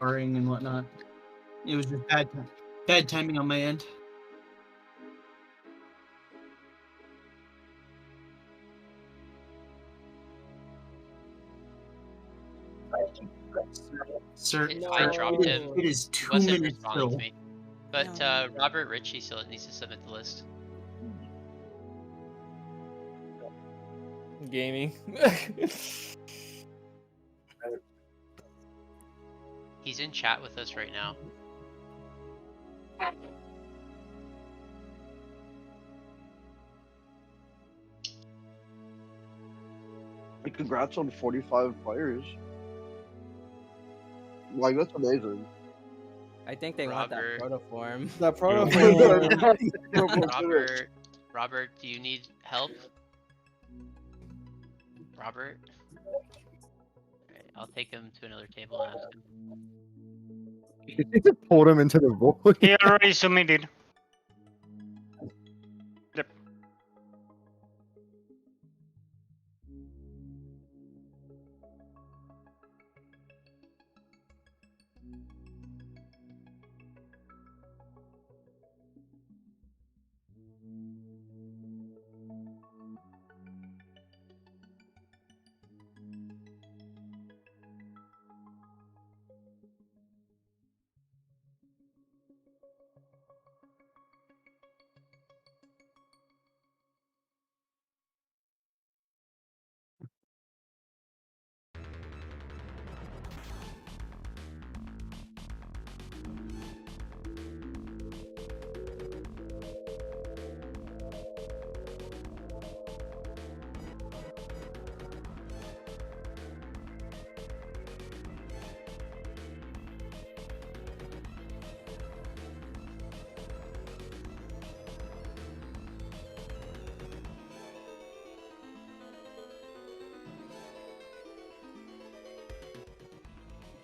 sparring and whatnot. It was just bad timing on my end. Sir, I dropped him. It is He 2 wasn't minutes responding till. to me. But Robert Ritchie still needs to submit the list. Gaming. He's in chat with us right now. Congrats on 45 players. Like, that's amazing. I think they want that protoform. That protoform. Robert, do you need help? Robert? Alright, I'll take him to another table and ask him. You just pulled him into the void. He already submitted. Yep.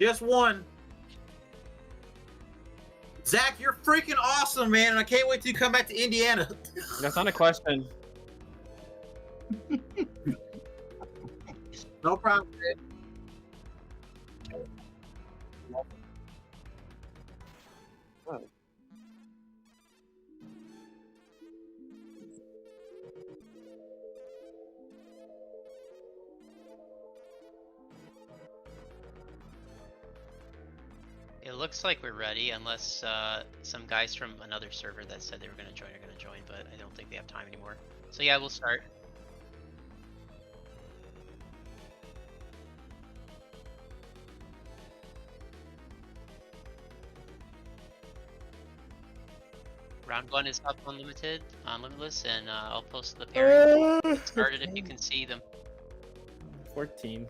Just one. Zach, you're freaking awesome, man, and I can't wait till you come back to Indiana. That's not a question. No problem, man. It looks like we're ready, unless some guys from another server that said they were going to join are going to join, but I don't think they have time anymore. So yeah, we'll start. Round 1 is up unlimited, on Limitless, and I'll post the pairing. Get started if you can see them. 14.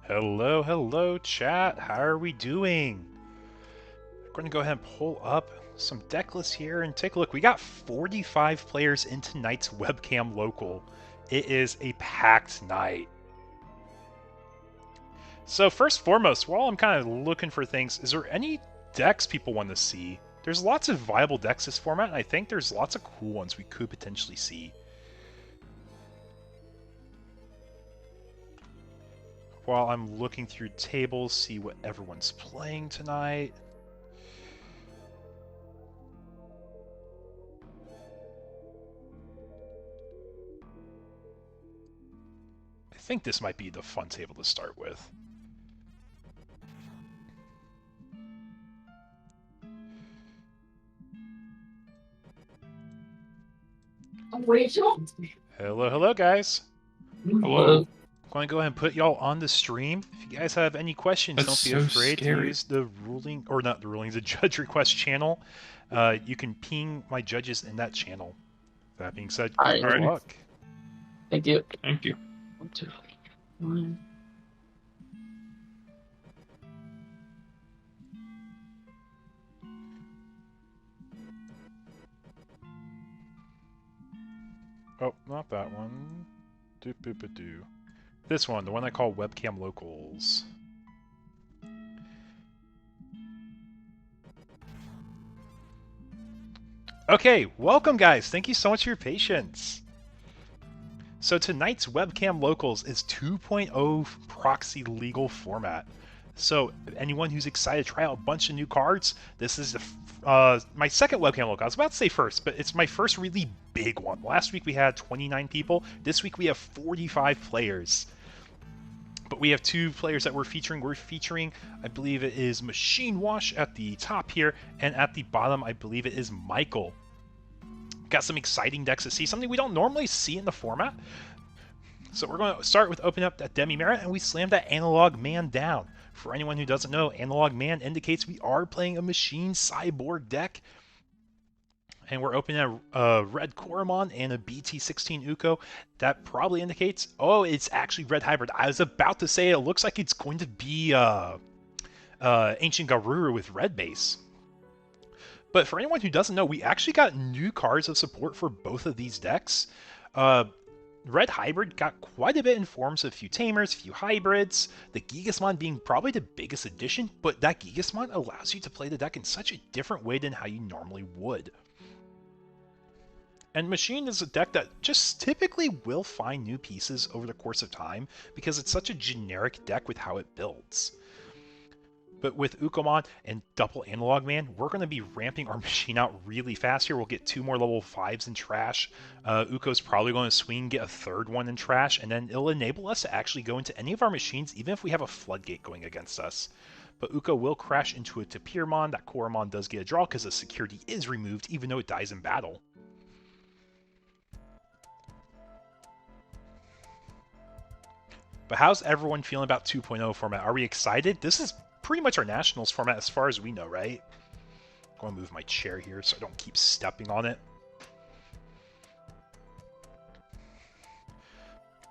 Hello, chat. How are we doing? We're going to go ahead and pull up some deck lists here and take a look. We got 45 players in tonight's Webcam local. It is a packed night. So first and foremost, while I'm kind of looking for things, is there any decks people want to see? There's lots of viable decks this format, and I think there's lots of cool ones we could potentially see. While I'm looking through tables, see what everyone's playing tonight. I think this might be the fun table to start with. Hello, hello, guys. Hello. I'm going to go ahead and put y'all on the stream. If you guys have any questions, That's don't be so afraid to scary. use the ruling, or not the ruling, the judge request channel. You can ping my judges in that channel. That being said, good Alrighty. luck. Thank you. Thank you. 1, 2, 1. Oh, not that one. Doop-boop-a-doo. This one, the one I call Webcam Locals. Okay, welcome guys. Thank you so much for your patience. So tonight's Webcam Locals is 2.0 proxy legal format. So anyone who's excited to try out a bunch of new cards, this is my second Webcam Local. I was about to say first, but it's my first really big one. Last week we had 29 people. This week we have 45 players. But we have 2 players that we're featuring. We're featuring, I believe it is Machine Wash at the top here, and at the bottom, I believe it is Michael. Got some exciting decks to see, something we don't normally see in the format. So we're going to start with opening up that Demi Merit, and we slam that Analog Man down. For anyone who doesn't know, Analog Man indicates we are playing a Machine Cyborg deck. And we're opening a Red Koromon and a BT2.0 Uko. That probably indicates, oh, it's actually Red Hybrid. I was about to say it looks like it's going to be Ancient Garuru with Red base. But for anyone who doesn't know, we actually got new cards of support for both of these decks. Red Hybrid got quite a bit in forms of a few Tamers, a few Hybrids, the Gigasmon being probably the biggest addition, but that Gigasmon allows you to play the deck in such a different way than how you normally would. And Machine is a deck that just typically will find new pieces over the course of time because it's such a generic deck with how it builds. But with Ukomon and Double Analog Man, we're going to be ramping our Machine out really fast here. We'll get 2 more level 5s in Trash. Uko's probably going to swing, get a 3rd one in Trash, and then it'll enable us to actually go into any of our machines, even if we have a Floodgate going against us. But Uko will crash into a Tapirmon. That Koromon does get a draw because the security is removed, even though it dies in battle. But how's everyone feeling about 2.0 format? Are we excited? This is pretty much our Nationals format as far as we know, right? I'm going to move my chair here so I don't keep stepping on it.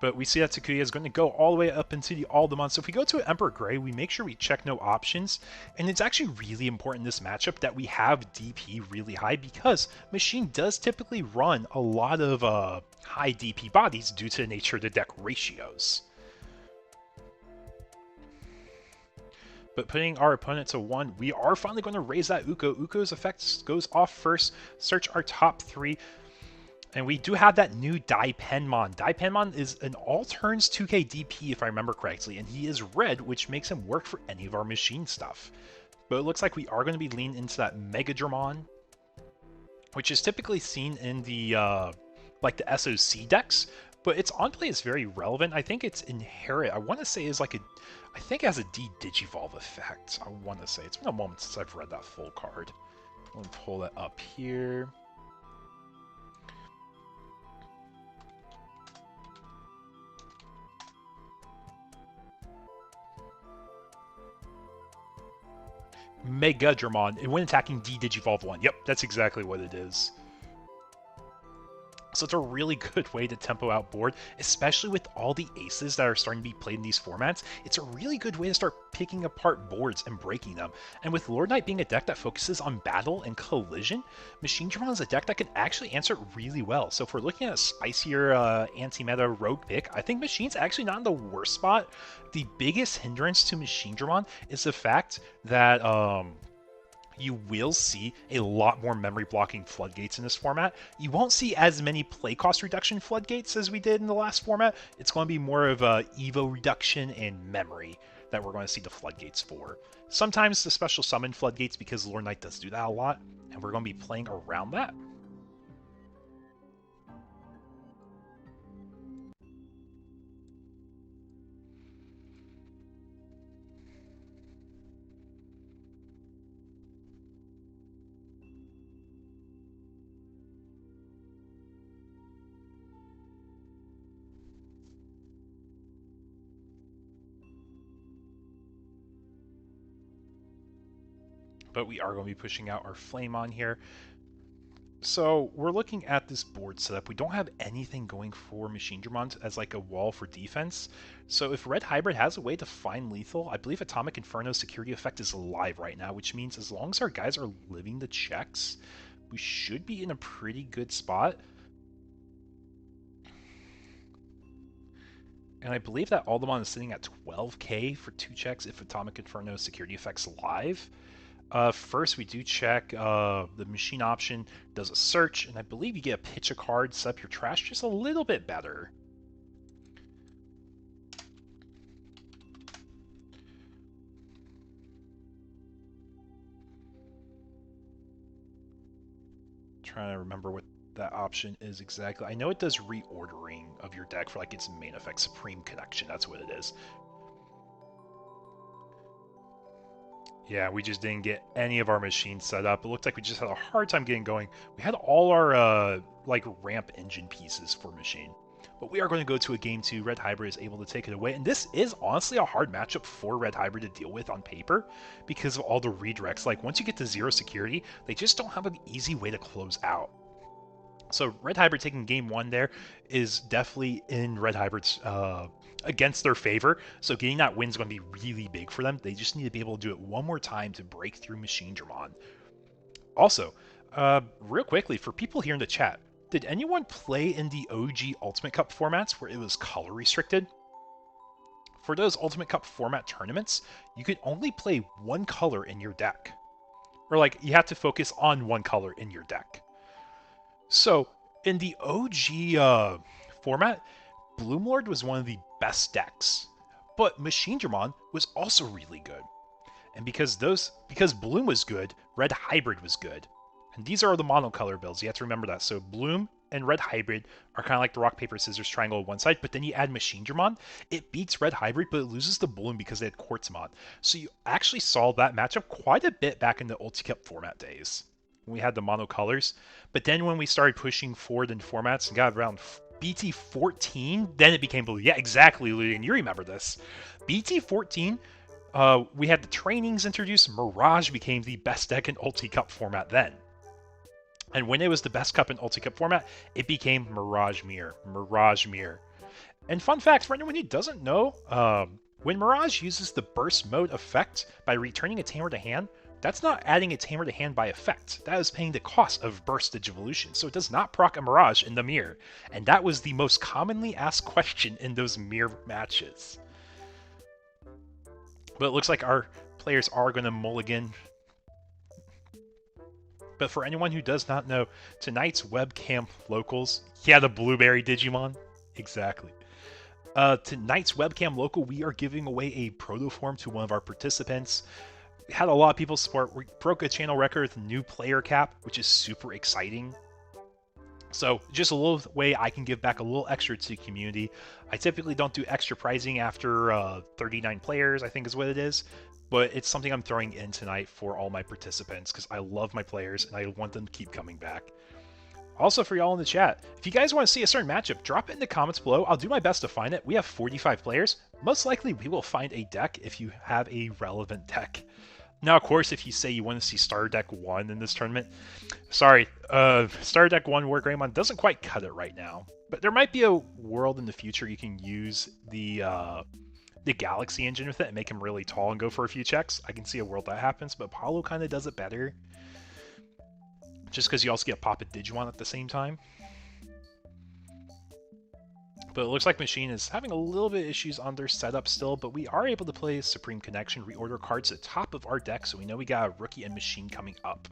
But we see that Takuya is going to go all the way up into the Aldemon. So if we go to Emperor Grey, we make sure we check no options. And it's actually really important in this matchup that we have DP really high because Machine does typically run a lot of high DP bodies due to the nature of the deck ratios. But putting our opponent to 1, we are finally going to raise that Uko. Uko's effect goes off first. Search our top 3. And we do have that new Daipenmon. Daipenmon is an all-turns 2k DP, if I remember correctly. And he is red, which makes him work for any of our machine stuff. But it looks like we are going to be leaning into that Megadramon, which is typically seen in the, like the SOC decks. But its on-play is very relevant. I think it's Inherit. I want to say is like a... I think it has a D-Digivolve effect, I want to say. It's been a moment since I've read that full card. Let me pull that up here. Megadramon. When attacking D-Digivolve 1. Yep, that's exactly what it is. So it's a really good way to tempo out board, especially with all the aces that are starting to be played in these formats. It's a really good way to start picking apart boards and breaking them. And with Lord Knight being a deck that focuses on battle and collision, Machine Dramon is a deck that can actually answer it really well. So if we're looking at a spicier anti-meta rogue pick, I think Machine's actually not in the worst spot. The biggest hindrance to Machine Dramon is the fact that you will see a lot more memory blocking floodgates in this format. You won't see as many play cost reduction floodgates as we did in the last format. It's going to be more of a Evo reduction and memory that we're going to see the floodgates for. Sometimes the special summon floodgates because Lord Knight does do that a lot, and we're going to be playing around that. but we are going to be pushing out our Flame on here. So we're looking at this board setup. We don't have anything going for Machine Dramont as like a wall for defense. So if Red Hybrid has a way to find lethal, I believe Atomic Inferno's security effect is alive right now, which means as long as our guys are living the checks, we should be in a pretty good spot. And I believe that Alderman is sitting at 12k for 2 checks if Atomic Inferno's security effect's live. First, we do check the machine option, does a search, and I believe you get a pitch a card, set up your trash just a little bit better. Trying to remember what that option is exactly. I know it does reordering of your deck for like its main effect, Supreme Connection, that's what it is. Yeah, we just didn't get any of our machines set up. It looked like we just had a hard time getting going. We had all our like ramp engine pieces for machine. But we are going to go to a game 2. Red Hybrid is able to take it away. And this is honestly a hard matchup for Red Hybrid to deal with on paper because of all the redirects. Like once you get to 0 security, they just don't have an easy way to close out. So Red Hybrid taking game 1 there is definitely in Red Hybrid's against their favor. So getting that win is going to be really big for them. They just need to be able to do it one more time to break through Machine Dramont. Also, real quickly, for people here in the chat, did anyone play in the OG Ultimate Cup formats where it was color restricted? For those Ultimate Cup format tournaments, you could only play one color in your deck. Or like, you have to focus on one color in your deck. So, in the OG format, Bloomlord was one of the best decks, but Machine Dramont was also really good. And because Bloom was good, Red Hybrid was good. And these are the monocolor builds, you have to remember that. So Bloom and Red Hybrid are kind of like the rock, paper, scissors triangle on one side, but then you add Machine Dramont, it beats Red Hybrid, but it loses to Bloom because they had Quartzmon. So you actually saw that matchup quite a bit back in the Ulti Cup format days, when we had the monocolors. But then when we started pushing forward in formats and got around BT14, then it became blue. Yeah, exactly, Ludian. You remember this. BT14, we had the trainings introduced. Mirage became the best deck in Ulti Cup format then. And when it was the best cup in Ulti Cup format, it became Mirage Mirror. Mirage Mirror. And fun fact, for anyone who doesn't know, when Mirage uses the burst mode effect by returning a tamer to hand, that's not adding a tamer to hand by effect. That is paying the cost of burst Digivolution. So it does not proc a Mirage in the mirror. And that was the most commonly asked question in those mirror matches. But it looks like our players are going to mulligan. But for anyone who does not know, tonight's webcam locals, yeah, the Blueberry Digimon, exactly. Tonight's webcam local, we are giving away a protoform to one of our participants. We had a lot of people support. We broke a channel record with new player cap, which is super exciting. So just a little way I can give back a little extra to the community. I typically don't do extra prizing after 39 players, I think is what it is. But it's something I'm throwing in tonight for all my participants because I love my players and I want them to keep coming back. Also, for y'all in the chat, if you guys want to see a certain matchup, drop it in the comments below. I'll do my best to find it. We have 45 players. Most likely, we will find a deck if you have a relevant deck. Now, of course, if you say you want to see Starter Deck 1 in this tournament, sorry, Starter Deck 1 War Greymon doesn't quite cut it right now. But there might be a world in the future you can use the Galaxy engine with it and make him really tall and go for a few checks. I can see a world that happens, but Apollo kind of does it better. Just because you also get Pop a Digimon at the same time. But it looks like Machine is having a little bit of issues on their setup still, but we are able to play Supreme Connection, reorder cards at the top of our deck, so we know we got a Rookie and Machine coming up.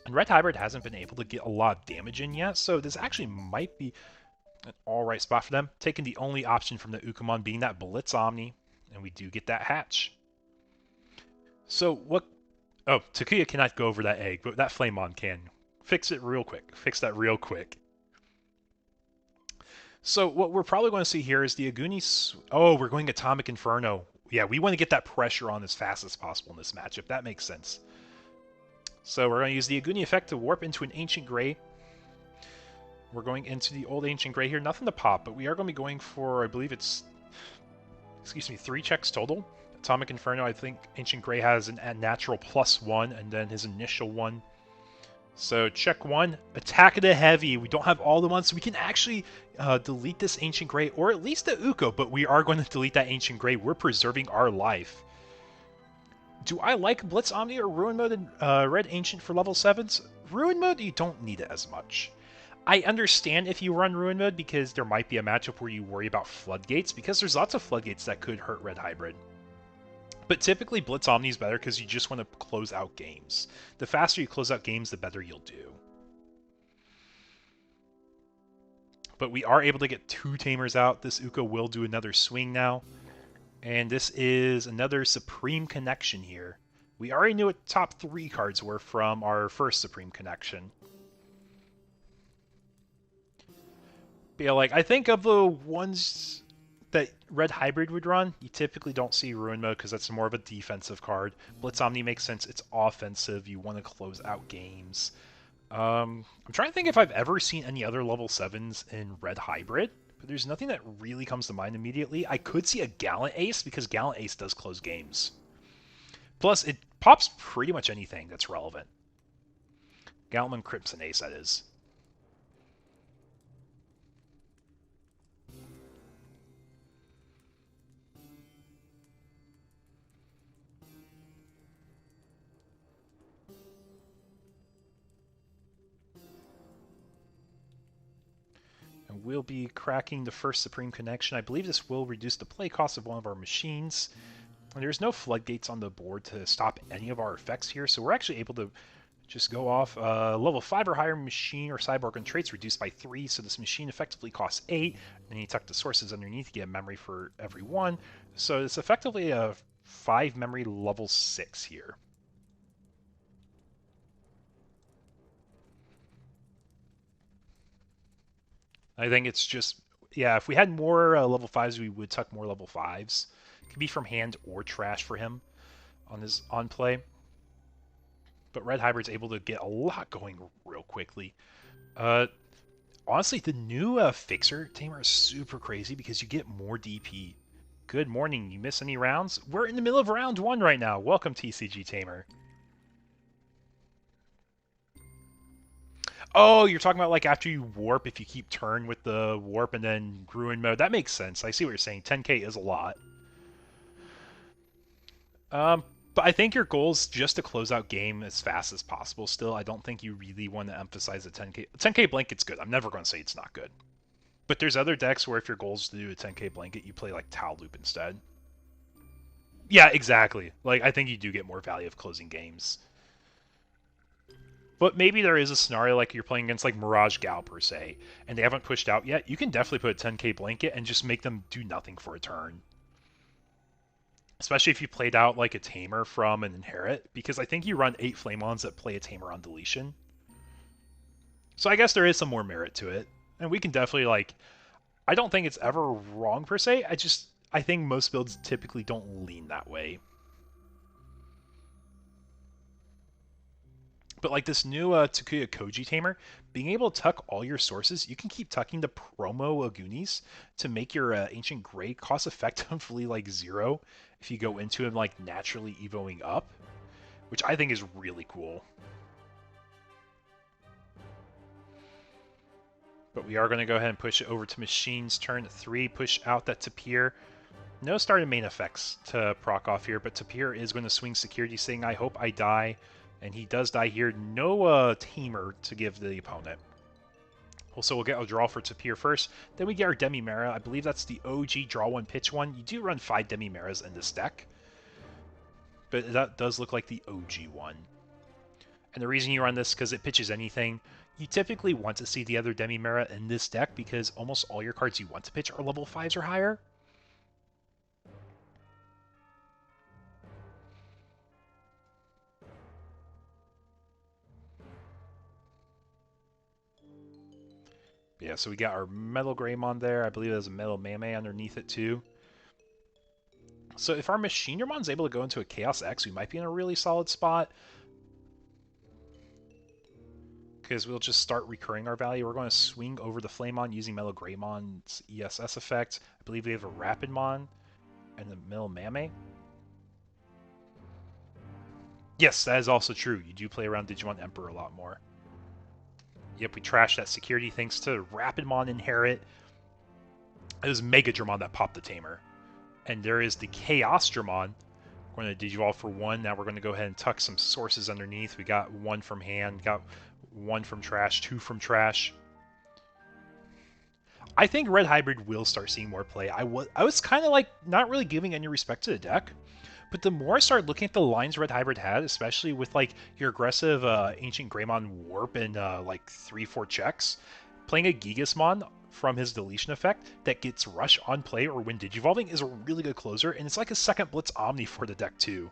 And Red Hybrid hasn't been able to get a lot of damage in yet, so this actually might be an alright spot for them. Taking the only option from the Ukamon being that Blitz Omni, and we do get that hatch. So what... Oh, Takuya cannot go over that egg, but that Flamemon can. Fix it real quick. Fix that real quick. So what we're probably going to see here is the Aguni... Oh, we're going Atomic Inferno. Yeah, we want to get that pressure on as fast as possible in this matchup. That makes sense. So we're going to use the Aguni effect to warp into an Ancient Gray. We're going into the old Ancient Gray here. Nothing to pop, but we are going to be going for, I believe it's... Excuse me, 3 checks total. Atomic Inferno, I think Ancient Grey has a natural +1 and then his initial one. So check 1, attack the heavy. We don't have all the ones, so we can actually delete this Ancient Grey, or at least the Uko, but we are going to delete that Ancient Grey. We're preserving our life. Do I like Blitz Omni or Ruin Mode in Red Ancient for level 7s? Ruin Mode, you don't need it as much. I understand if you run Ruin Mode because there might be a matchup where you worry about Floodgates, because there's lots of Floodgates that could hurt Red Hybrid. But typically Blitz Omni is better because you just want to close out games. The faster you close out games, the better you'll do. But we are able to get 2 Tamers out. This Uko will do another swing now. And this is another Supreme Connection here. We already knew what top 3 cards were from our first Supreme Connection. But yeah, like, I think of the ones that Red Hybrid would run, you typically don't see Ruin Mode because that's more of a defensive card. Blitz Omni makes sense. It's offensive. You want to close out games. I'm trying to think if I've ever seen any other level 7s in Red Hybrid, but there's nothing that really comes to mind immediately. I could see a Gallant Ace because Gallant Ace does close games. Plus, it pops pretty much anything that's relevant. Gallantman Crimson Ace, that is. And we'll be cracking the first Supreme Connection. I believe this will reduce the play cost of one of our machines. And there's no floodgates on the board to stop any of our effects here, so we're actually able to just go off level 5 or higher machine or cyborg and traits reduced by 3, so this machine effectively costs 8, and you tuck the sources underneath to get memory for every one. So it's effectively a 5 memory level 6 here. I think it's just, yeah, if we had more level 5s, we would tuck more level 5s. It could be from hand or trash for him on his on play. But Red Hybrid's able to get a lot going real quickly. Honestly, the new Fixer Tamer is super crazy because you get more DP. Good morning, you miss any rounds? We're in the middle of round 1 right now. Welcome, TCG Tamer. Oh, you're talking about like after you warp, if you keep turn with the warp and then Ruin Mode. That makes sense. I see what you're saying. 10k is a lot. But I think your goal is just to close out game as fast as possible still. I don't think you really want to emphasize a 10k. 10k blanket's good. I'm never going to say it's not good. But there's other decks where if your goal is to do a 10k blanket, you play like Tau Loop instead. Yeah, exactly. Like, I think you do get more value of closing games. But maybe there is a scenario like you're playing against like Mirage Gal per se, and they haven't pushed out yet. You can definitely put a 10k blanket and just make them do nothing for a turn. Especially if you played out like a Tamer from an Inherit, because I think you run 8 Flameons that play a Tamer on deletion. So I guess there is some more merit to it. And we can definitely like, I don't think it's ever wrong per se, I think most builds typically don't lean that way. But like this new Takuya Koji Tamer, being able to tuck all your sources, you can keep tucking the promo Agunis to make your Ancient Grey cost effectively like 0 if you go into him like naturally evoing up, which I think is really cool. But we are going to go ahead and push it over to Machines turn 3, push out that Tapir. No started main effects to proc off here, but Tapir is going to swing security saying, I hope I die. And he does die here. No Tamer to give the opponent. Also, we'll get a draw for Tapir first. Then we get our Demi-Mera. I believe that's the OG draw 1, pitch 1. You do run 5 Demi-Meras in this deck. But that does look like the OG one. And the reason you run this is because it pitches anything. You typically want to see the other Demi-Mera in this deck because almost all your cards you want to pitch are level 5s or higher. Yeah, so we got our Metal Greymon there. I believe there's a Metal Mame underneath it too. So if our Machinemon's able to go into a Chaos X, we might be in a really solid spot. Because we'll just start recurring our value. We're going to swing over the Flamemon using Metal Greymon's ESS effect. I believe we have a Rapidmon and the Metal Mame. Yes, that is also true. You do play around Digimon Emperor a lot more. Yep, we trashed that security thanks to Rapidmon Inherit. It was Mega Dramon that popped the Tamer. And there is the Chaos Dramon. We're going to Digivolve for 1. Now we're going to go ahead and tuck some sources underneath. We got 1 from hand, got 1 from trash, 2 from trash. I think Red Hybrid will start seeing more play. I was kind of like not really giving any respect to the deck. But the more I started looking at the lines Red Hybrid had, especially with like your aggressive Ancient Greymon Warp and like 3-4 checks, playing a Gigasmon from his deletion effect that gets Rush on play or when Digivolving is a really good closer, and it's like a second Blitz Omni for the deck too.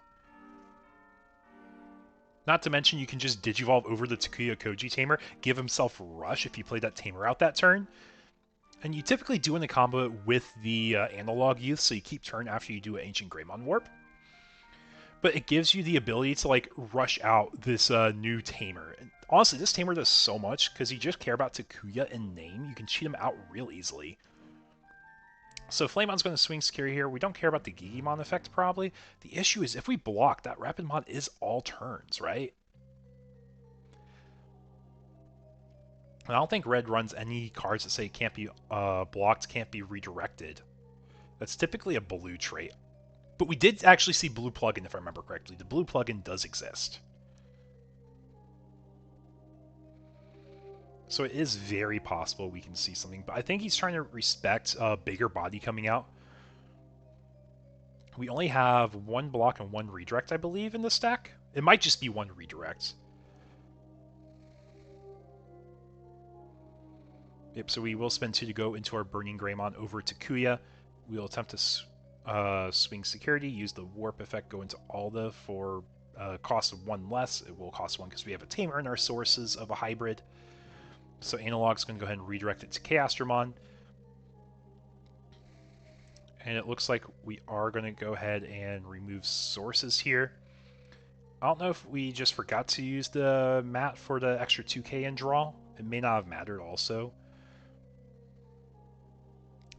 Not to mention you can just Digivolve over the Takuya Koji Tamer, give himself Rush if you play that Tamer out that turn. And you typically do in the combo with the Analog Youth, so you keep turn after you do an Ancient Greymon Warp. But it gives you the ability to like rush out this new Tamer. And honestly, this Tamer does so much because you just care about Takuya and name. You can cheat him out real easily. So Flamemon's going to swing security here. We don't care about the Gigimon effect probably. The issue is if we block, that Rapidmon is all turns, right? And I don't think Red runs any cards that say can't be blocked, can't be redirected. That's typically a blue trait. But we did actually see blue plugin, if I remember correctly. The blue plugin does exist. So it is very possible we can see something. But I think he's trying to respect a bigger body coming out. We only have 1 block and 1 redirect, I believe, in the stack. It might just be 1 redirect. Yep, so we will spend 2 to go into our Burning Greymon over to Kuya. We will attempt to swing security, use the warp effect, go into Alda for cost of 1 less. It will cost 1 because we have a Tamer in our sources of a hybrid. So Analog's going to go ahead and redirect it to Chaos Dramon. And it looks like we are going to go ahead and remove sources here. I don't know if we just forgot to use the mat for the extra 2k in draw. It may not have mattered also.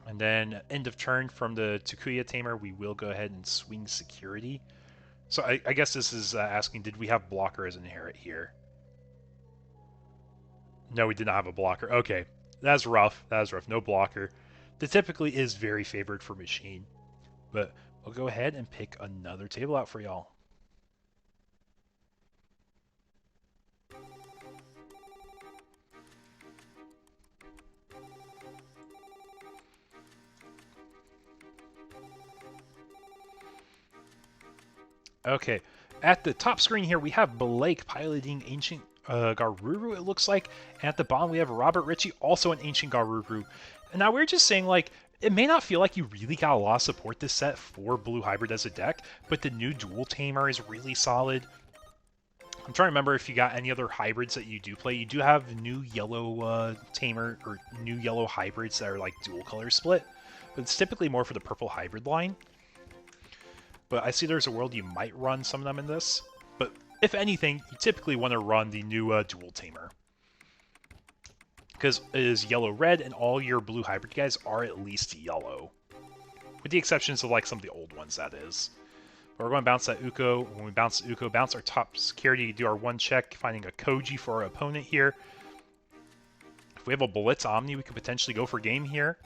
And then end of turn from the Takuya Tamer, we will go ahead and swing security. So I guess this is asking, did we have blocker as an inherit here? No, we did not have a blocker. Okay, that's rough. That was rough. No blocker. That typically is very favored for Machine. But we'll go ahead and pick another table out for y'all. Okay, at the top screen here, we have Blake piloting Ancient Garuru, it looks like. And at the bottom, we have Robert Ritchie, also an Ancient Garuru. And now we're just saying, like, it may not feel like you really got a lot of support this set for Blue Hybrid as a deck, but the new Dual Tamer is really solid. I'm trying to remember if you got any other hybrids that you do play. You do have new yellow Tamer, or new yellow hybrids that are, like, dual color split. But it's typically more for the purple hybrid line. But I see there's a world you might run some of them in this. But if anything, you typically want to run the new Dual Tamer. Because it is yellow-red, and all your blue hybrid guys are at least yellow. With the exceptions of like some of the old ones, that is. But we're going to bounce that Uko. When we bounce the Uko, bounce our top security, do our 1 check, finding a Koji for our opponent here. If we have a Blitz Omni, we could potentially go for game here.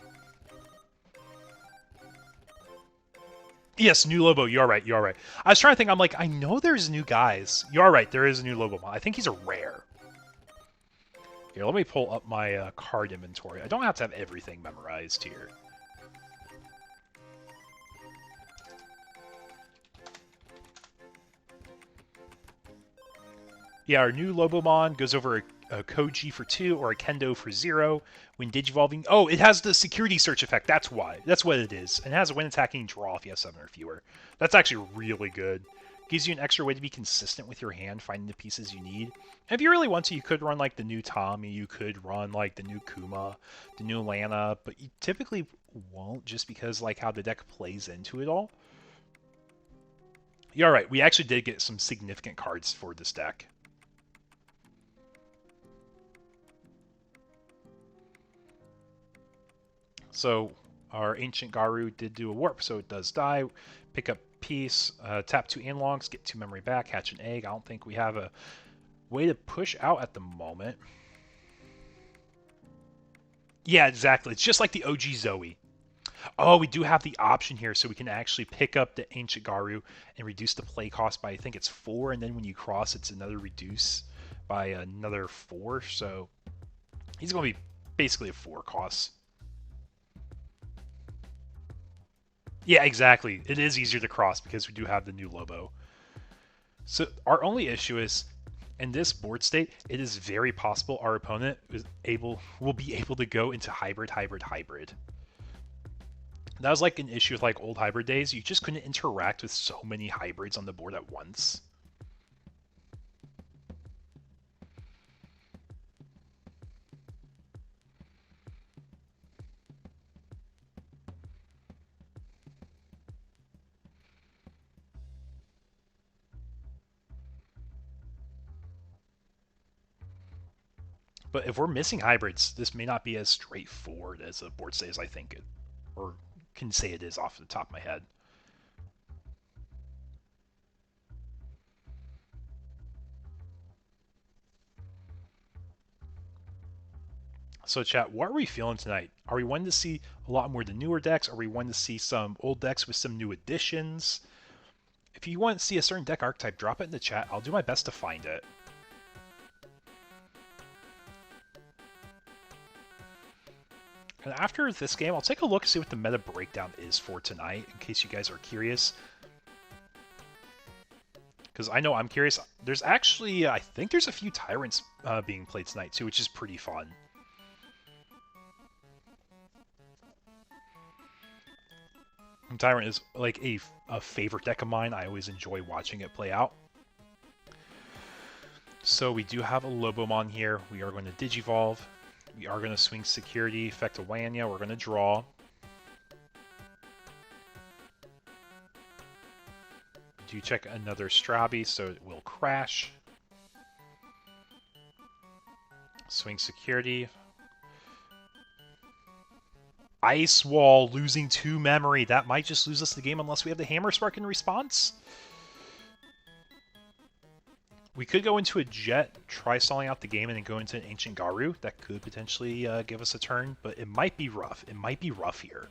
Yes, new Lobo. You're right. You're right. I was trying to think. I'm like, I know there's new guys. You're right. There is a new Lobo. I think he's a rare. Here, let me pull up my card inventory. I don't have to have everything memorized here. Yeah, our new Lobomon goes over a Koji for 2 or a Kendo for 0 when Digivolving. Oh, it has the security search effect. That's why. That's what it is. And it has a when attacking draw if you have 7 or fewer. That's actually really good. Gives you an extra way to be consistent with your hand, finding the pieces you need. And if you really want to, you could run like the new Tommy, you could run like the new Kuma, the new Lana, but you typically won't just because like how the deck plays into it all. You're right, we actually did get some significant cards for this deck. So our Ancient Garu did do a warp, so it does die. Pick up piece. Tap 2 analogs, get 2 memory back, hatch an egg. I don't think we have a way to push out at the moment. Yeah, exactly. It's just like the OG Zoe. Oh, we do have the option here, so we can actually pick up the Ancient Garu and reduce the play cost by, I think it's 4, and then when you cross, it's another reduce by another 4, so he's going to be basically a 4 cost. Yeah, exactly. It is easier to cross because we do have the new Lobo. So our only issue is, in this board state, it is very possible our opponent will be able to go into hybrid. That was like an issue with like old hybrid days. You just couldn't interact with so many hybrids on the board at once. But if we're missing hybrids, this may not be as straightforward as the board state as I think it, or can say it is off the top of my head. So chat, what are we feeling tonight? Are we wanting to see a lot more of the newer decks? Are we wanting to see some old decks with some new additions? If you want to see a certain deck archetype, drop it in the chat. I'll do my best to find it. And after this game, I'll take a look and see what the meta breakdown is for tonight, in case you guys are curious. Because I know I'm curious. There's actually, I think there's a few Tyrants being played tonight too, which is pretty fun. And Tyrant is like a favorite deck of mine. I always enjoy watching it play out. So we do have a Lobomon here. We are going to Digivolve. We are going to swing Security, effect a Wanya. We're going to draw. We do check another Strabi, so it will crash. Swing Security. Ice Wall, losing 2 memory. That might just lose us the game unless we have the Hammer Spark in response. We could go into a Jet, try stalling out the game, and then go into an Ancient Garu. That could potentially give us a turn, but it might be rough. It might be rough here.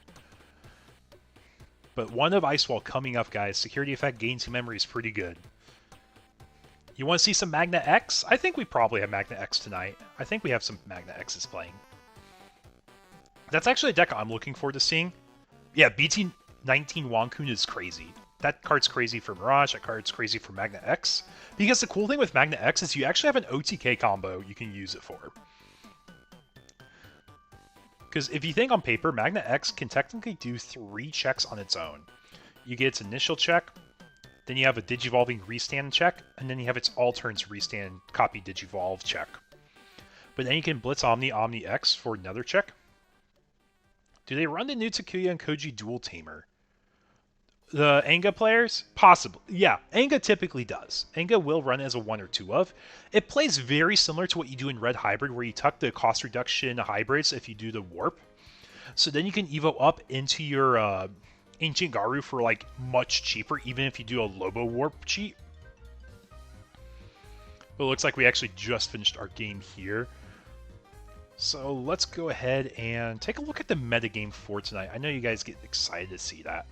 But one of Ice Wall coming up, guys. Security effect, gain 2 memory is pretty good. You want to see some Magna X? I think we probably have Magna X tonight. I think we have some Magna X's playing. That's actually a deck I'm looking forward to seeing. Yeah, BT2.0 Wankun is crazy. That card's crazy for Mirage, that card's crazy for Magna X. Because the cool thing with Magna X is you actually have an OTK combo you can use it for. Because if you think on paper, Magna X can technically do 3 checks on its own. You get its initial check, then you have a Digivolving Restand check, and then you have its all turns Restand copy Digivolve check. But then you can Blitz Omni X for another check. Do they run the new Takuya and Koji Dual Tamer? The Anga players? Possibly. Yeah, Anga typically does. Anga will run as a 1 or 2 of. It plays very similar to what you do in Red Hybrid, where you tuck the cost reduction hybrids if you do the Warp. So then you can Evo up into your Ancient Garu for like much cheaper, even if you do a Lobo Warp cheat. But it looks like we actually just finished our game here. So let's go ahead and take a look at the metagame for tonight. I know you guys get excited to see that.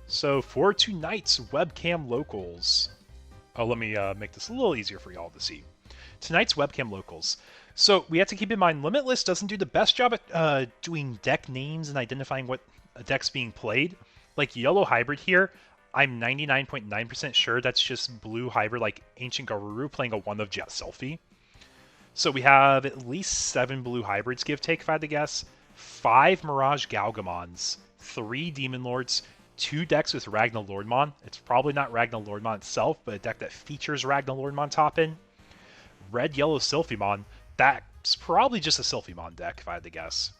So for tonight's webcam locals, let me make this a little easier for y'all to see. Tonight's webcam locals. So we have to keep in mind, Limitless doesn't do the best job at doing deck names and identifying what a deck's being played. Like Yellow Hybrid here, I'm 99.9% sure that's just Blue Hybrid like Ancient Garuru playing a 1 of Jet Selfie. So we have at least 7 Blue Hybrids, give take if I had to guess, 5 Mirage Galgamons, 3 Demon Lords, 2 decks with Ragnar Lordmon. It's probably not Ragnar Lordmon itself, but a deck that features Ragnar Lordmon top in. Red, Yellow, Sylphimon. That's probably just a Sylphimon deck, if I had to guess.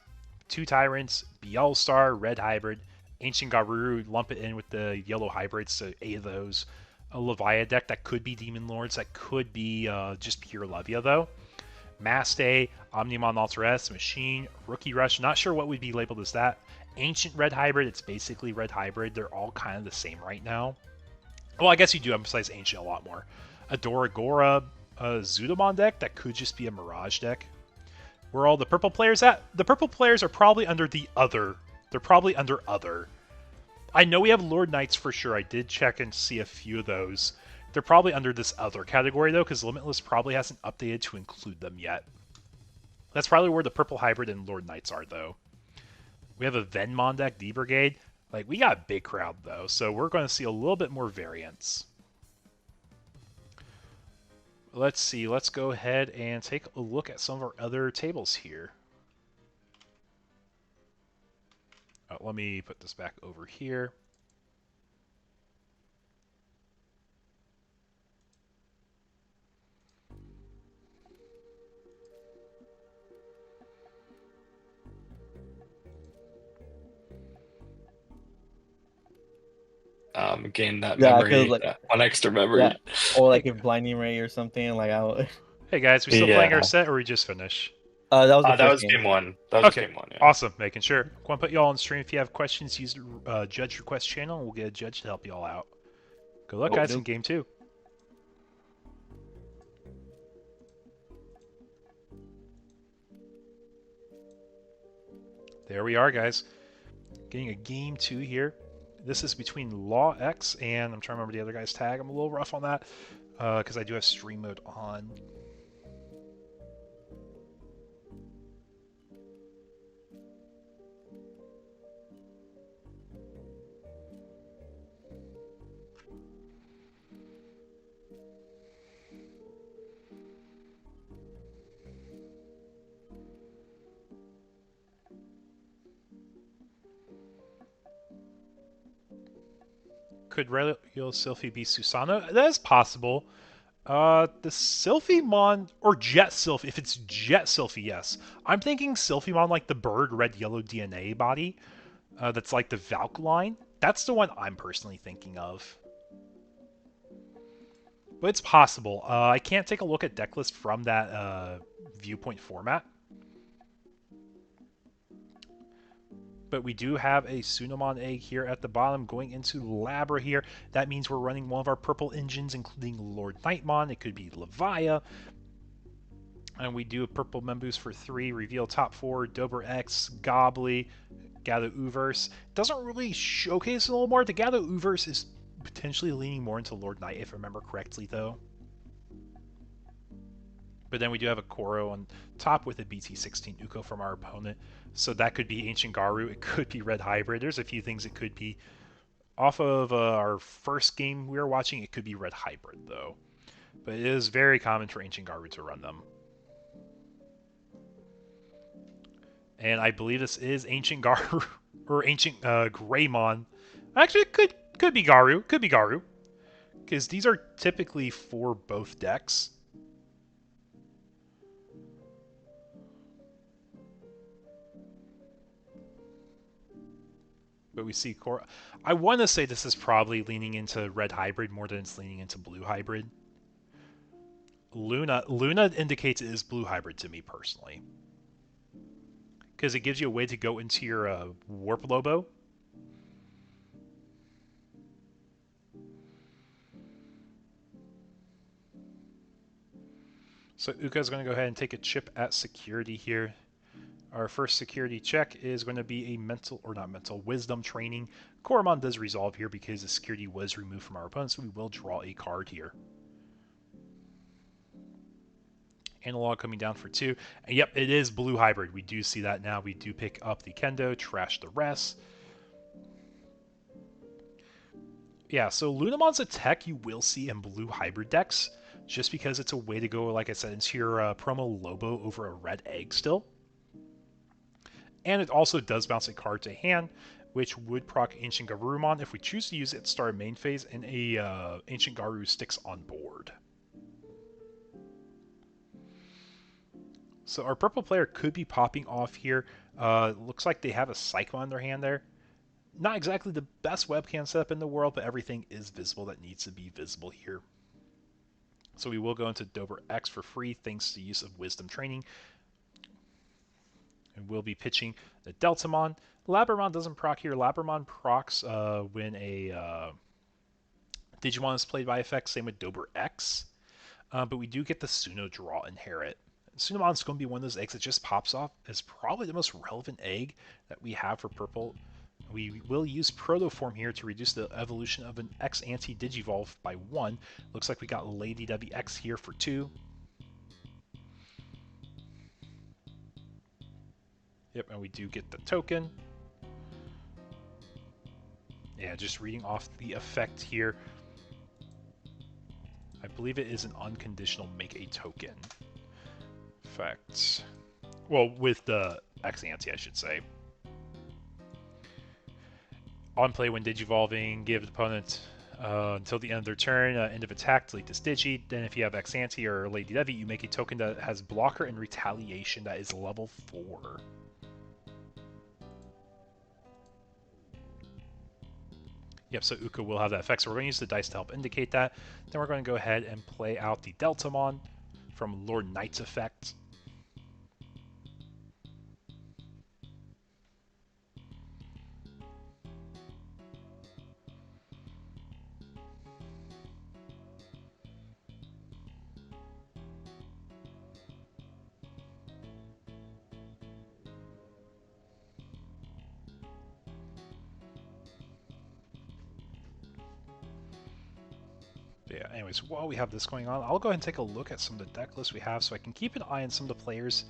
2 Tyrants, BL Star, Red Hybrid, Ancient Garuru, lump it in with the Yellow Hybrids, so 8 of those. A Levia deck that could be Demon Lords, that could be just pure Levia, though. Mass Day, Omnimon Alter S, Machine, Rookie Rush. Not sure what would be labeled as that. Ancient Red Hybrid, it's basically Red Hybrid. They're all kind of the same right now. Well, I guess you do emphasize Ancient a lot more. Adoragora, Zudamon deck, that could just be a Mirage deck. Where are all the purple players at? The purple players are probably under the other. They're probably under other. I know we have Lord Knights for sure. I did check and see a few of those. They're probably under this other category, though, because Limitless probably hasn't updated to include them yet. That's probably where the Purple Hybrid and Lord Knights are, though. We have a Venmon deck, D-Brigade. Like, we got a big crowd, though, so we're going to see a little bit more variance. Let's see. Let's go ahead and take a look at some of our other tables here. Let me put this back over here. Gain that Yeah, memory, 'cause, like- one extra memory. Yeah. Or like if Blinding Ray or something, like Hey guys, we still playing our Yeah. set, or we just finished? that was the That first was game. game one. That was Okay. game one. Yeah. Awesome, making sure. I'm going to put you all on stream. If you have questions, use the judge request channel, and we'll get a judge to help you all out. Good luck, guys, in game 2. There we are, guys. Getting a game 2 here. This is between Law X and I'm trying to remember the other guy's tag. I'm a little rough on that because I do have stream mode on. Could Real Sylphie be Susano? That is possible. The Sylphimon, or Jet Sylphie, if it's Jet Sylphie, yes. I'm thinking Sylphimon like the bird red-yellow DNA body. That's like the Valk line. That's the one I'm personally thinking of. But it's possible. I can't take a look at deck list from that viewpoint format. But we do have a Sunamon egg here at the bottom going into Labra here. That means we're running one of our purple engines, including Lord Nightmon. It could be Levia. And we do a purple Memboost for 3, reveal top 4, Dober X, Gobbly, Gather Uverse. Doesn't really showcase a little more. The Gather Uverse is potentially leaning more into Lord Knight, if I remember correctly, though. But then we do have a Koro on top with a BT16 Uko from our opponent. So that could be Ancient Garu. It could be Red Hybrid. There's a few things it could be. Off of our first game we were watching, it could be Red Hybrid, though. But it is very common for Ancient Garu to run them. And I believe this is Ancient Garu, or Ancient Greymon. Actually, it could be Garu. Could be Garu. Because these are typically for both decks. But we see Core. I want to say this is probably leaning into Red Hybrid more than it's leaning into Blue Hybrid. Luna indicates it is Blue Hybrid to me personally. Because it gives you a way to go into your Warp Lobo. So Uka's going to go ahead and take a chip at security here. Our first security check is going to be a wisdom training. Koromon does resolve here because the security was removed from our opponent, so we will draw a card here. Analog coming down for 2. And yep, it is Blue Hybrid. We do see that now. We do pick up the Kendo, trash the rest. Yeah, so Lunamon's a tech you will see in Blue Hybrid decks, just because it's a way to go, like I said, into your promo Lobo over a red egg still. And it also does bounce a card to hand, which would proc Ancient Garurumon if we choose to use it to start a main phase, and a Ancient Garu sticks on board. So our purple player could be popping off here. Looks like they have a Psychomon in their hand there. Not exactly the best webcam setup in the world, but everything is visible that needs to be visible here. So we will go into Dober X for free thanks to the use of Wisdom Training. And we'll be pitching the Deltamon. Labramon doesn't proc here. Labramon procs when a Digimon is played by effect. Same with Dober X. But we do get the Suno Draw Inherit. Sunomon's going to be one of those eggs that just pops off as probably the most relevant egg that we have for purple. We will use Protoform here to reduce the evolution of an X anti-Digivolve by 1. Looks like we got Lady WX here for 2. Yep, and we do get the token. Yeah, just reading off the effect here. I believe it is an unconditional make a token effect. Well, with the X anti, I should say. On play when Digivolving, give the opponent until the end of their turn, end of attack, delete this Digi. Then if you have X Ante or Lady Devi, you make a token that has blocker and retaliation that is level 4. Yep, so Uka will have that effect, so we're going to use the dice to help indicate that. Then we're going to go ahead and play out the Deltamon from Lord Knight's effect. Yeah, anyways, while we have this going on, I'll go ahead and take a look at some of the deck lists we have so I can keep an eye on some of the players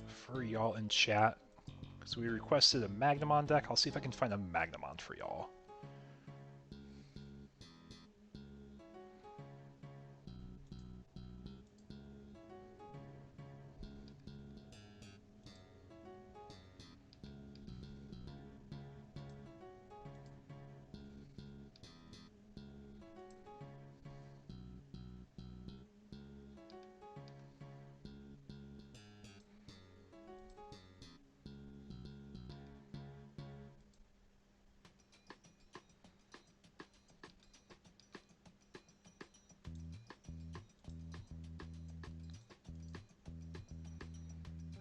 for y'all in chat. Because we requested a Magnamon deck. I'll see if I can find a Magnamon for y'all.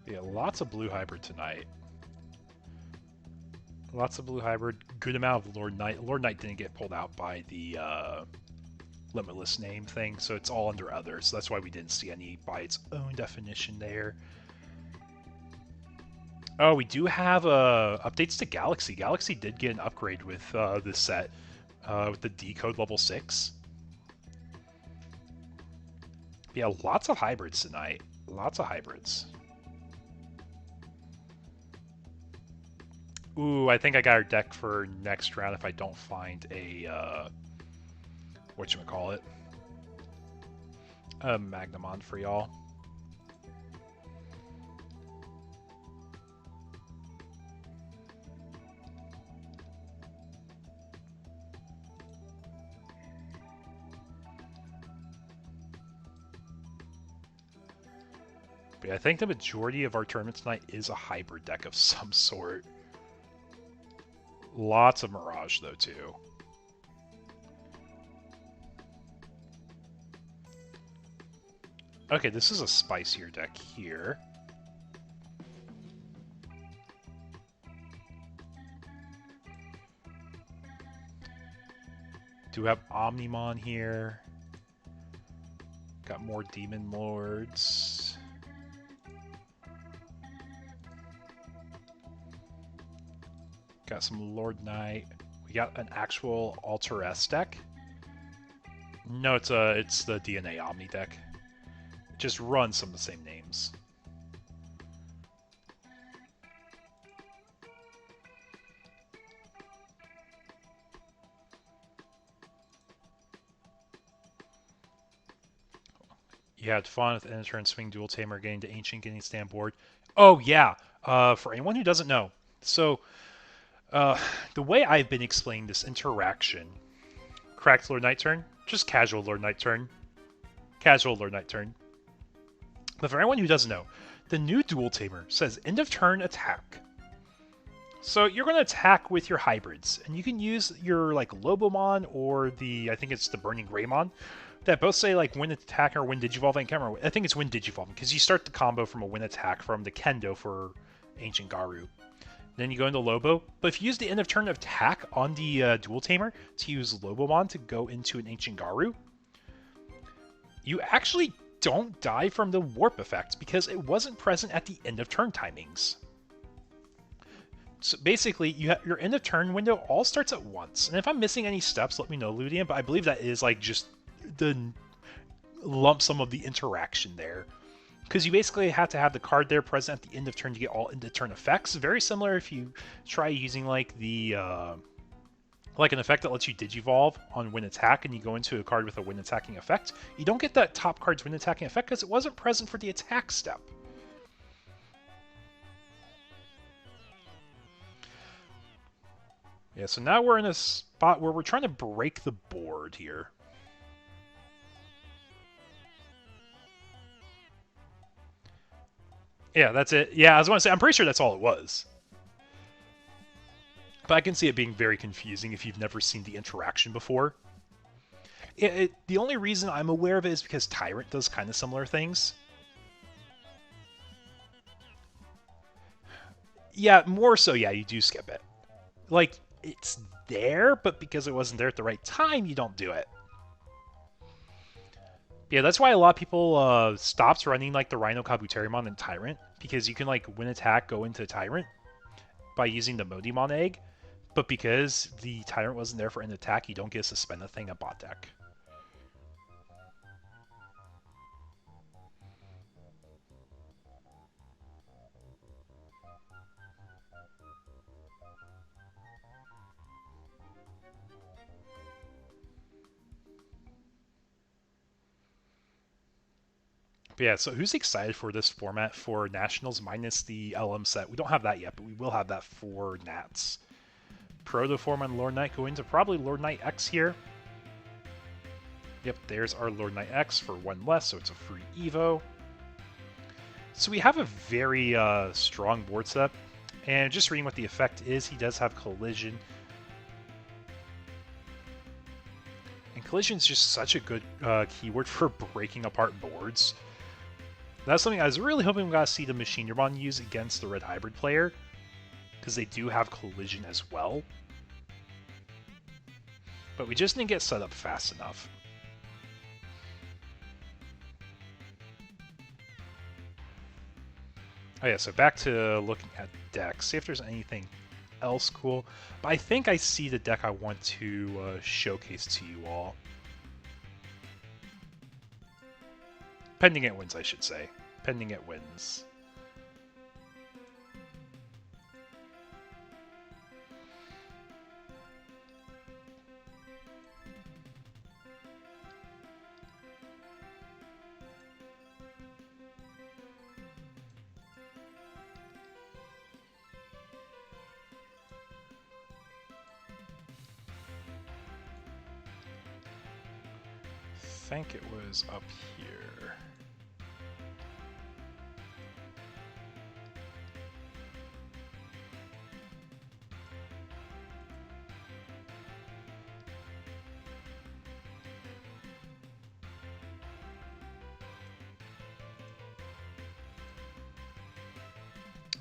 Yeah, lots of blue hybrid tonight. Lots of blue hybrid. Good amount of Lord Knight. Lord Knight didn't get pulled out by the limitless name thing, so it's all under other. So that's why we didn't see any by its own definition there. Oh, we do have updates to Galaxy. Galaxy did get an upgrade with this set with the decode level 6. Yeah, lots of hybrids tonight. Lots of hybrids. Ooh, I think I got our deck for next round if I don't find a, whatchamacallit, a Magnamon for y'all. But yeah, I think the majority of our tournament tonight is a hybrid deck of some sort. Lots of Mirage, though, too. Okay, this is a spicier deck here. Do have Omnimon here. Got more Demon Lords. Got some Lord Knight. We got an actual Alter S deck. No, it's the DNA Omni deck. It just runs some of the same names. You had fun with Enter and Swing Dual Tamer getting to Ancient Guinea Stand board. Oh yeah, for anyone who doesn't know. So, the way I've been explaining this interaction, cracked Lord Knight turn, just casual Lord Knight turn. Casual Lord Knight turn. But for anyone who doesn't know, the new Dual Tamer says end of turn attack. So you're going to attack with your hybrids, and you can use your like Lobomon or the, I think it's the Burning Greymon, that both say like win attack or win digivolve. I can't remember. I think it's win digivolve because you start the combo from a win attack from the Kendo for Ancient Garu. Then you go into Lobo. But if you use the end of turn attack on the Dual Tamer to use Lobomon to go into an Ancient Garu, you actually don't die from the warp effect because it wasn't present at the end of turn timings. So basically, your end of turn window all starts at once. And if I'm missing any steps, let me know, Ludian, but I believe that is like just the lump sum of the interaction there. Because you basically have to have the card there present at the end of turn to get all end of turn effects. Very similar if you try using like the like an effect that lets you digivolve on win attack and you go into a card with a win attacking effect. You don't get that top card's win attacking effect because it wasn't present for the attack step. Yeah, so now we're in a spot where we're trying to break the board here. Yeah, that's it. Yeah, I was going to say, I'm pretty sure that's all it was. But I can see it being very confusing if you've never seen the interaction before. The only reason I'm aware of it is because Tyrant does kind of similar things. Yeah, more so, yeah, you do skip it. Like, it's there, but because it wasn't there at the right time, you don't do it. Yeah, that's why a lot of people stopped running like the Rhino Kabuterimon and Tyrant, because you can like win attack, go into Tyrant by using the Modimon egg, but because the Tyrant wasn't there for an attack, you don't get to suspend the thing at bot deck. But yeah, so who's excited for this format for Nationals minus the LM set? We don't have that yet, but we will have that for Nats. Protoform on Lord Knight going to probably Lord Knight X here. Yep, there's our Lord Knight X for one less, so it's a free Evo. So we have a very strong board setup. And just reading what the effect is, he does have Collision. And Collision is just such a good keyword for breaking apart boards. That's something I was really hoping we got to see the Machinerbon use against the Red Hybrid player, because they do have Collision as well. But we just didn't get set up fast enough. Oh yeah, so back to looking at decks, see if there's anything else cool. But I think I see the deck I want to showcase to you all. Pending it wins, I should say. Pending it wins. I think it was up here.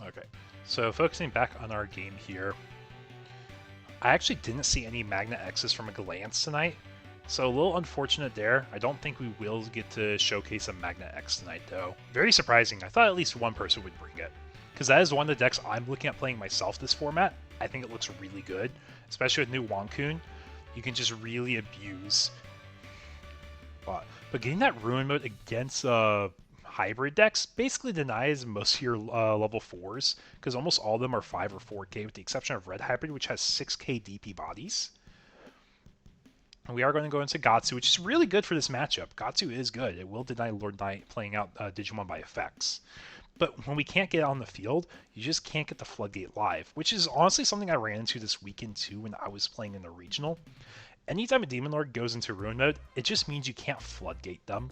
Okay, so focusing back on our game here, I actually didn't see any Magna X's from a glance tonight, so a little unfortunate there. I don't think we will get to showcase a Magna X tonight, though. Very surprising. I thought at least one person would bring it, because that is one of the decks I'm looking at playing myself this format. I think it looks really good, especially with new Wankun. You can just really abuse. But getting that Ruin mode against hybrid decks basically denies most of your level 4s, because almost all of them are 5 or 4k, with the exception of Red Hybrid, which has 6k DP bodies. And we are going to go into Gatsu, which is really good for this matchup. Gatsu is good. It will deny Lord Knight playing out Digimon by effects. But when we can't get on the field, you just can't get the Floodgate live, which is honestly something I ran into this weekend too when I was playing in the regional. Anytime a Demon Lord goes into Ruin mode, it just means you can't Floodgate them.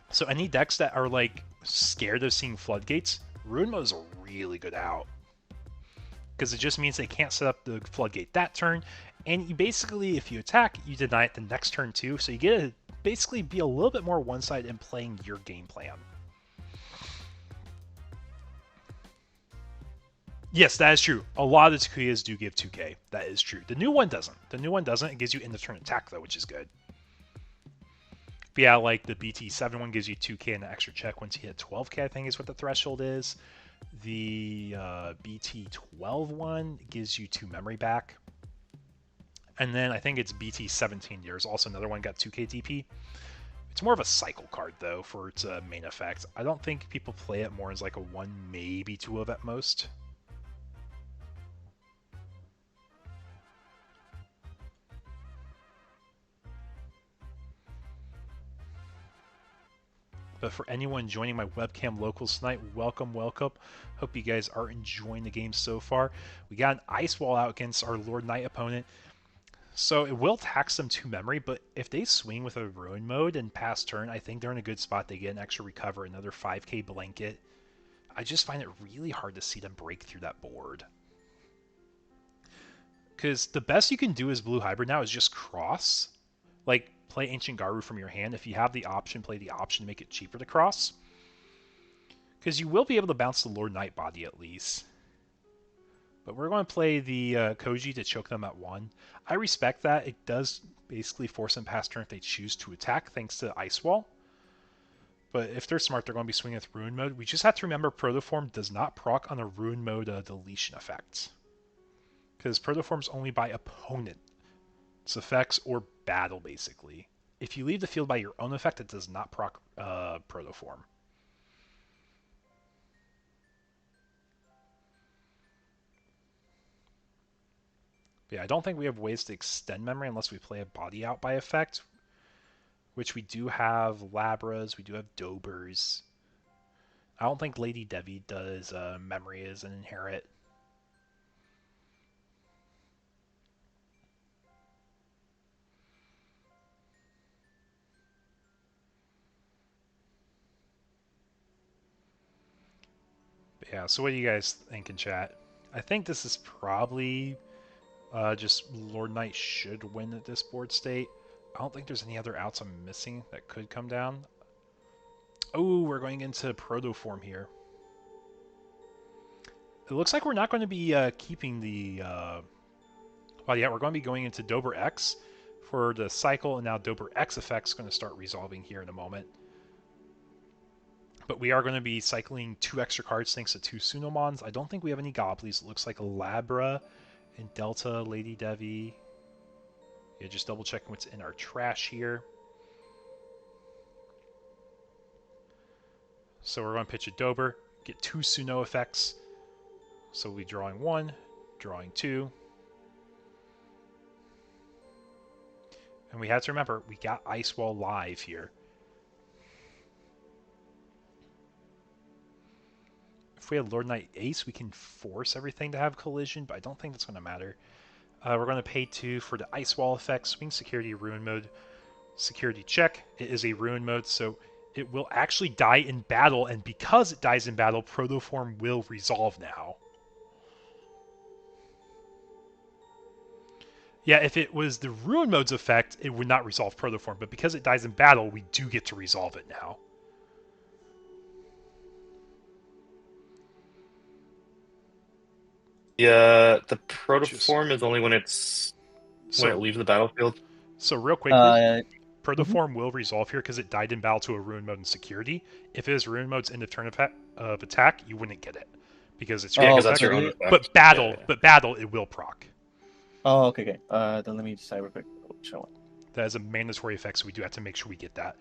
So any decks that are like scared of seeing Floodgates, Ruin mode is a really good out. Because it just means they can't set up the Floodgate that turn, And you basically, if you attack, you deny it the next turn too, so you get to basically be a little bit more one-sided in playing your game plan. Yes, that is true. A lot of the Takuyas do give 2k. That is true. The new one doesn't. The new one doesn't. It gives you end of turn attack though, which is good. But yeah, like the BT7 one gives you 2k and an extra check once you hit 12k, I think is what the threshold is. The BT12 one gives you 2 memory back. And then I think it's BT17. There's also another one got 2k DP. It's more of a cycle card though for its main effect. I don't think people play it more as like a 1, maybe 2 of at most. But for anyone joining my webcam locals tonight, welcome, welcome. Hope you guys are enjoying the game so far. We got an Ice Wall out against our Lord Knight opponent. So it will tax them 2 memory, but if they swing with a Ruin mode and pass turn, I think they're in a good spot. They get an extra recover, another 5k blanket. I just find it really hard to see them break through that board. Because the best you can do as Blue Hybrid now is just cross. Like, play Ancient Garu from your hand. If you have the option, play the option to make it cheaper to cross. Because you will be able to bounce the Lord Knight body at least. But we're going to play the Koji to choke them at 1. I respect that. It does basically force them past turn if they choose to attack, thanks to Ice Wall. But if they're smart, they're going to be swinging with Ruin mode. We just have to remember Protoform does not proc on a Ruin mode deletion effect. Because Protoform's only by opponent's effects or battle, basically. If you leave the field by your own effect, it does not proc Protoform. But yeah, I don't think we have ways to extend memory unless we play a body out by effect, which we do have Labras, we do have Dobers. I don't think Lady Devi does memory as an inherit. But yeah, so what do you guys think in chat? I think this is probably just Lord Knight should win at this board state. I don't think there's any other outs I'm missing that could come down. Oh, we're going into Protoform here. It looks like we're not going to be keeping the... well, yeah, we're going to be going into Dober X for the cycle, and now Dober X effect's going to start resolving here in a moment. But we are going to be cycling 2 extra cards thanks to 2 Sunomons. I don't think we have any Goblies. It looks like a Labra and Delta, Lady Devi. Yeah, just double checking what's in our trash here. So we're going to pitch a Dober, get 2 Suno effects. So we'll be drawing 1, drawing 2. And we have to remember, we got Ice Wall live here. If we had Lord Knight Ace, we can force everything to have collision, but I don't think that's going to matter. We're going to pay 2 for the Ice Wall effect, Swing Security, Ruin mode, Security check. It is a Ruin mode, so it will actually die in battle, and because it dies in battle, Protoform will resolve now. Yeah, if it was the Ruin mode's effect, it would not resolve Protoform, but because it dies in battle, we do get to resolve it now. The protoform is only when it's when it leaves the battlefield. So real quickly, Protoform will resolve here because it died in battle to a Ruin mode in security. If it is Ruin mode's end of turn of attack, you wouldn't get it because it's because that's your own effect. But battle, it will proc. Oh, okay. Then let me decide real quick which one. That is a mandatory effect, so we do have to make sure we get that.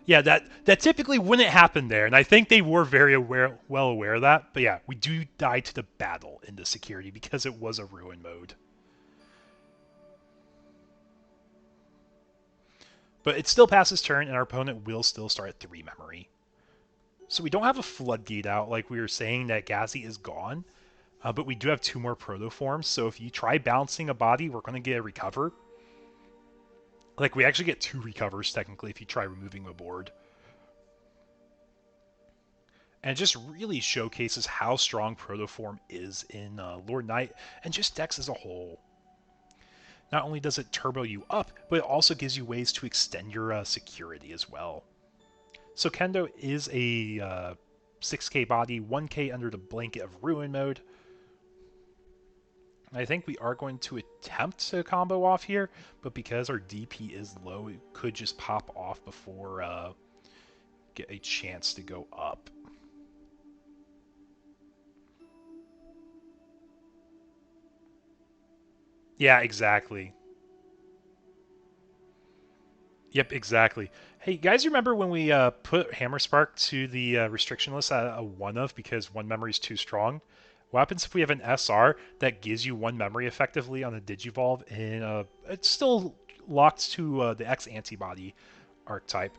Yeah, that typically wouldn't happen there, and I think they were very well aware of that. But yeah, we do die to the battle in the security because it was a Ruin mode. But it still passes turn, and our opponent will still start at 3 memory. So we don't have a Floodgate out like we were saying that Gazi is gone. But we do have 2 more Protoforms, so if you try bouncing a body, we're going to get a recover. Like, we actually get 2 recovers, technically, if you try removing the board. And it just really showcases how strong Protoform is in Lord Knight and just decks as a whole. Not only does it turbo you up, but it also gives you ways to extend your security as well. So Kendo is a 6k body, 1k under the blanket of Ruin mode. I think we are going to attempt to combo off here, but because our DP is low, it could just pop off before get a chance to go up. Yeah, exactly. Yep, exactly. Hey, guys, remember when we put Hammerspark to the restriction list at a 1 of because one memory is too strong? What happens if we have an SR that gives you one memory effectively on a Digivolve and it's still locked to the X antibody archetype?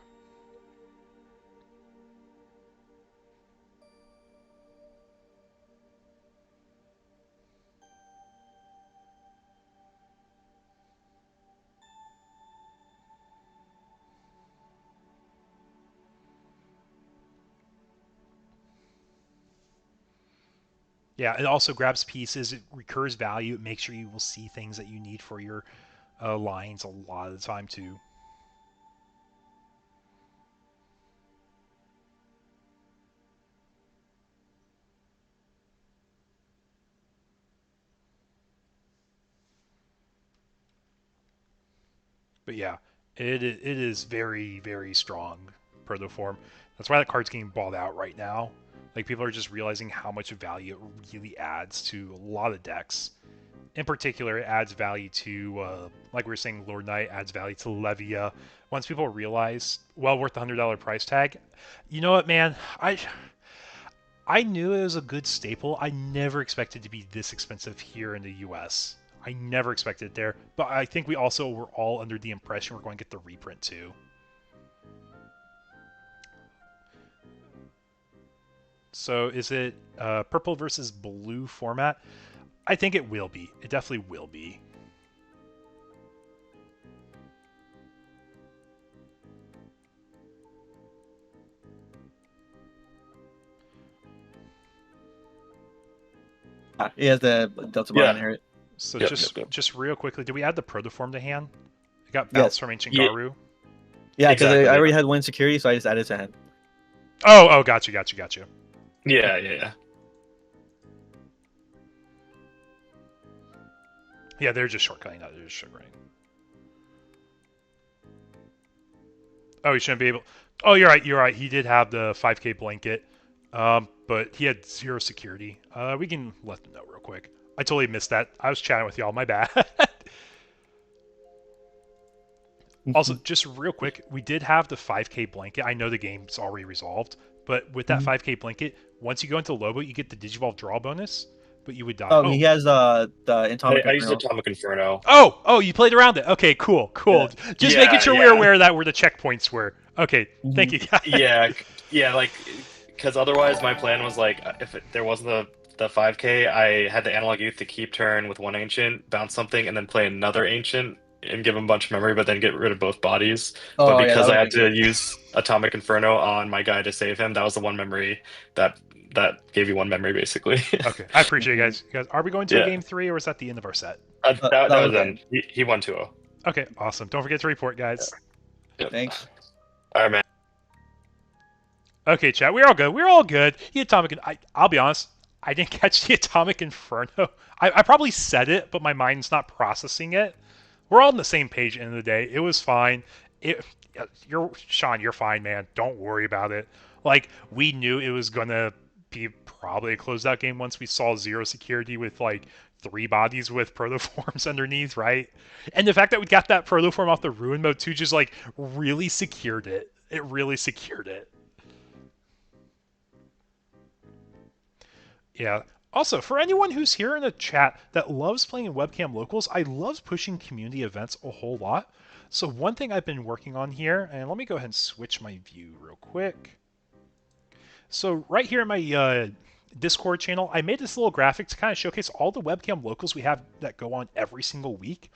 Yeah, it also grabs pieces, it recurs value, it makes sure you will see things that you need for your lines a lot of the time too. But yeah, it is very, very strong Protoform. That's why that card's getting balled out right now. Like, people are just realizing how much value it really adds to a lot of decks. In particular, it adds value to, like we were saying, Lord Knight adds value to Levia. Once people realize, well worth the $100 price tag, you know what, man? I knew it was a good staple. I never expected it to be this expensive here in the US. I never expected it there, but I think we also were all under the impression we're going to get the reprint too. So is it purple versus blue format? I think it will be. It definitely will be. He has the Delta Bar inherit. So just real quickly, did we add the Protoform to hand? It got bounced from Ancient Garu. Yeah, because I already had one security, so I just added it to hand. Oh, got you. Yeah. Yeah, they're just shortcutting. No, they're just sugaring. Oh, he shouldn't be able. Oh, you're right. He did have the 5k blanket, but he had 0 security. We can let them know real quick. I totally missed that. I was chatting with y'all. My bad. Also, just real quick, we did have the 5k blanket. I know the game's already resolved, but with that 5k blanket, once you go into Lobo, you get the Digivolve draw bonus, but you would die. Oh, he has the Atomic Inferno. I used Atomic Inferno. Oh, you played around it. Okay, cool. Yeah. Just making sure we're aware of that where the checkpoints were. Okay, thank you, guys. Yeah, like, because otherwise my plan was like, if there wasn't the 5k, I had the Analog Youth to keep turn with one Ancient, bounce something, and then play another Ancient and give him a bunch of memory, but then get rid of both bodies. But because I had to use Atomic Inferno on my guy to save him, that was the one memory that gave you one memory, basically. Okay, I appreciate you guys. Are we going to a game 3, or is that the end of our set? That was then. He won 2-0. Okay, awesome. Don't forget to report, guys. Yep. Thanks. All right, man. Okay, chat. We're all good. The Atomic. I'll be honest. I didn't catch the Atomic Inferno. I probably said it, but my mind's not processing it. We're all on the same page at the end of the day. It was fine. Sean, you're fine, man. Don't worry about it. Like, we knew it was gonna be probably a closed out game once we saw 0 security with like 3 bodies with protoforms underneath, right? And the fact that we got that protoform off the ruin mode too just like really secured it. It really secured it. Yeah. Also, for anyone who's here in the chat that loves playing in webcam locals, I love pushing community events a whole lot. So one thing I've been working on here, and let me go ahead and switch my view real quick. So right here in my Discord channel, I made this little graphic to kind of showcase all the webcam locals we have that go on every single week.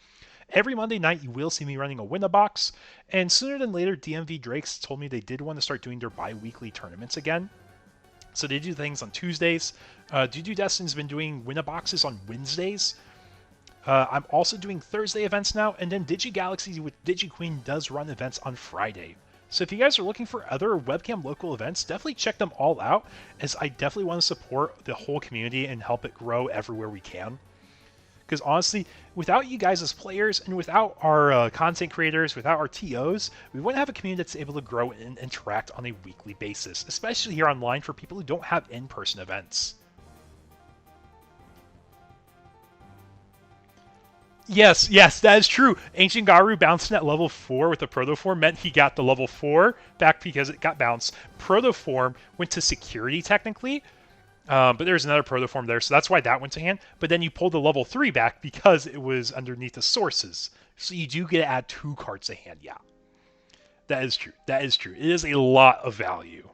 Every Monday night, you will see me running a win-a-box, and sooner than later, DMV Drakes told me they did want to start doing their bi-weekly tournaments again. So they do things on Tuesdays. Dudu Destin's been doing Win-A-Boxes on Wednesdays. I'm also doing Thursday events now, and then DigiGalaxy with DigiQueen does run events on Friday. So if you guys are looking for other webcam local events, definitely check them all out, as I definitely want to support the whole community and help it grow everywhere we can. Because honestly, without you guys as players, and without our content creators, without our TOs, we wouldn't have a community that's able to grow and interact on a weekly basis, especially here online for people who don't have in-person events. Yes, that is true. Ancient Garu bouncing at level 4 with the Protoform meant he got the level 4 back because it got bounced. Protoform went to security technically, but there's another Protoform there, so that's why that went to hand. But then you pulled the level 3 back because it was underneath the sources. So you do get to add 2 cards to hand, yeah. That is true. It is a lot of value.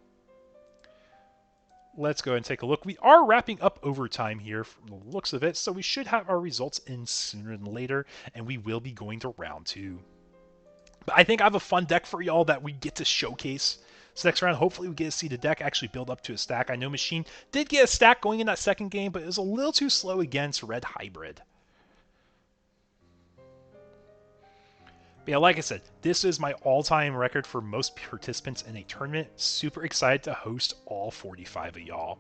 Let's go ahead and take a look. We are wrapping up overtime here from the looks of it, so we should have our results in sooner than later, and we will be going to round 2. But I think I have a fun deck for y'all that we get to showcase. So next round, hopefully we get to see the deck actually build up to a stack. I know Machine did get a stack going in that second game, but it was a little too slow against Red Hybrid. But yeah, like I said, this is my all-time record for most participants in a tournament. Super excited to host all 45 of y'all.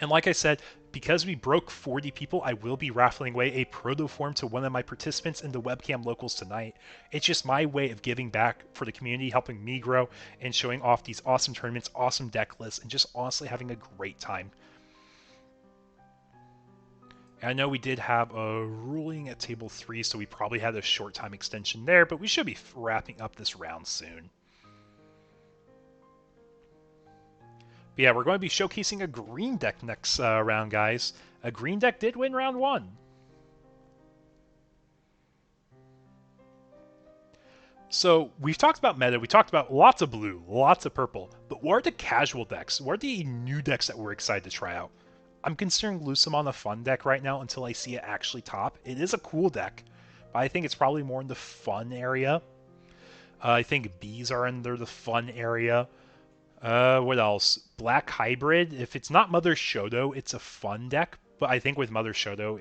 And like I said, because we broke 40 people, I will be raffling away a Protoform to one of my participants in the webcam locals tonight. It's just my way of giving back for the community, helping me grow, and showing off these awesome tournaments, awesome deck lists, and just honestly having a great time. I know we did have a ruling at table 3, so we probably had a short time extension there, but we should be wrapping up this round soon. But yeah, we're going to be showcasing a green deck next round, guys. A green deck did win round 1. So we've talked about meta, we talked about lots of blue, lots of purple, but what are the casual decks? What are the new decks that we're excited to try out? I'm considering Lucemon a fun deck right now until I see it actually top. It is a cool deck, but I think it's probably more in the fun area. I think bees are under the fun area. What else? Black Hybrid. If it's not Mother Shoto, it's a fun deck, but I think with Mother Shoto,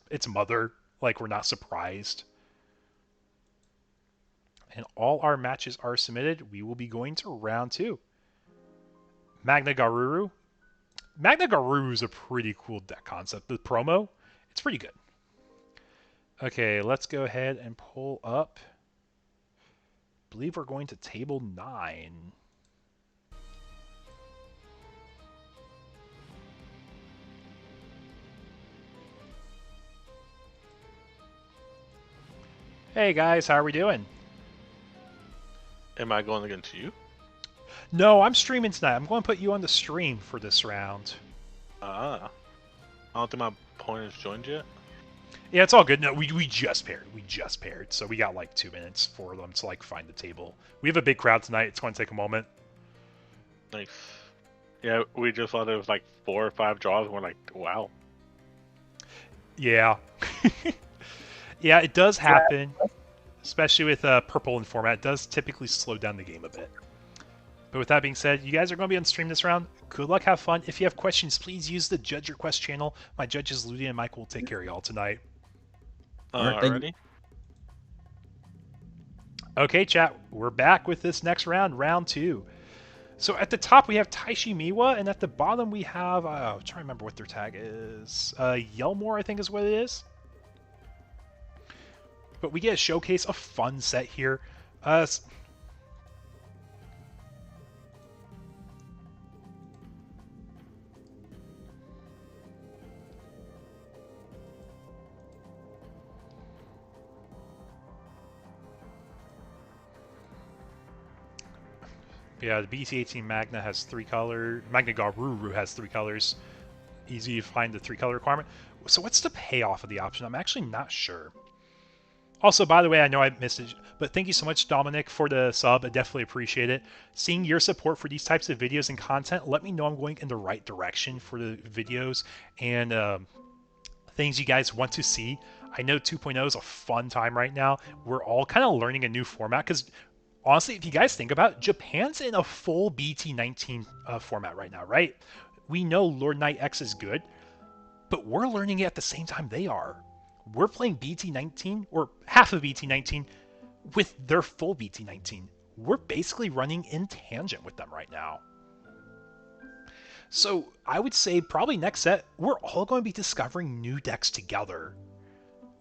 it's Mother. Like, we're not surprised. And all our matches are submitted. We will be going to round 2. Magna Garuru. Magna Garuru is a pretty cool deck concept. The promo, it's pretty good. Okay, let's go ahead and pull up. I believe we're going to table 9. Hey guys, how are we doing? Am I going against you? No, I'm streaming tonight. I'm going to put you on the stream for this round. I don't think my opponent's joined yet. Yeah, it's all good. No, we just paired. We just paired. So we got like 2 minutes for them to like find the table. We have a big crowd tonight. It's going to take a moment. Nice. Yeah, we just thought there was like 4 or 5 draws, and we're like, wow. Yeah. Yeah, it does happen. Especially with purple in format. It does typically slow down the game a bit. But with that being said, you guys are going to be on stream this round. Good luck, have fun. If you have questions, please use the Judge Request channel. My judges, Ludi and Mike, will take care of y'all tonight. Ready? Okay, chat. We're back with this next round, round 2. So at the top, we have Taishi Miwa, and at the bottom, we have... I'm trying to remember what their tag is. Yelmore, I think is what it is. But we get a showcase, a fun set here. Yeah, the BT18 Magna has 3 colors. Magna Garuru has 3 colors. Easy to find the 3 color requirement. So what's the payoff of the option? I'm actually not sure. Also, by the way, I know I missed it, but thank you so much, Dominic, for the sub. I definitely appreciate it. Seeing your support for these types of videos and content, let me know I'm going in the right direction for the videos and things you guys want to see. I know 2.0 is a fun time right now. We're all kind of learning a new format because honestly, if you guys think about it, Japan's in a full BT19 format right now, right? We know Lord Knight X is good, but we're learning it at the same time they are. We're playing BT19, or half of BT19, with their full BT19. We're basically running in tangent with them right now. So I would say probably next set, we're all going to be discovering new decks together,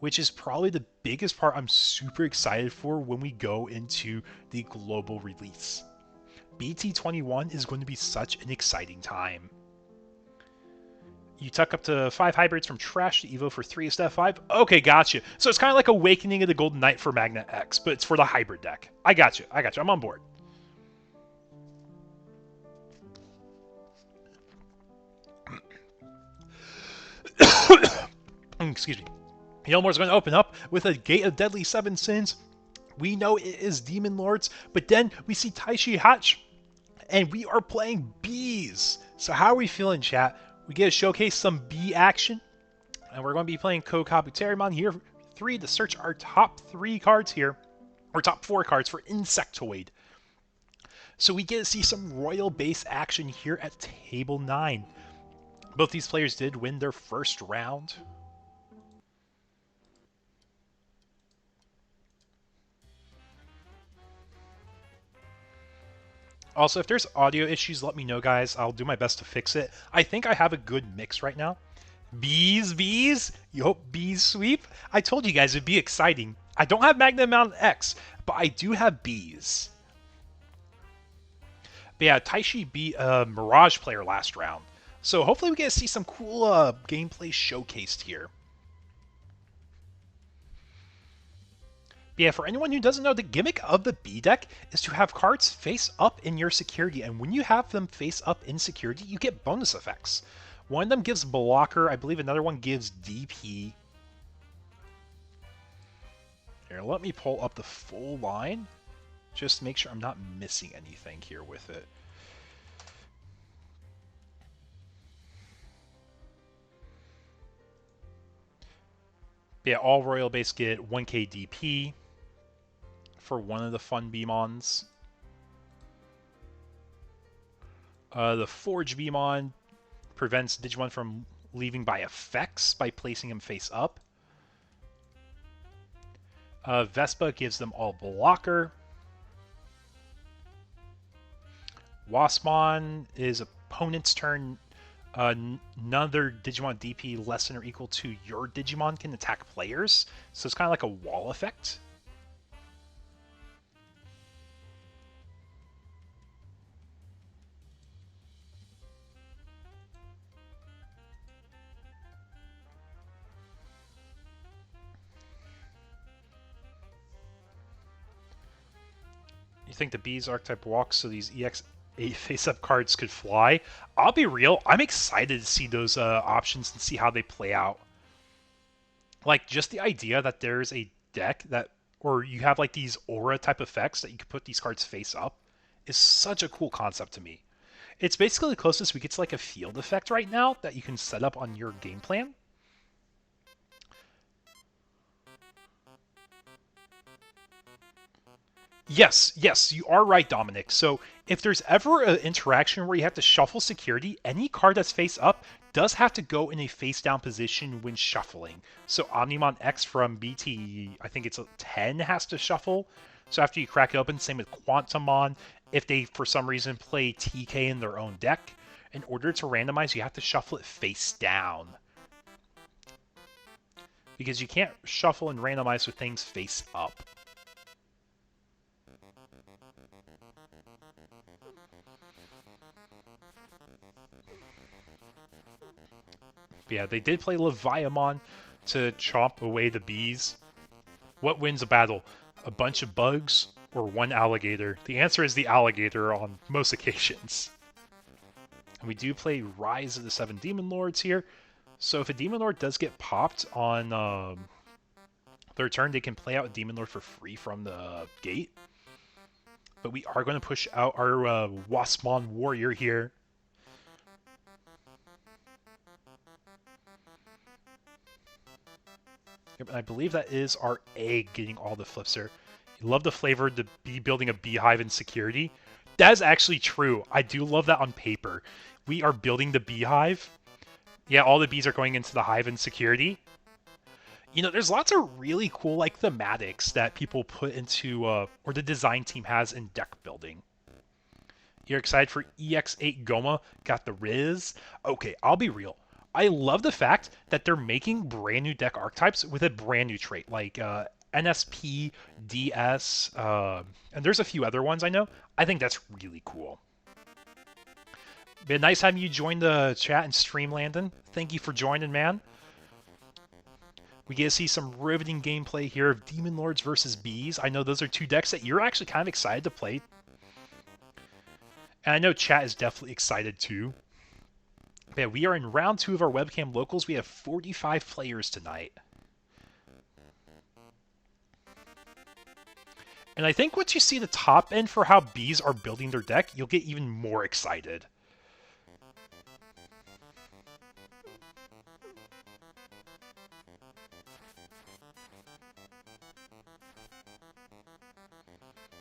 which is probably the biggest part I'm super excited for when we go into the global release. BT21 is going to be such an exciting time. You tuck up to 5 hybrids from trash to Evo for 3 instead of 5? Okay, gotcha. So it's kind of like Awakening of the Golden Knight for Magnet X, but it's for the hybrid deck. I got you. I'm on board. Excuse me. Yelmore's going to open up with a Gate of Deadly Seven Sins. We know it is Demon Lords, but then we see Taishi Hatch, and we are playing bees. So how are we feeling, chat? We get to showcase some bee action, and we're going to be playing Kokabuterimon here 3 to search our top 3 cards here, or top 4 cards for Insectoid. So we get to see some Royal base action here at Table 9. Both these players did win their first round. Also, if there's audio issues, let me know, guys. I'll do my best to fix it. I think I have a good mix right now. Bees, bees. You hope bees sweep? I told you guys it'd be exciting. I don't have Magnet Mountain X, but I do have bees. But yeah, Taishi beat a Mirage player last round. So hopefully we get to see some cool gameplay showcased here. But yeah, for anyone who doesn't know, the gimmick of the B deck is to have cards face up in your security, and when you have them face up in security, you get bonus effects. One of them gives blocker, I believe another one gives DP. Here, let me pull up the full line, just to make sure I'm not missing anything here with it. But yeah, all Royal base get 1k DP for one of the fun Beamons. The Forge Beamon prevents Digimon from leaving by effects by placing him face up. Vespa gives them all blocker. Waspmon is opponent's turn. Another Digimon DP less than or equal to your Digimon can attack players. So it's kind of like a wall effect. You think the Bees archetype walks so these EX8 face-up cards could fly? I'll be real, I'm excited to see those options and see how they play out. Like, just the idea that there's a deck that, or you have like these aura type effects that you could put these cards face up is such a cool concept to me. It's basically the closest we get to like a field effect right now that you can set up on your game plan. Yes, you are right, Dominic. So if there's ever an interaction where you have to shuffle security, any card that's face up does have to go in a face down position when shuffling. So Omnimon X from BT, I think it's a 10, has to shuffle. So after you crack it open, same with Quantumon. If they, for some reason, play TK in their own deck, in order to randomize, you have to shuffle it face down. Because you can't shuffle and randomize with things face up. But yeah, they did play Leviamon to chomp away the bees. What wins a battle? A bunch of bugs or one alligator? The answer is the alligator on most occasions. And we do play Rise of the Seven Demon Lords here. So if a Demon Lord does get popped on their turn, they can play out a Demon Lord for free from the gate. But we are going to push out our Waspmon Warrior here. I believe that is our egg getting all the flips there. Love the flavor to be building a beehive in security. That is actually true. I do love that on paper. We are building the beehive. Yeah, all the bees are going into the hive in security. You know, there's lots of really cool like thematics that people put into, or the design team has in deck building. You're excited for EX8 Goma? Got the Riz? Okay, I'll be real. I love the fact that they're making brand new deck archetypes with a brand new trait, like NSP, DS, and there's a few other ones I know. I think that's really cool. Been nice having you join the chat and stream, Landon. Thank you for joining, man. We get to see some riveting gameplay here of Demon Lords versus Bees. I know those are two decks that you're actually kind of excited to play. And I know chat is definitely excited too. But yeah, we are in round 2 of our webcam locals. We have 45 players tonight. And I think once you see the top end for how Bees are building their deck, you'll get even more excited.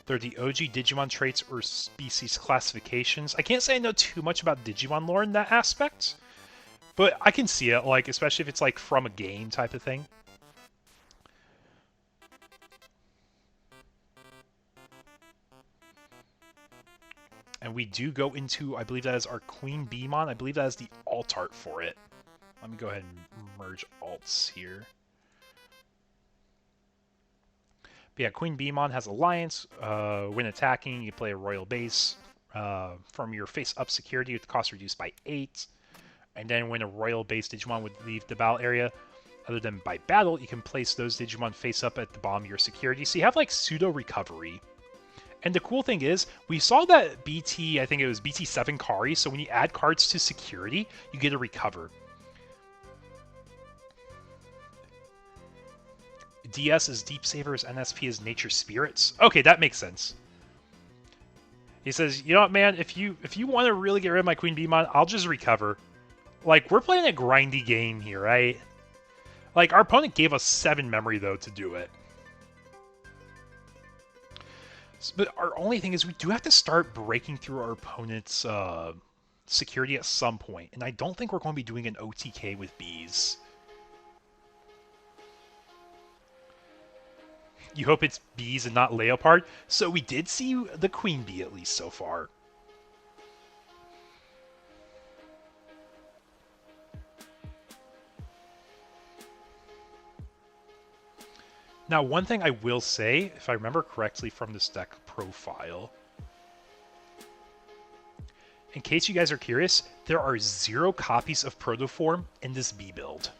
They're the OG Digimon traits or species classifications. I can't say I know too much about Digimon lore in that aspect, but I can see it, like, especially if it's like from a game type of thing. And we do go into, I believe that is our Queen Beemon. I believe that is the alt art for it. Let me go ahead and merge alts here. But yeah, Queen Beemon has Alliance. When attacking, you play a Royal Base. From your face-up security with the cost reduced by 8. And then when a Royal Base Digimon would leave the battle area, other than by battle, you can place those Digimon face-up at the bottom of your security. So you have like pseudo-recovery. And the cool thing is, we saw that BT, I think it was BT7 Kari, so when you add cards to security, you get a recover. DS is Deep Savers, NSP is Nature Spirits. Okay, that makes sense. He says, you know what, man, if you want to really get rid of my Queen Beemon, I'll just recover. Like, we're playing a grindy game here, right? Like, our opponent gave us 7 memory, though, to do it. But our only thing is we do have to start breaking through our opponent's security at some point. And I don't think we're going to be doing an OTK with Bees. You hope it's Bees and not Leopard. So we did see the Queen Bee at least so far. Now, one thing I will say, if I remember correctly from this deck profile, in case you guys are curious, there are 0 copies of Protoform in this Bee build.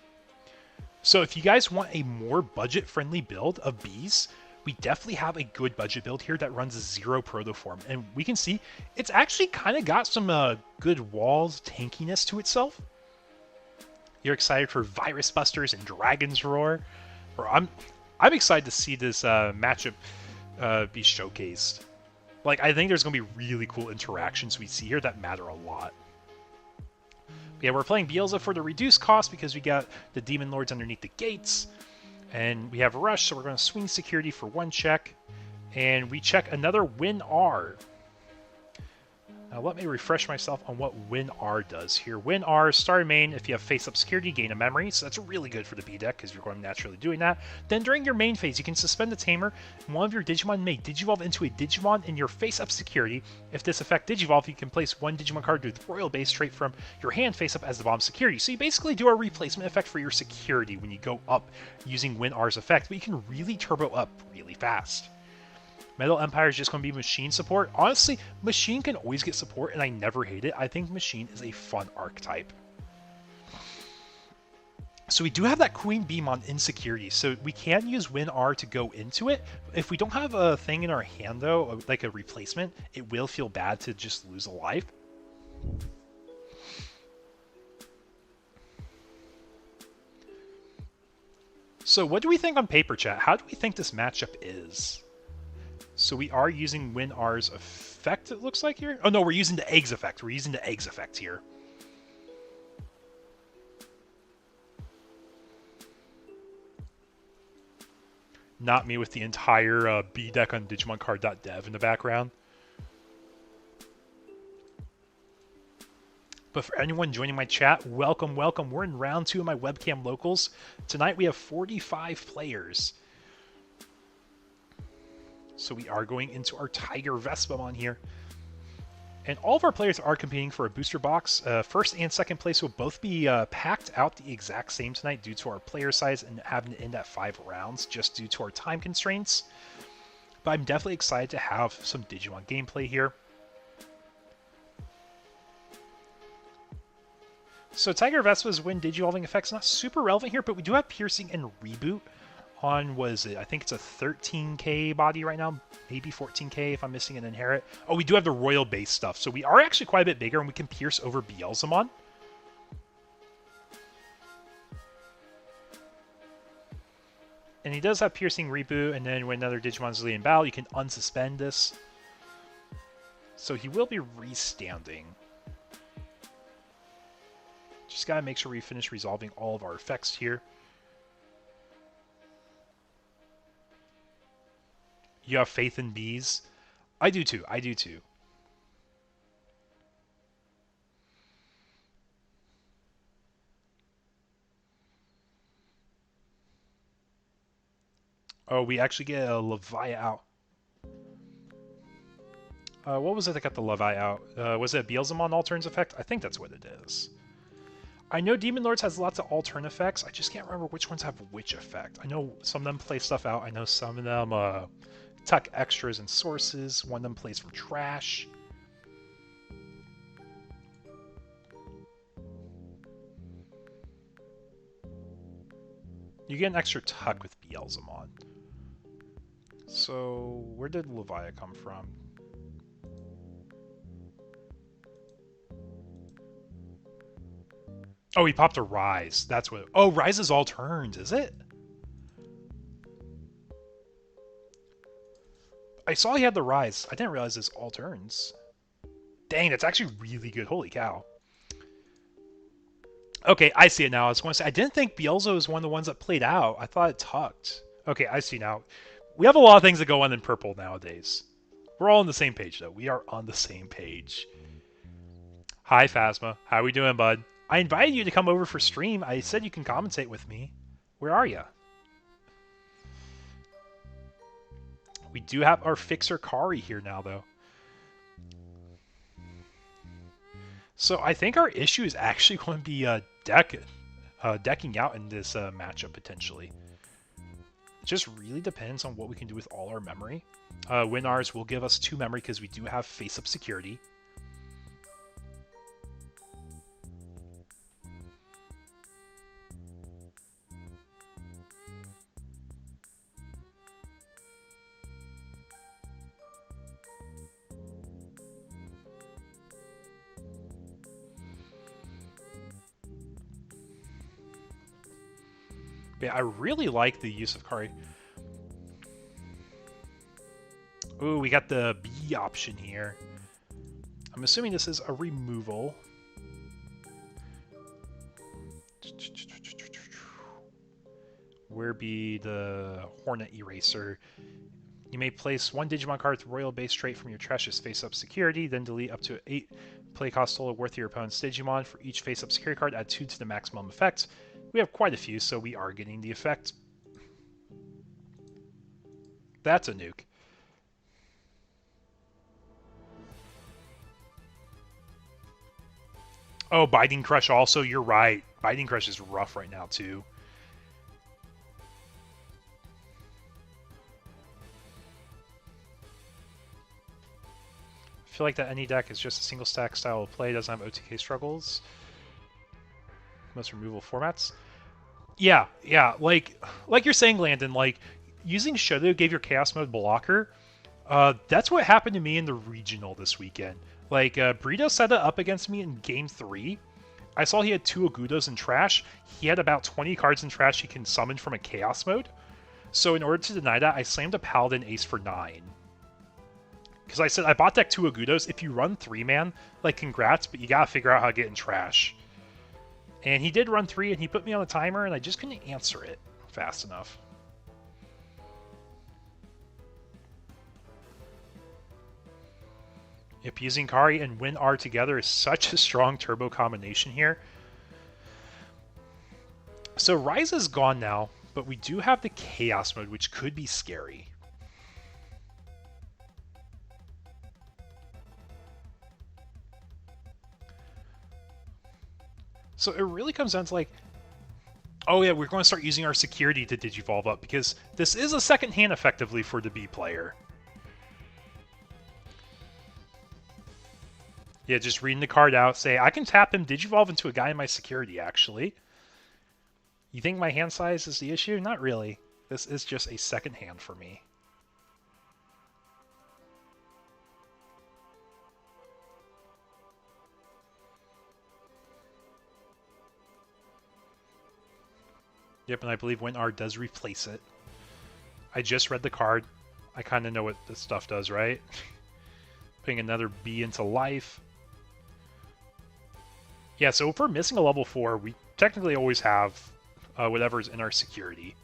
So if you guys want a more budget-friendly build of Bees, we definitely have a good budget build here that runs 0 Protoform. And we can see it's actually kind of got some good walls tankiness to itself. You're excited for Virus Busters and Dragon's Roar? Or I'm excited to see this matchup be showcased. Like, I think there's going to be really cool interactions we see here that matter a lot. Yeah, we're playing Beelza for the reduced cost because we got the Demon Lords underneath the gates. And we have Rush, so we're going to swing security for 1 check. And we check another Win R. Now let me refresh myself on what Win R does here. Win R, start main, if you have face-up security, gain a memory. So that's really good for the B deck because you're going naturally doing that. Then during your main phase, you can suspend the Tamer. And one of your Digimon may Digivolve into a Digimon in your face-up security. If this effect Digivolve, you can place 1 Digimon card with Royal Base trait from your hand face-up as the bomb security. So you basically do a replacement effect for your security when you go up using Win R's effect, but you can really turbo up really fast. Metal Empire is just going to be Machine support. Honestly, Machine can always get support, and I never hate it. I think Machine is a fun archetype. So we do have that Queen Beemon in security, so we can use Win R to go into it. If we don't have a thing in our hand, though, like a replacement, it will feel bad to just lose a life. So what do we think on paper, chat? How do we think this matchup is? So we are using Win R's effect, it looks like here. Oh no, we're using the eggs effect. We're using the eggs effect here. not me with the entire B deck on DigimonCard.dev in the background. But for anyone joining my chat, welcome, welcome. We're in round 2 of my webcam locals. Tonight we have 45 players. So we are going into our Tiger Vespamon here. And all of our players are competing for a booster box. First and second place will both be packed out the exact same tonight due to our player size and having to end at 5 rounds just due to our time constraints. But I'm definitely excited to have some Digimon gameplay here. So Tiger Vespa's Wind Digivolving effect's not super relevant here, but we do have Piercing and Reboot on, what is it? I think it's a 13k body right now, maybe 14k if I'm missing an Inherit. Oh, we do have the Royal Base stuff, so we are actually quite a bit bigger, and we can pierce over Beelzemon. And he does have Piercing Reboot, and then when another Digimon's in battle, you can unsuspend this. So he will be restanding. Just gotta make sure we finish resolving all of our effects here. You have faith in bees? I do too, I do too. Oh, we actually get a Levi out. What was it that got the Levi out? Was it a Beelzemon all turns effect? I think that's what it is. I know Demon Lords has lots of alternate effects. I just can't remember which ones have which effect. I know some of them play stuff out. I know some of them tuck extras and sources. One of them plays from trash. You get an extra tuck with Beelzemon. So, where did Levi come from? Oh, he popped a Rise. That's what... Oh, Rise is all turns, is it? I saw he had the Rise. I didn't realize it's all turns. Dang, that's actually really good. Holy cow. Okay, I see it now. I was going to say, I didn't think Beelzo was one of the ones that played out. I thought it tucked. Okay, I see now. We have a lot of things that go on in purple nowadays. We're all on the same page, though. We are on the same page. Hi, Phasma. How are we doing, bud? I invited you to come over for stream. I said you can commentate with me. Where are you? We do have our Fixer Kari here now, though. So I think our issue is actually going to be decking out in this matchup, potentially. It just really depends on what we can do with all our memory. Winars will give us 2 memory because we do have face-up security. Yeah, I really like the use of Kari. Ooh, we got the B option here. I'm assuming this is a removal. Where be the Hornet Eraser? You may place 1 Digimon card with Royal Base trait from your trash's face-up security, then delete up to 8 play cost total worth of your opponent's Digimon. For each face-up security card, add 2 to the maximum effect. We have quite a few, so we are getting the effect. That's a nuke. Oh, Biting Crush also, you're right. Biting Crush is rough right now, too. I feel like that any deck is just a single stack style of play, doesn't have OTK struggles. Most removal formats. Yeah, like you're saying, Landon, like, using Shoto gave your Chaos Mode blocker, that's what happened to me in the regional this weekend. Like, Brito set it up against me in Game 3. I saw he had 2 Agudos in trash. He had about 20 cards in trash he can summon from a Chaos Mode. So in order to deny that, I slammed a Paladin Ace for 9. Because I said, I bought deck 2 Agudos. If you run 3-man, like, congrats, but you gotta figure out how to get in trash. And he did run 3, and he put me on the timer, and I just couldn't answer it fast enough. Yep, using Kari and WinR together is such a strong turbo combination here. So Rise is gone now, but we do have the Chaos mode, which could be scary. So it really comes down to like, oh yeah, we're going to start using our security to digivolve up, because this is a second hand effectively for the B player. Yeah, just reading the card out, say, I can tap him, digivolve into a guy in my security, actually. You think my hand size is the issue? Not really. This is just a second hand for me. Yep, and I believe WinR does replace it. I just read the card. I kind of know what this stuff does, right? Putting another B into life. Yeah, so if we're missing a level 4, we technically always have whatever's in our security.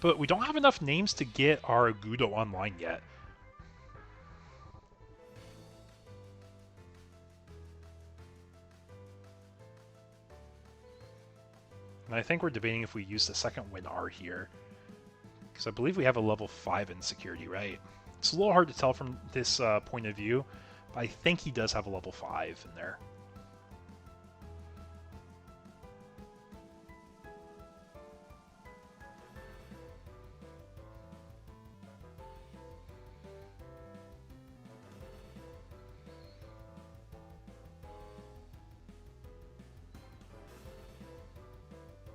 But we don't have enough names to get our Agudo online yet. And I think we're debating if we use the second WinR here. Because I believe we have a level 5 in security, right? It's a little hard to tell from this point of view, but I think he does have a level 5 in there.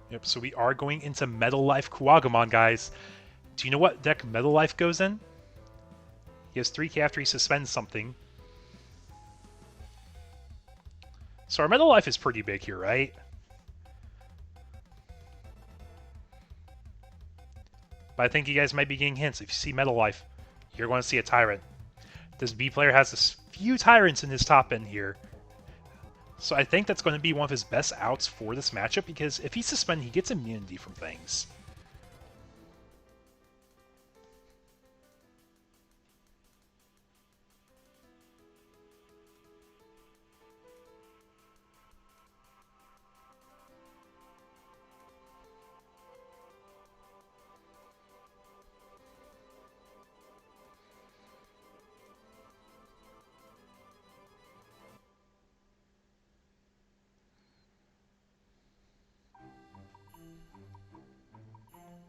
Yep, so we are going into Metal Life Kuwagamon, guys. Do you know what deck Metal Life goes in? He has 3k after he suspends something. So our Metal Life is pretty big here, right? But I think you guys might be getting hints. If you see Metal Life, you're going to see a Tyrant. This B player has a few Tyrants in his top end here. So I think that's going to be one of his best outs for this matchup, because if he's suspended, he gets immunity from things.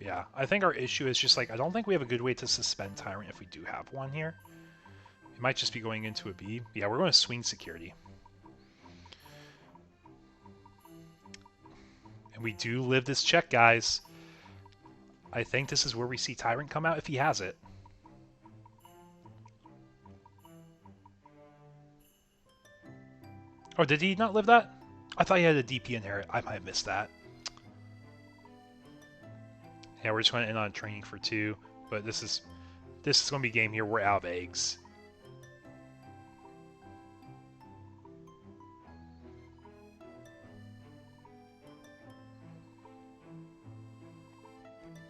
Yeah, I think our issue is just like, I don't think we have a good way to suspend Tyrant if we do have one here. It might just be going into a B. Yeah, we're going to swing security. And we do live this check, guys. I think this is where we see Tyrant come out if he has it. Oh, did he not live that? I thought he had a DP inherit. I might have missed that. Yeah, we're just going to end on training for 2, but this is going to be a game here. We're out of eggs.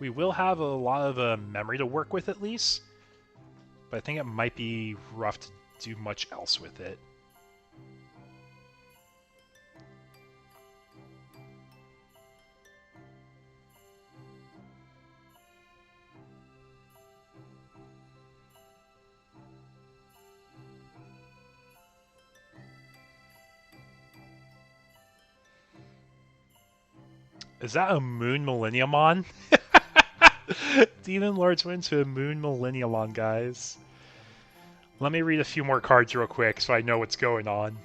We will have a lot of memory to work with at least, but I think it might be rough to do much else with it. Is that a Moon Millenniumon? Demon Lords went to a Moon Millenniumon, guys. Let me read a few more cards real quick so I know what's going on.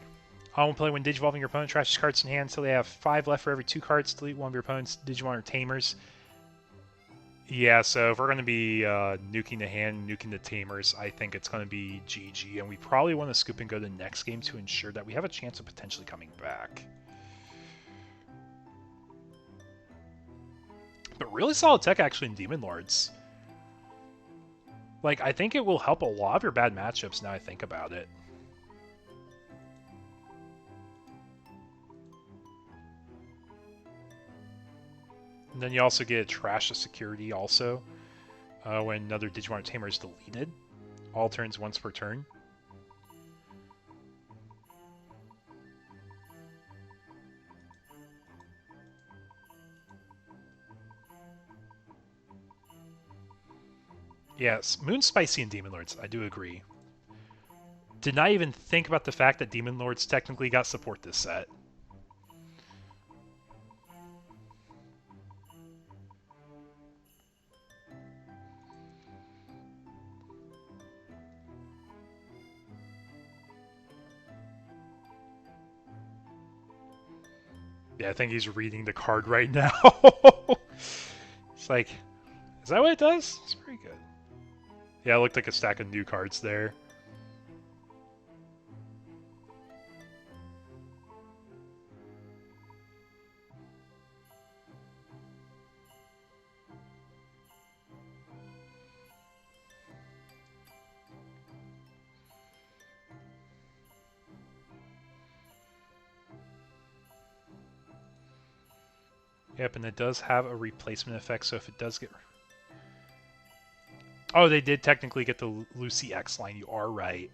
I won't play when digivolving your opponent. Trash cards in hand until they have 5 left for every 2 cards. Delete one of your opponent's Digimon or Tamers. Yeah, so if we're going to be nuking the hand, nuking the Tamers, I think it's going to be GG. And we probably want to scoop and go to the next game to ensure that we have a chance of potentially coming back. But really solid tech, actually, in Demon Lords. Like, I think it will help a lot of your bad matchups now I think about it. And then you also get a trash of security also when another Digimon Tamer is deleted. All turns once per turn. Yes, Moon's spicy and Demon Lords, I do agree. Did not even think about the fact that Demon Lords technically got support this set. Yeah, I think he's reading the card right now. It's like, is that what it does? It's pretty good. Yeah, it looked like a stack of new cards there. Yep, and it does have a replacement effect, so if it does get... Oh, they did technically get the Lucy X line, you are right.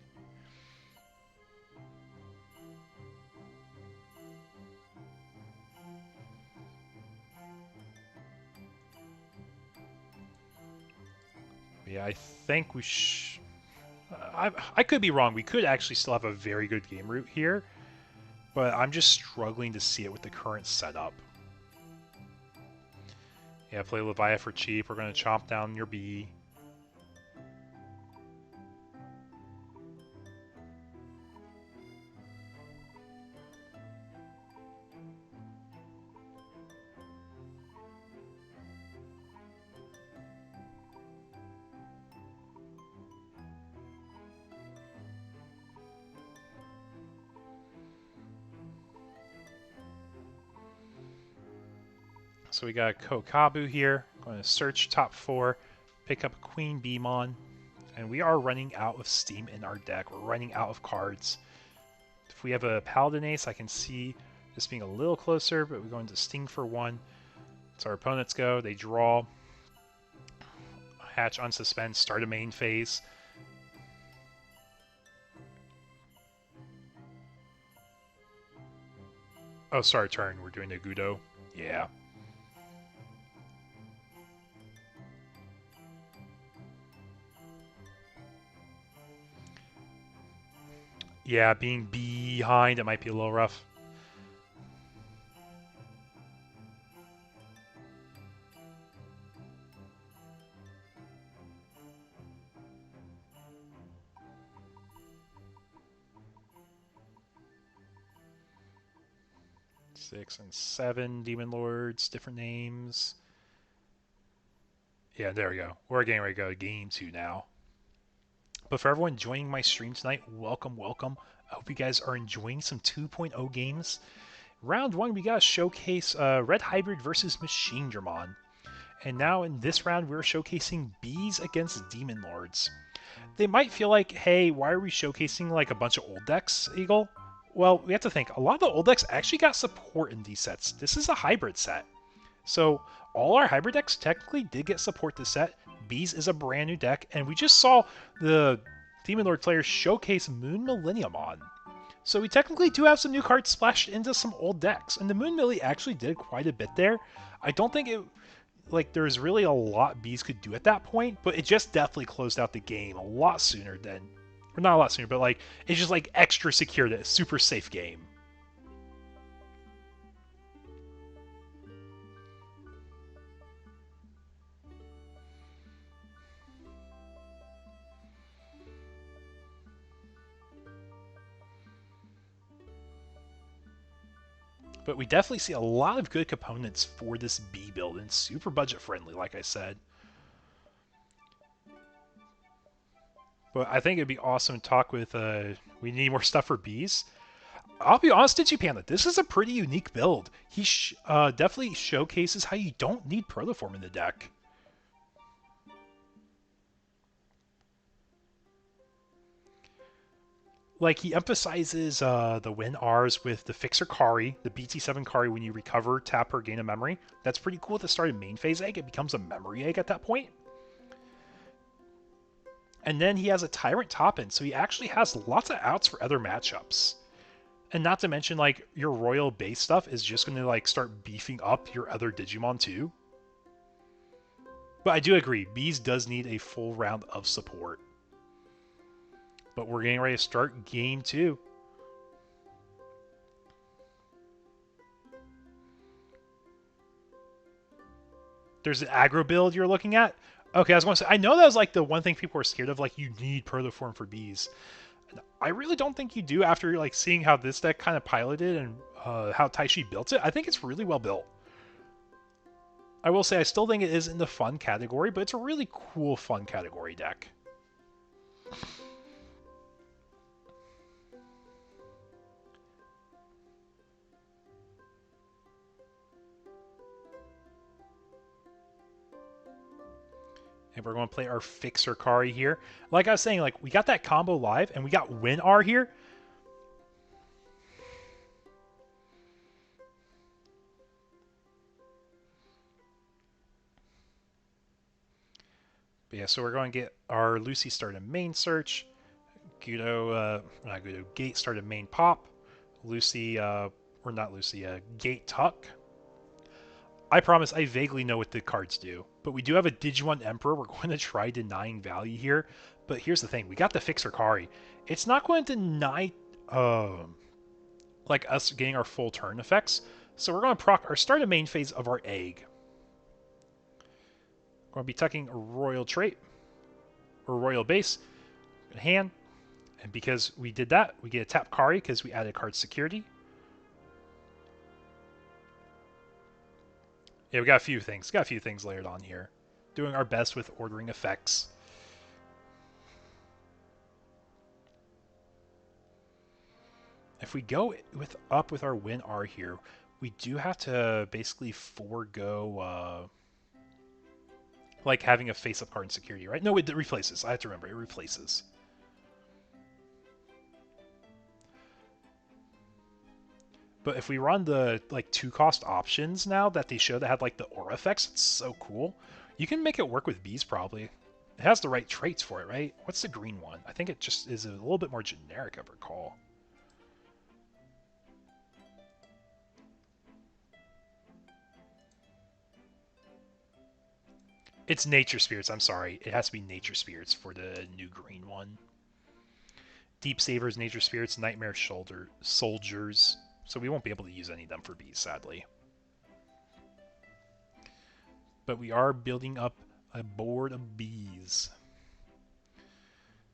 Yeah, I think we I could be wrong. We could actually still have a very good game route here, but I'm just struggling to see it with the current setup. Yeah, play Leviathan for cheap. We're going to chomp down your B. So we got Kokabu here. Going to search top 4, pick up Queen Beemon, and we are running out of steam in our deck. We're running out of cards. If we have a Paladin Ace, I can see this being a little closer, but we're going to Sting for 1. So our opponents go, they draw, hatch, unsuspend, start a main phase. Oh, sorry, turn. We're doing a Gudo. Yeah. Yeah, being behind, it might be a little rough. Six and 7 Demon Lords, different names. Yeah, there we go. We're getting ready to go to Game 2 now. But for everyone joining my stream tonight, welcome, welcome. I hope you guys are enjoying some 2.0 games. Round 1, we got to showcase Red Hybrid versus Machine Dramon. And now in this round, we're showcasing Bees against Demon Lords. They might feel like, hey, why are we showcasing like a bunch of old decks, Eagle? Well, we have to think, a lot of the old decks actually got support in these sets. This is a hybrid set. So all our hybrid decks technically did get support this set. Bees is a brand new deck, and we just saw the Demon Lord players showcase Moon Millennium on. So we technically do have some new cards splashed into some old decks, and the Moon Millie actually did quite a bit there. I don't think it, like, there's really a lot Bees could do at that point, but it just definitely closed out the game a lot sooner than, or not a lot sooner, but like, it's just like extra secure, that super safe game. But we definitely see a lot of good components for this B build, and super budget friendly, like I said. But I think it'd be awesome to talk with, we need more stuff for Bees. I'll be honest, DigiPanda, this is a pretty unique build. He definitely showcases how you don't need Protoform in the deck. Like, he emphasizes the win Rs with the Fixer Kari, the BT7 Kari. When you recover, tap her, gain a memory. That's pretty cool at the start of main phase egg. It becomes a memory egg at that point. And then he has a Tyrant top end, so he actually has lots of outs for other matchups. And not to mention, like, your Royal base stuff is just going to, like, start beefing up your other Digimon, too. But I do agree, Bees does need a full round of support. But we're getting ready to start game 2. There's an aggro build you're looking at? Okay, I was going to say, I know that was like the one thing people were scared of, like, you need Protoform for Bees. I really don't think you do after, like, seeing how this deck kind of piloted and how Taishi built it. I think it's really well built. I will say I still think it is in the fun category, but it's a really cool fun category deck. And we're going to play our Fixer Kari here. Like I was saying, like, we got that combo live, and we got WinR here. But yeah, so we're going to get our Lucy started main search. Gate started main pop. Lucy, or not Lucy, Gate tuck. I promise I vaguely know what the cards do. But we do have a Digimon Emperor. We're going to try denying value here. But here's the thing. We got the Fixer Kari. It's not going to deny like us getting our full turn effects. So we're going to proc our start of main phase of our egg. We're going to be tucking a Royal trait. Or Royal base. Hand. And because we did that, we get a tap Kari because we added card security. Yeah, we got a few things. Got a few things layered on here. Doing our best with ordering effects. If we go up with our WinR here, we do have to basically forego like having a face-up card in security, right? No, it replaces. I have to remember, it replaces. But if we run the like 2-cost options now that they show that had like the aura effects, it's so cool. You can make it work with bees probably. It has the right traits for it, right? What's the green one? I think it just is a little bit more generic, I recall. It's Nature Spirits, I'm sorry. It has to be Nature Spirits for the new green one. Deep Savers, Nature Spirits, Nightmare Soldiers. So we won't be able to use any of them for bees, sadly. But we are building up a board of bees.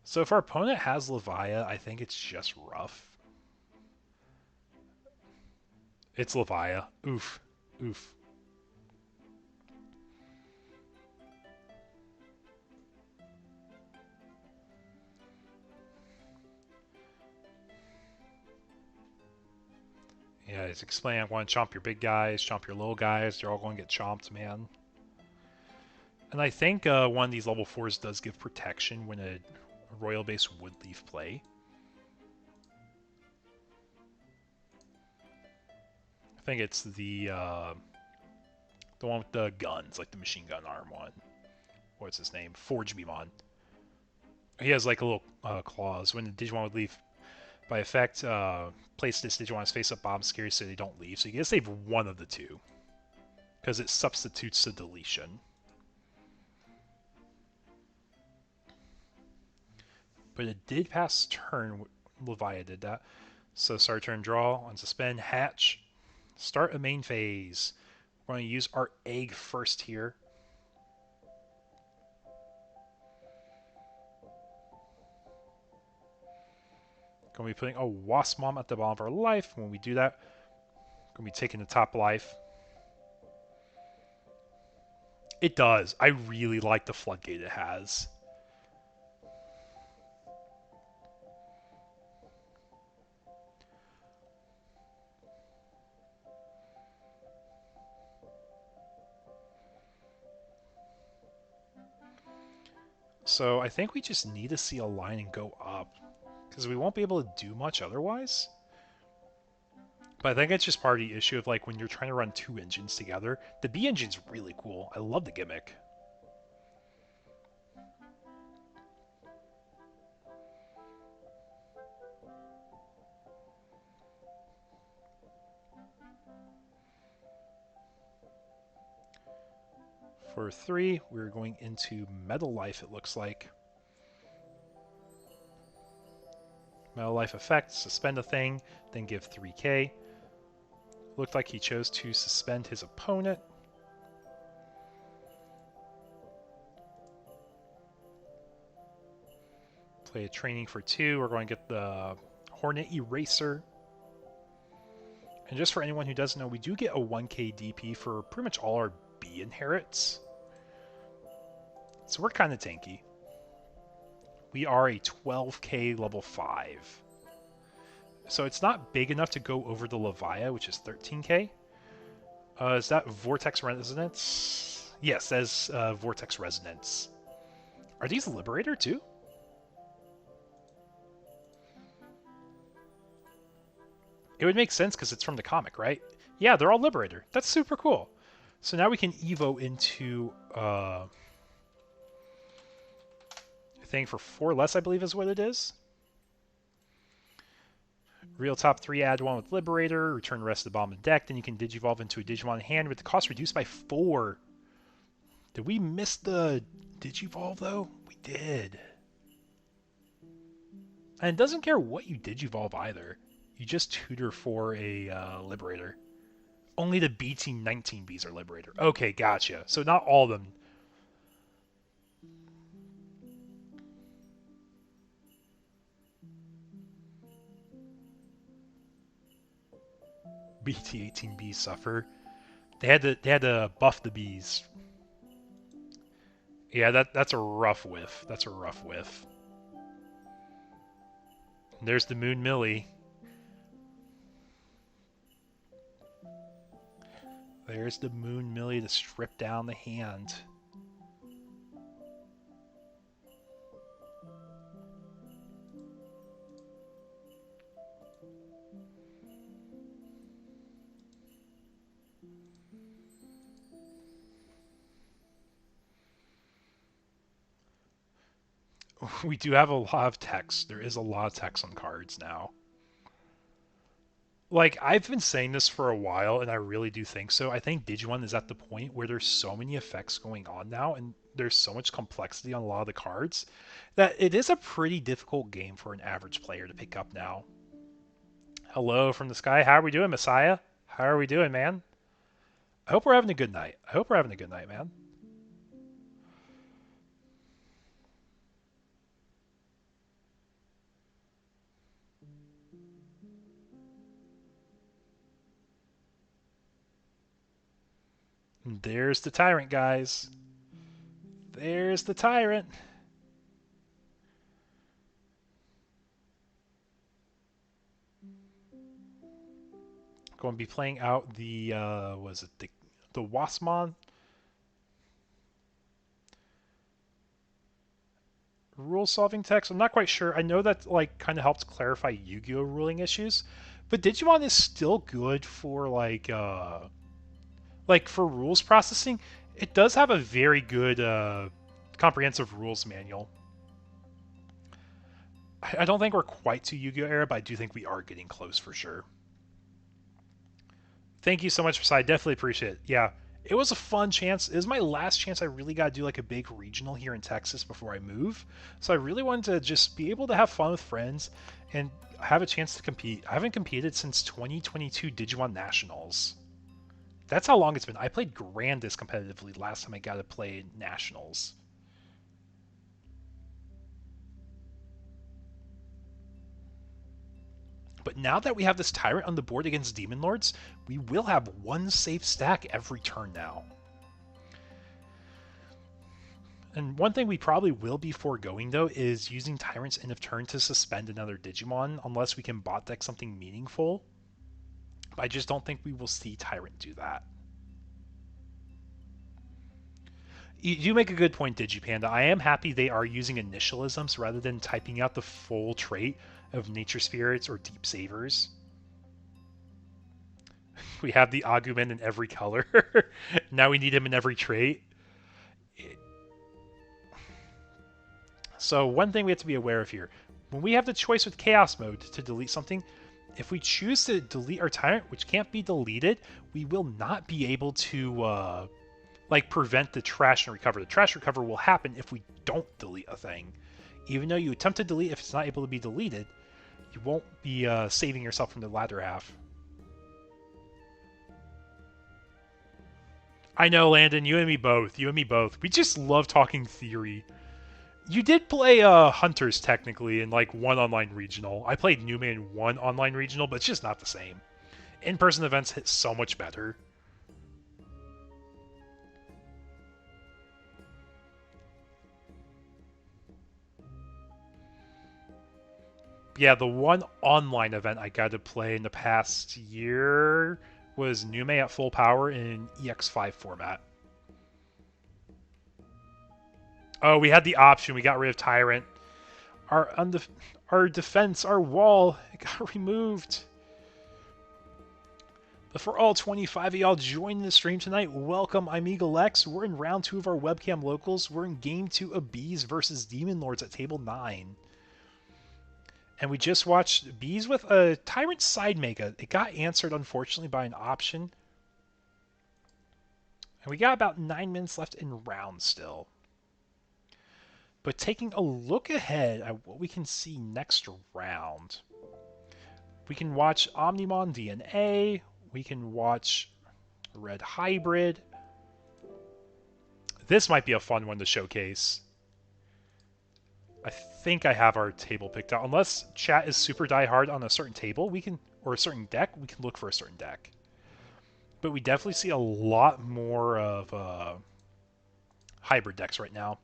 So if our opponent has Levia, I think it's just rough. It's Levia. Oof. Oof. Yeah, it's explaining I want to chomp your big guys, chomp your little guys. They're all going to get chomped, man. And I think one of these level 4s does give protection when a Royal base would leave play. I think it's the one with the guns, like the machine gun arm one. What's his name? Forge Beamon. He has like a little claws. When the Digimon would leave by effect, place this Digimon's face-up bomb scary so they don't leave. So you can save one of the two. Because it substitutes the deletion. But it did pass turn. Levia did that. So start turn draw, unsuspend, hatch. Start a main phase. We're going to use our egg first here. Going to be putting a Wasp Mom at the bottom of our life. When we do that, going to be taking the top life. It does. I really like the floodgate it has. So I think we just need to see a line and go up. Because we won't be able to do much otherwise. But I think it's just part of the issue of like when you're trying to run 2 engines together. The B engine's really cool. I love the gimmick. For 3, we're going into Metal Life, it looks like. Metal Life effect, suspend a thing, then give 3k. Looked like he chose to suspend his opponent. Play a training for 2. We're going to get the Hornet Eraser. And just for anyone who doesn't know, we do get a 1k DP for pretty much all our B inherits. So we're kind of tanky. We are a 12k level 5. So it's not big enough to go over the Levia, which is 13k. Is that Vortex Resonance? Yes, that's Vortex Resonance. Are these Liberator too? It would make sense because it's from the comic, right? Yeah, they're all Liberator. That's super cool. So now we can Evo into a thing for 4 less, I believe is what it is. Real top 3, add 1 with Liberator, return the rest of the bomb in deck, then you can Digivolve into a Digimon in hand with the cost reduced by 4. Did we miss the Digivolve though? We did. And it doesn't care what you Digivolve either. You just tutor for a Liberator. Only the BT19Bs are Liberator. Okay, gotcha. So not all of them. BT18Bs suffer. They had to buff the bees. Yeah, that's a rough whiff. That's a rough whiff. There's the Moon Millie. There's the Moon Millie to strip down the hand. We do have a lot of text. There is a lot of text on cards now. Like, I've been saying this for a while, and I really do think so. I think Digimon is at the point where there's so many effects going on now, and there's so much complexity on a lot of the cards, that it is a pretty difficult game for an average player to pick up now. Hello from the sky. How are we doing, Messiah? How are we doing, man? I hope we're having a good night. I hope we're having a good night, man. There's the Tyrant, guys. There's the Tyrant. Going to be playing out the, was it the Wasmon? Rule solving text? I'm not quite sure. I know that, like, kind of helps clarify Yu-Gi-Oh! Ruling issues. But Digimon is still good for, like for rules processing. It does have a very good comprehensive rules manual. I don't think we're quite to Yu-Gi-Oh! Era, but I do think we are getting close for sure. Thank you so much, Sai. Definitely appreciate it. Yeah, it was a fun chance. It was my last chance I really got to do like a big regional here in Texas before I move. So I really wanted to just be able to have fun with friends and have a chance to compete. I haven't competed since 2022 Digimon Nationals. That's how long it's been. I played Grandis competitively last time I got to play Nationals. But now that we have this Tyrant on the board against Demon Lords, we will have one safe stack every turn now. And one thing we probably will be foregoing, though, is using Tyrant's end of turn to suspend another Digimon, unless we can bot deck something meaningful. But I just don't think we will see Tyrant do that. You make a good point, Digipanda. I am happy they are using initialisms rather than typing out the full trait of Nature Spirits or Deep Savers. We have the Agumen in every color. Now we need him in every trait. So one thing we have to be aware of here. When we have the choice with Chaos Mode to delete something, if we choose to delete our Tyrant, which can't be deleted, we will not be able to like prevent the trash and recover. The trash recover will happen if we don't delete a thing. Even though you attempt to delete, if it's not able to be deleted, you won't be saving yourself from the latter half. I know, Landon, you and me both. You and me both. We just love talking theory. You did play Hunters, technically, in, like, one online regional. I played Newman in one online regional, but it's just not the same. In-person events hit so much better. Yeah, the one online event I got to play in the past year was Nume at full power in EX5 format. Oh, we had the option. We got rid of Tyrant. Our defense, our wall, it got removed. But for all 25 of y'all joining the stream tonight, welcome. I'm Eagle Lex. We're in round 2 of our webcam locals. We're in game 2 of Bees versus Demon Lords at table 9. And we just watched Bees with a Tyrant side mega. It got answered, unfortunately, by an option. And we got about 9 minutes left in round still. But taking a look ahead at what we can see next round, we can watch Omnimon DNA. We can watch Red Hybrid. This might be a fun one to showcase. I think I have our table picked out. Unless chat is super diehard on a certain table, we can, or a certain deck, we can look for a certain deck. But we definitely see a lot more of hybrid decks right now.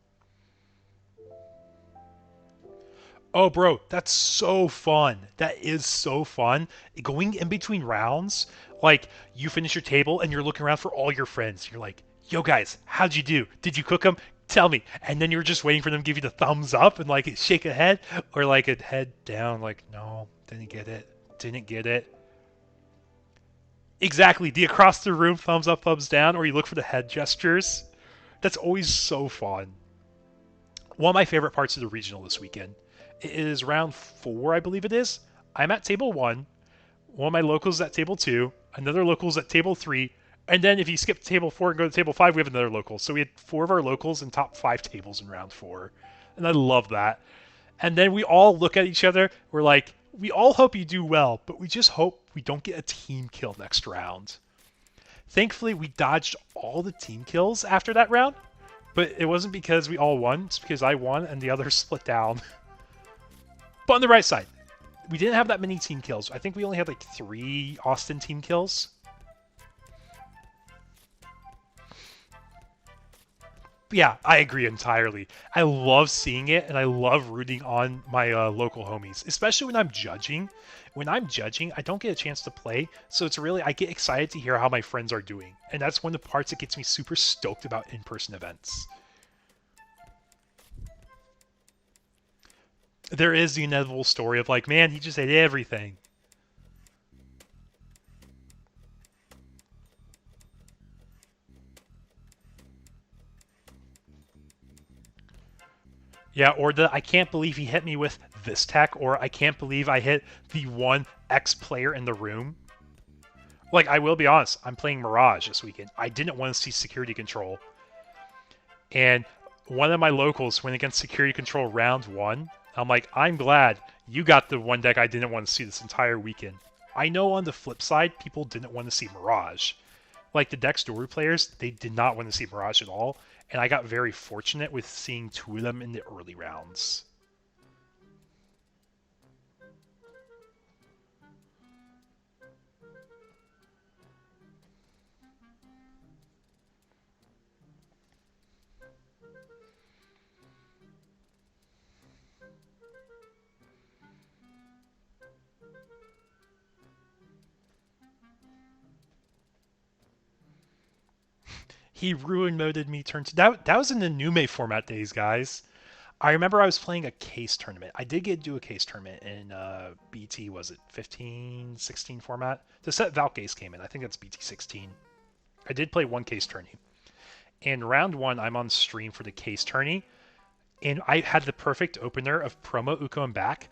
Oh, bro, that's so fun. That is so fun. Going in between rounds, like, you finish your table and you're looking around for all your friends. You're like, yo, guys, how'd you do? Did you cook them? Tell me. And then you're just waiting for them to give you the thumbs up and, like, shake a head or, like, a head down, like, no, didn't get it. Didn't get it. Exactly. The across the room thumbs up, thumbs down, or you look for the head gestures. That's always so fun. One of my favorite parts of the regional this weekend. It is round 4, I believe it is. I'm at table 1. One of my locals is at table 2. Another local is at table 3. And then if you skip table 4 and go to table 5, we have another local. So we had 4 of our locals in top 5 tables in round 4. And I love that. And then we all look at each other. We're like, we all hope you do well, but we just hope we don't get a team kill next round. Thankfully, we dodged all the team kills after that round. But it wasn't because we all won. It's because I won and the others split down. But on the right side, we didn't have that many team kills. I think we only had like 3 Austin team kills. But yeah, I agree entirely. I love seeing it, and I love rooting on my local homies, especially when I'm judging. When I'm judging, I don't get a chance to play, so it's really, I get excited to hear how my friends are doing. And that's one of the parts that gets me super stoked about in-person events. There is the inevitable story of like, man, he just ate everything. Yeah, or the I can't believe he hit me with this tech, or I can't believe I hit the one X player in the room. Like, I will be honest, I'm playing Mirage this weekend. I didn't want to see security control. And one of my locals went against security control round 1. I'm like, I'm glad you got the one deck I didn't want to see this entire weekend. I know on the flip side, people didn't want to see Mirage. Like the deck story players, they did not want to see Mirage at all. And I got very fortunate with seeing 2 of them in the early rounds. He ruin moded me turn 2. That was in the Nume format days, guys. I remember I was playing a case tournament. I did get to do a case tournament in BT, was it 15, 16 format? The set Valcase came in. I think that's BT 16. I did play one case tourney. In round 1, I'm on stream for the case tourney. And I had the perfect opener of promo Uko and back.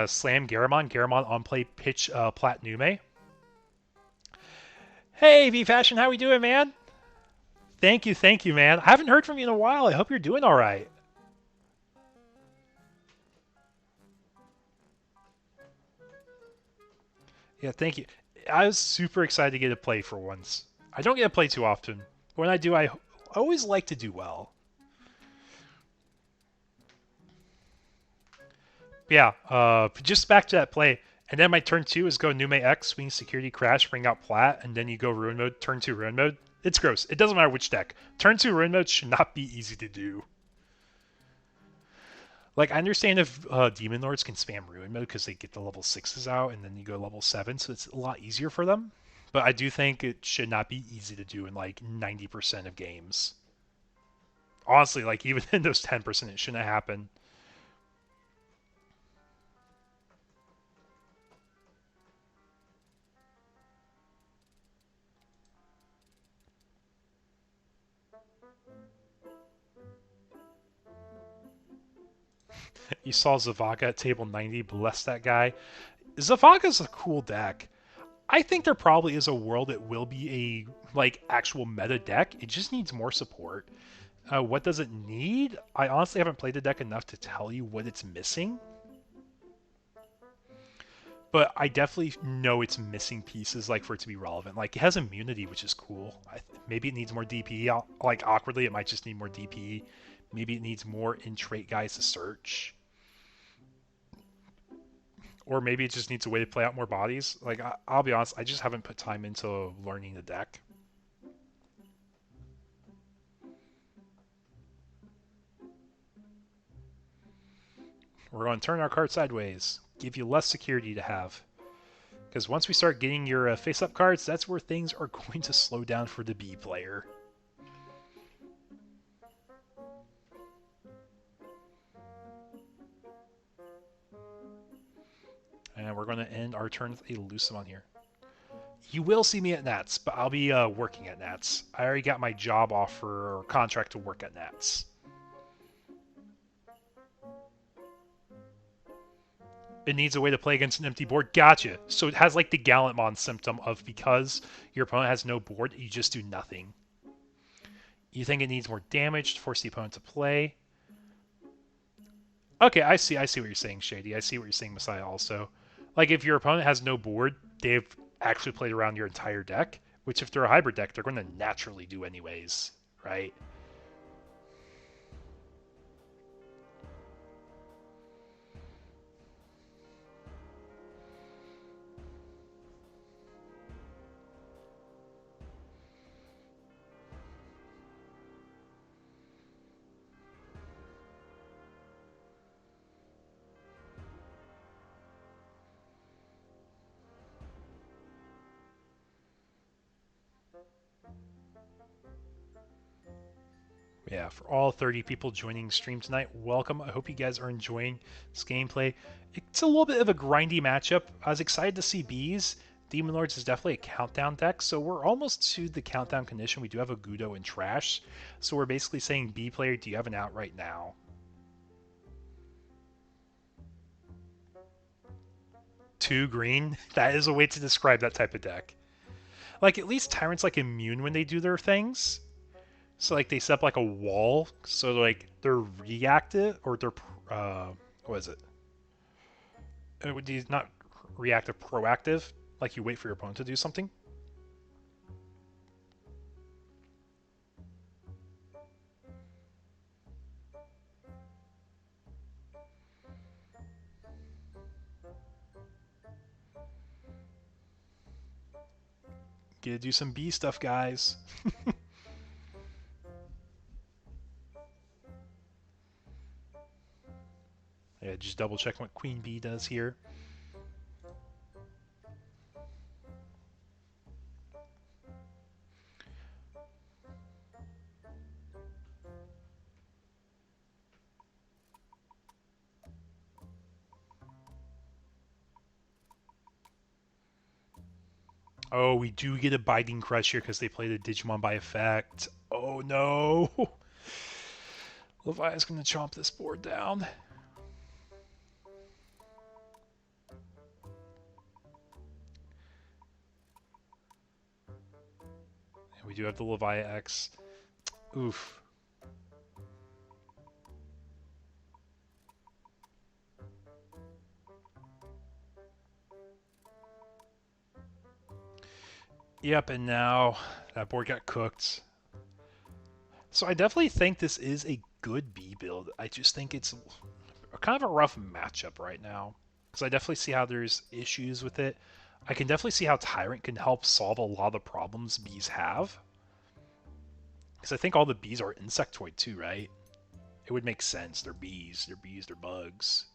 Slam Garamon. Garamon on play pitch Plat Nume. Hey, V-Fashion, how we doing, man? Thank you, man. I haven't heard from you in a while. I hope you're doing all right. Yeah, thank you. I was super excited to get to play for once. I don't get to play too often. But when I do, I always like to do well. Yeah, just back to that play. And then my turn 2 is go Nume X, swing security crash, bring out Plat, and then you go Ruin Mode, turn 2 Ruin Mode. It's gross. It doesn't matter which deck. Turn 2 Ruin Mode should not be easy to do. Like, I understand if Demon Lords can spam Ruin Mode because they get the level 6s out and then you go level 7, so it's a lot easier for them. But I do think it should not be easy to do in like 90% of games. Honestly, like even in those 10%, it shouldn't happen. You saw Zavaga at table 90, bless that guy. Zavaga's a cool deck. I think there probably is a world it will be a like actual meta deck. It just needs more support. What does it need? I honestly haven't played the deck enough to tell you what it's missing. But I definitely know it's missing pieces like for it to be relevant. Like it has immunity, which is cool. Maybe it needs more DP. Like awkwardly, it might just need more DP. Maybe it needs more in-trait guys to search. Or maybe it just needs a way to play out more bodies. Like, I'll be honest, I just haven't put time into learning the deck. We're going to turn our card sideways. Give you less security to have. Because once we start getting your face-up cards, that's where things are going to slow down for the B player. And we're going to end our turn with a Lucimon here. You will see me at Nats, but I'll be working at Nats. I already got my job offer or contract to work at Nats. It needs a way to play against an empty board. Gotcha. So it has like the Gallantmon symptom of because your opponent has no board, you just do nothing. You think it needs more damage to force the opponent to play. Okay, I see what you're saying, Shady. I see what you're saying, Messiah, also. Like, if your opponent has no board, they've actually played around your entire deck, which if they're a hybrid deck, they're going to naturally do anyways, right? Yeah, for all 30 people joining stream tonight, welcome. I hope you guys are enjoying this gameplay. It's a little bit of a grindy matchup. I was excited to see Bees. Demon Lords is definitely a countdown deck, so we're almost to the countdown condition. We do have a Gudo and Trash, so we're basically saying, B player, do you have an out right now? Two green? That is a way to describe that type of deck. Like, at least Tyrant's, like, immune when they do their things. So, like, they set up, like, a wall. So, like, they're reactive, or they're, what is it? Not reactive, proactive. Like, you wait for your opponent to do something. Get to do some B stuff, guys. Yeah, just double check what Queen Bee does here. Oh, we do get a Biting Crush here because they played a Digimon by effect. Oh no! Levi's going to chomp this board down. And we do have the Levi X. Oof. Yep, and now that board got cooked. So I definitely think this is a good B build. I just think it's kind of a rough matchup right now. Because I definitely see how there's issues with it. I can definitely see how Tyrant can help solve a lot of the problems bees have. Because I think all the bees are insectoid too, right? It would make sense. They're bees. They're bees. They're bugs.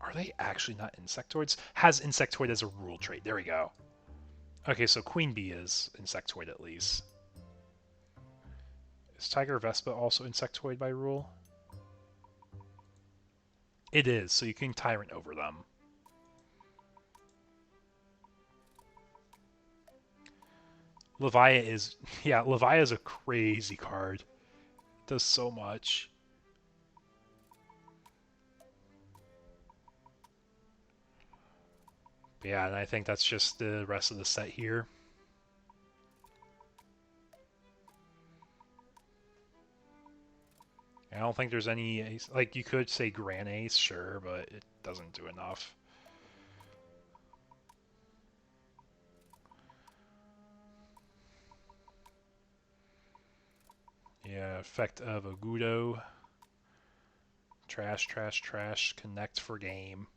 Are they actually not insectoids? Has insectoid as a rule trait. There we go. Okay, so Queen Bee is insectoid at least. Is Tiger Vespa also insectoid by rule? It is, so you can Tyrant over them. Levia is... Yeah, Levia is a crazy card. It does so much. But yeah, and I think that's just the rest of the set here. I don't think there's any ace. Like, you could say Grand Ace, sure, but it doesn't do enough. Yeah, effect of Agudo. Trash, trash, trash. Connect for game.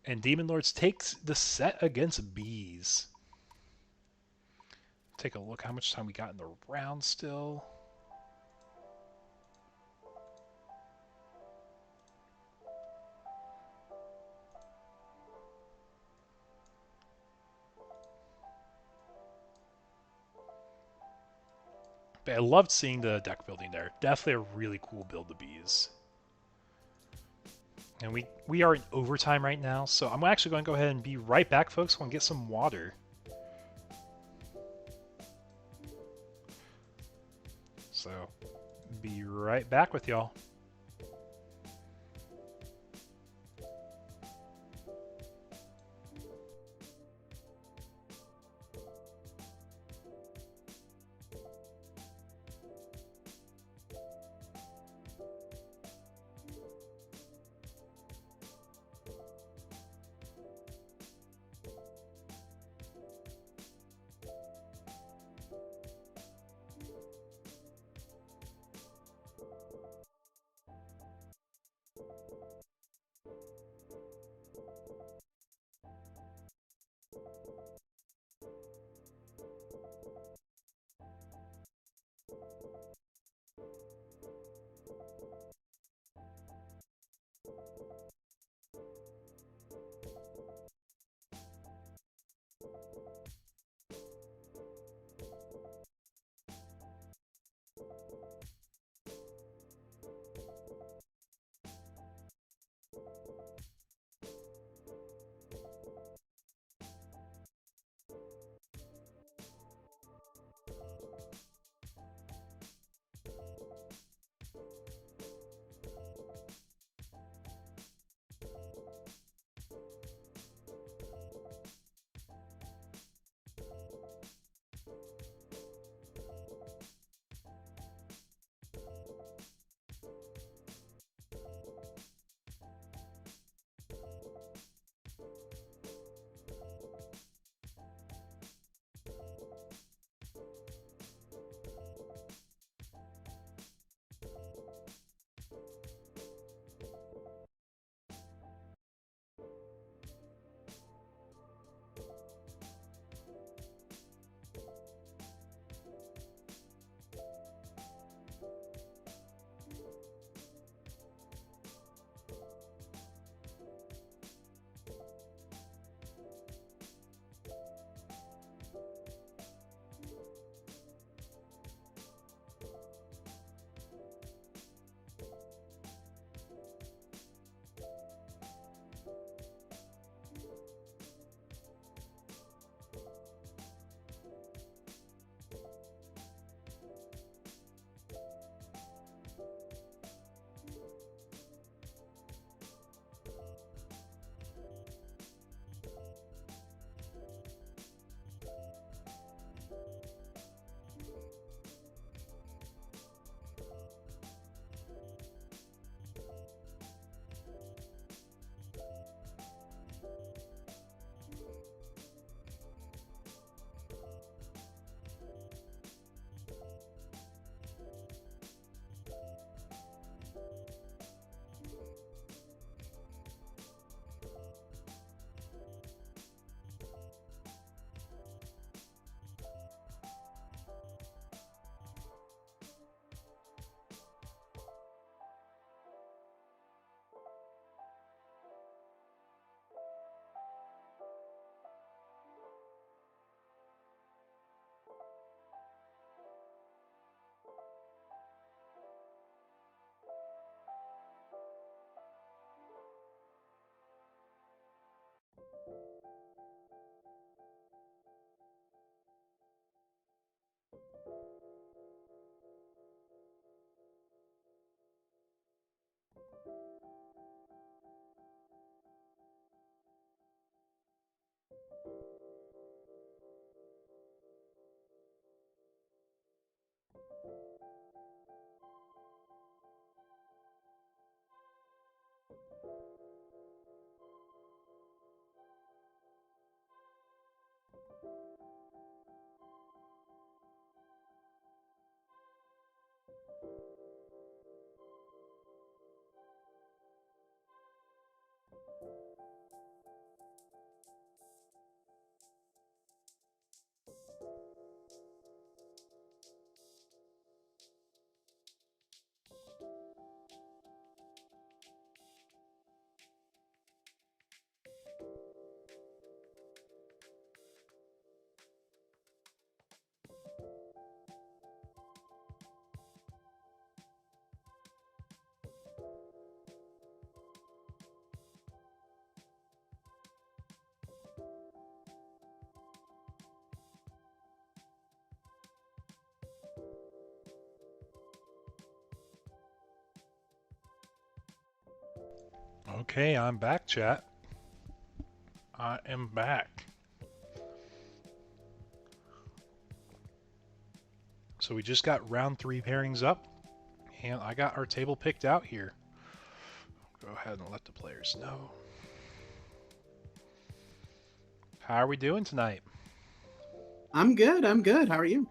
And Demon Lords takes the set against bees. Take a look how much time we got in the round still. But I loved seeing the deck building there. Definitely a really cool build, the bees. And we are in overtime right now, so I'm actually going to go ahead and be right back, folks. We'll get some water. So, be right back with y'all. Okay, I'm back, chat. I am back. So we just got round 3 pairings up, and I got our table picked out here. Go ahead and let the players know. How are we doing tonight? I'm good. I'm good. How are you?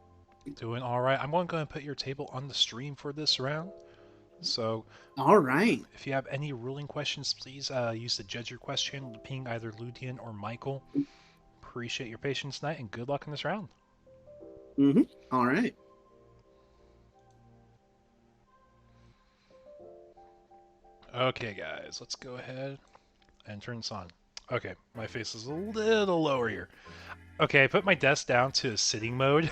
Doing all right. I'm going to go ahead and put your table on the stream for this round. So, all right. If you have any ruling questions, please use the judge your question, ping either Ludian or Michael. Appreciate your patience tonight, and good luck in this round. All right. Okay, guys, let's go ahead and turn this on. Okay, my face is a little lower here. Okay, I put my desk down to sitting mode.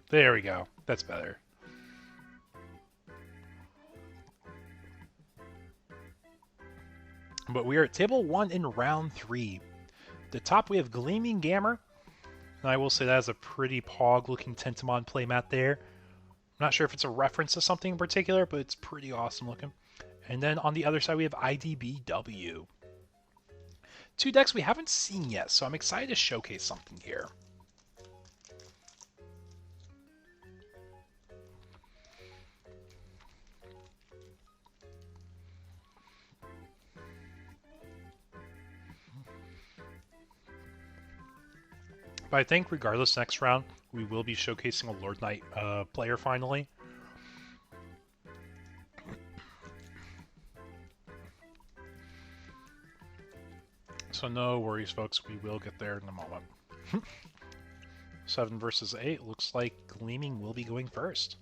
There we go. That's better. But we are at table 1 in round 3. The top we have Gleaming Gamma. And I will say that is a pretty pog-looking Tentamon playmat there. I'm not sure if it's a reference to something in particular, but it's pretty awesome looking. And then on the other side we have IDBW. 2 decks we haven't seen yet, so I'm excited to showcase something here. But I think regardless, next round, we will be showcasing a Lord Knight player finally. So no worries, folks. We will get there in a moment. 7 versus 8. Looks like Gleaming will be going first.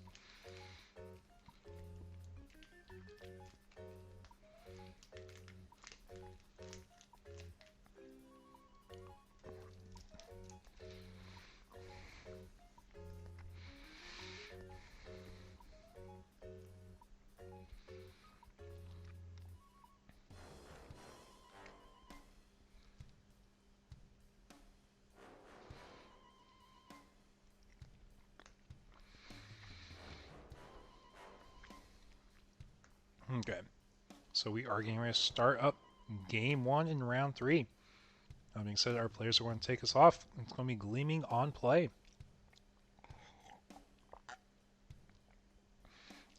Okay, so we are getting ready to start up game 1 in round 3. That being said, our players are going to take us off. It's going to be Gleaming on play.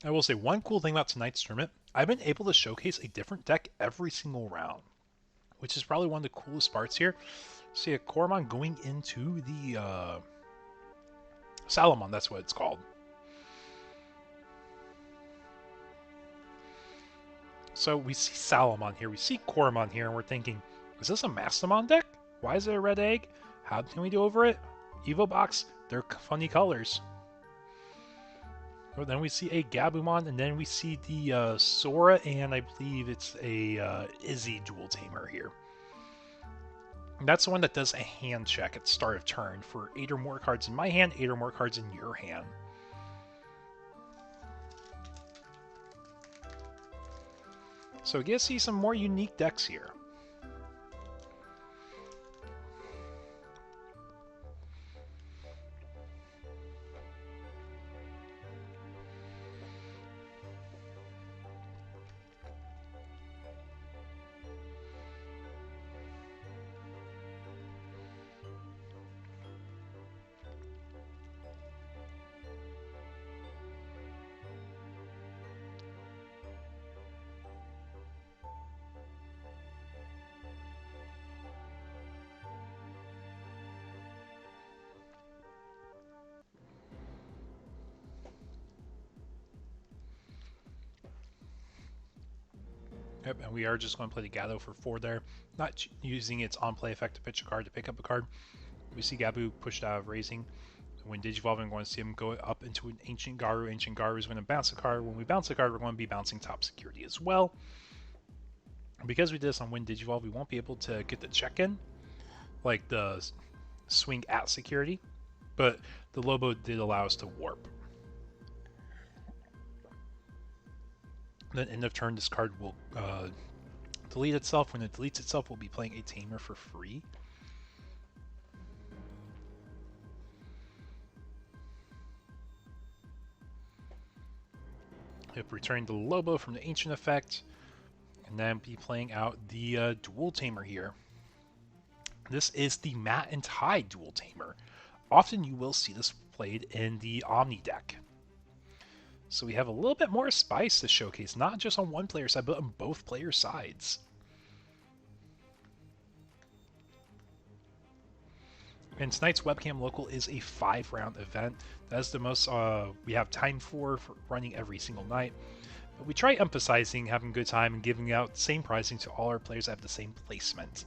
I will say one cool thing about tonight's tournament, I've been able to showcase a different deck every single round, which is probably one of the coolest parts here. See a Coromon going into the Salamon, that's what it's called. So we see Salamon here, we see Coromon here, and we're thinking, is this a Mastamon deck? Why is it a red egg? How can we do over it? Evo Box, they're funny colors. But then we see a Gabumon, and then we see the Sora, and I believe it's a Izzy Dual Tamer here. And that's the one that does a hand check at the start of turn for 8 or more cards in my hand, 8 or more cards in your hand. So we get to see some more unique decks here. Yep, and we are just going to play the Gato for 4 there, not using its on-play effect to pitch a card to pick up a card. We see Gabu pushed out of Raising. When Digivolving, we're going to see him go up into an Ancient Garu. Ancient Garu is going to bounce a card. When we bounce a card, we're going to be bouncing top security as well. Because we did this on Wind Digivolve, we won't be able to get the check-in, like the swing at security, but the Lobo did allow us to warp. Then end of turn, this card will delete itself. When it deletes itself, we'll be playing a Tamer for free. Yep, returning the Lobo from the Ancient effect, and then be playing out the Dual Tamer here. This is the Matt and Ty Dual Tamer. Often you will see this played in the Omni deck. So we have a little bit more spice to showcase, not just on one player side, but on both player sides. And tonight's Webcam Local is a 5-round event. That's the most we have time for running every single night. But we try emphasizing having a good time and giving out the same pricing to all our players that have the same placement.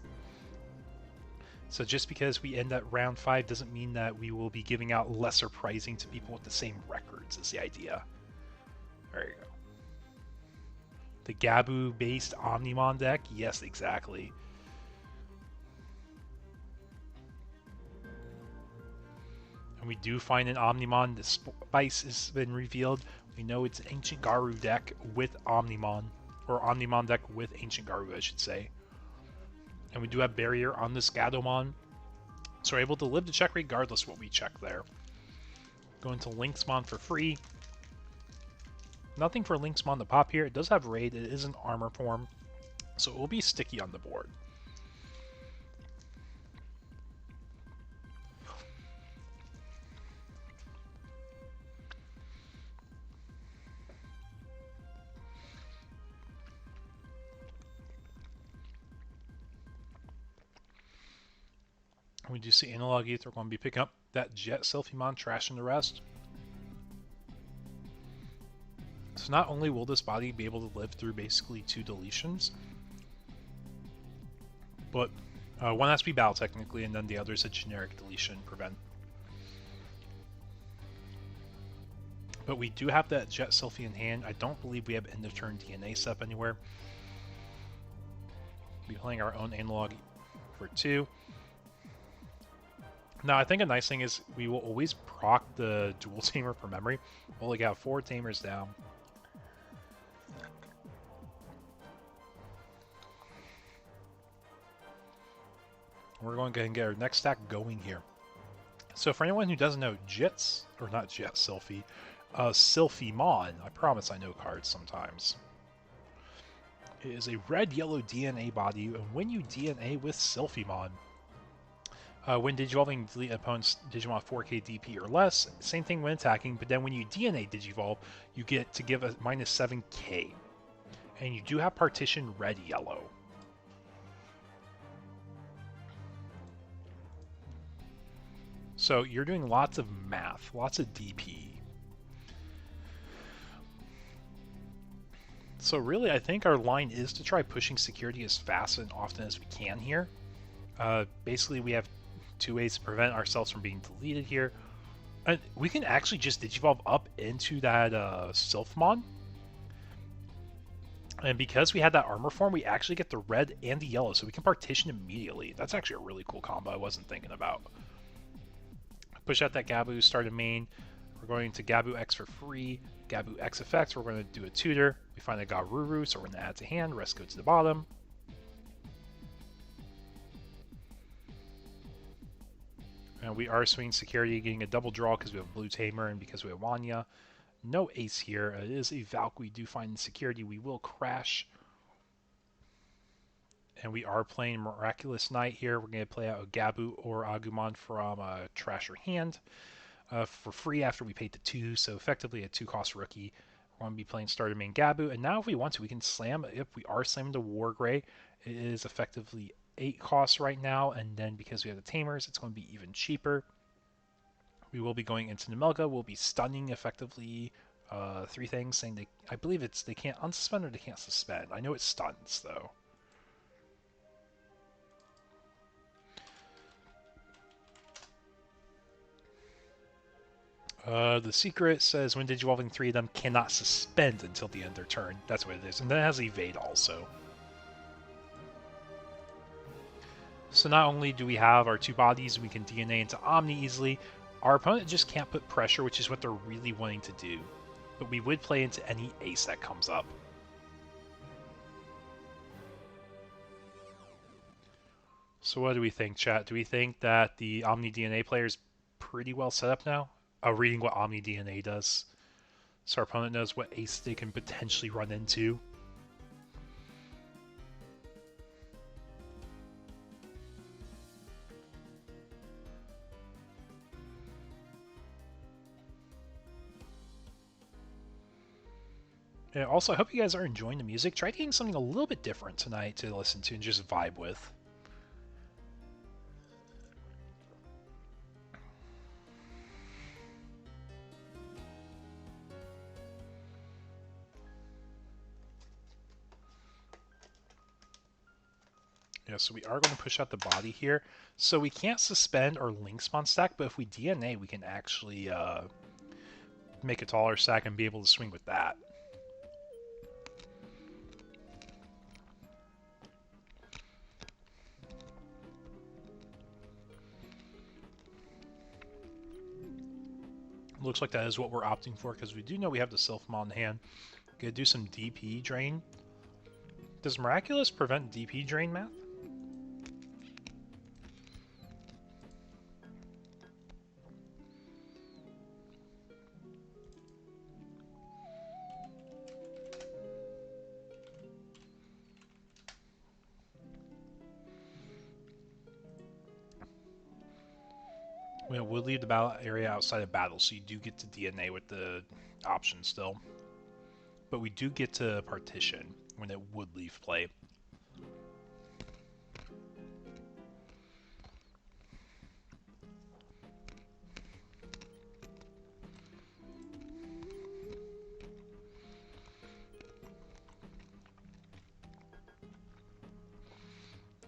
So just because we end at round 5 doesn't mean that we will be giving out lesser pricing to people with the same records, is the idea. There you go. The Gabu-based Omnimon deck? Yes, exactly. And we do find an Omnimon. The spice has been revealed. We know it's an Ancient Garu deck with Omnimon. Or Omnimon deck with Ancient Garu, I should say. And we do have Barrier on this Gadomon. So we're able to live the check regardless of what we check there. Going to Lynxmon for free. Nothing for Lynxmon to pop here. It does have Raid. It is an armor form. So it will be sticky on the board. We do see Analog Ether. We're going to be picking up that Jet Selfiemon, trashing the rest. So not only will this body be able to live through basically 2 deletions, but one has to be battle technically, and then the other is a generic deletion prevent. But we do have that Jet Selfie in hand. I don't believe we have end of turn DNA set up anywhere. We'll be playing our own Analog for 2. Now, I think a nice thing is we will always proc the Dual Tamer for memory. We'll only got 4 Tamers down. We're going to go ahead and get our next stack going here. So for anyone who doesn't know, Sylphie, Sylphimon, I promise I know cards sometimes. It is a red-yellow DNA body, and when you DNA with Sylphimon, when digivolving, delete opponent's Digimon 4K DP or less. Same thing when attacking, but then when you DNA Digivolve, you get to give a -7K. And you do have partition red-yellow. So you're doing lots of math, lots of DP. So really, I think our line is to try pushing security as fast and often as we can here. Basically, we have 2 ways to prevent ourselves from being deleted here. And we can actually just Digivolve up into that Sylphmon. And because we had that armor form, we actually get the red and the yellow, so we can partition immediately. That's actually a really cool combo I wasn't thinking about. Push out that Gabu, start a main. We're going to Gabu X for free. Gabu X effects, we're going to do a tutor. We find a Garuru, so we're going to add to hand. Rest go to the bottom. And we are swinging security, getting a double draw because we have Blue Tamer and because we have Wanya. No ace here. It is a Valk we do find in security. We will crash. And we are playing Miraculous Knight here. We're going to play out a Gabu or Agumon from Trasher Hand for free after we paid the 2. So effectively a 2-cost rookie. We're going to be playing starter main Gabu. And now if we want to, we can slam. If we are slamming the Wargrey, it is effectively 8 costs right now, and then because we have the Tamers, it's going to be even cheaper. We will be going into Namelga. We'll be stunning effectively 3 things, saying I believe it's they can't unsuspend or they can't suspend. I know it stuns though. The secret says when digivolving 3 of them cannot suspend until the end of their turn. That's what it is, and then it has evade also. So not only do we have our 2 bodies, we can DNA into Omni easily, our opponent just can't put pressure, which is what they're really wanting to do. But we would play into any ace that comes up. So what do we think, chat? Do we think that the Omni DNA player is pretty well set up now? Reading what Omni DNA does. so our opponent knows what ace they can potentially run into. And also, I hope you guys are enjoying the music. Try getting something a little bit different tonight to listen to and just vibe with. Yeah, so we are going to push out the body here. So we can't suspend or link spawn stack, but if we DNA, we can actually make a taller stack and be able to swing with that. Looks like that is what we're opting for, because we do know we have the Sylph-Mon in hand. Gonna do some DP drain. Does Miraculous prevent DP drain, Matt? We would leave the battle area outside of battle, so you do get to DNA with the option still. But we do get to partition when it would leave play.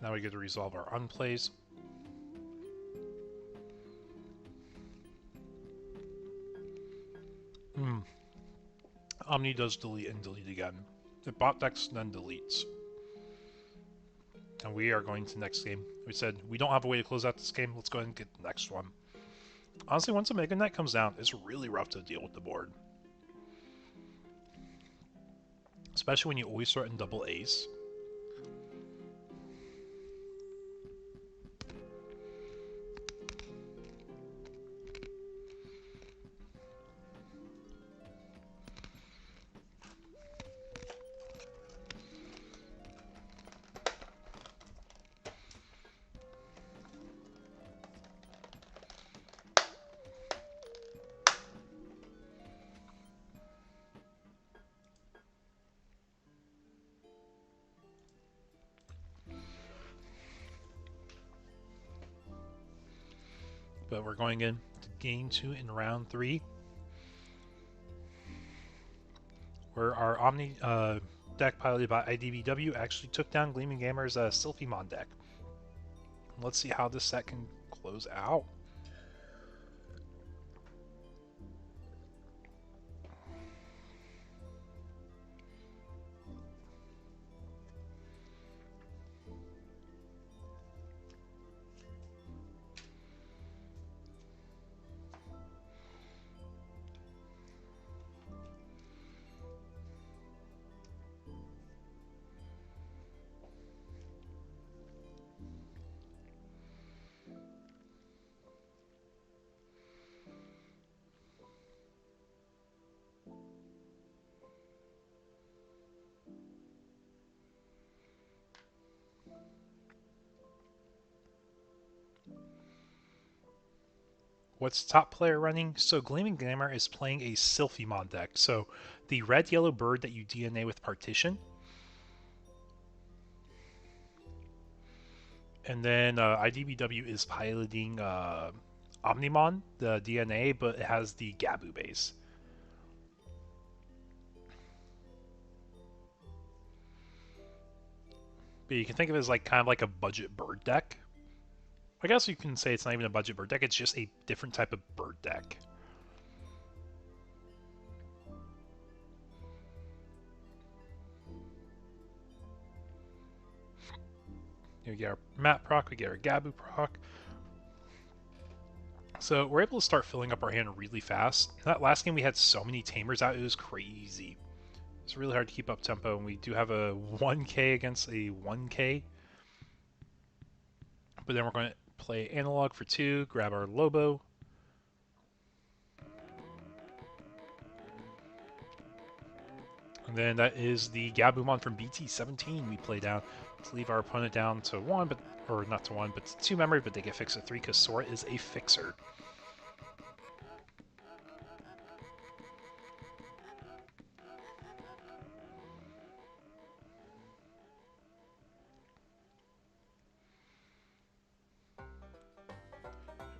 Now we get to resolve our unplays. Omni does delete and delete again. It bot decks, then deletes. And we are going to next game. We said, we don't have a way to close out this game, let's go ahead and get the next one. Honestly, once a Mega Knight comes down, it's really rough to deal with the board. Especially when you always start in double ace. But we're going into game 2 in round 3, where our Omni deck piloted by IDBW actually took down Gleaming Gamer's Sylph-Mon deck. Let's see how this set can close out. What's top player running? So Gleaming Gamer is playing a Sylph-Mon deck. So the red-yellow bird that you DNA with Partition. And then IDBW is piloting Omnimon, the DNA, but it has the Gabu base. But you can think of it as like kind of like a budget bird deck. I guess you can say it's not even a budget bird deck, it's just a different type of bird deck. We get our Map proc, we get our Gabu proc. So we're able to start filling up our hand really fast. That last game we had so many tamers out, it was crazy. It's really hard to keep up tempo, and we do have a 1k against a 1k. But then we're going to play Analog for 2, grab our Lobo. And then that is the Gabumon from BT17 we play down to leave our opponent down to 1, but or not to 1, but to 2 memory, but they get fixed at 3 because Sora is a fixer.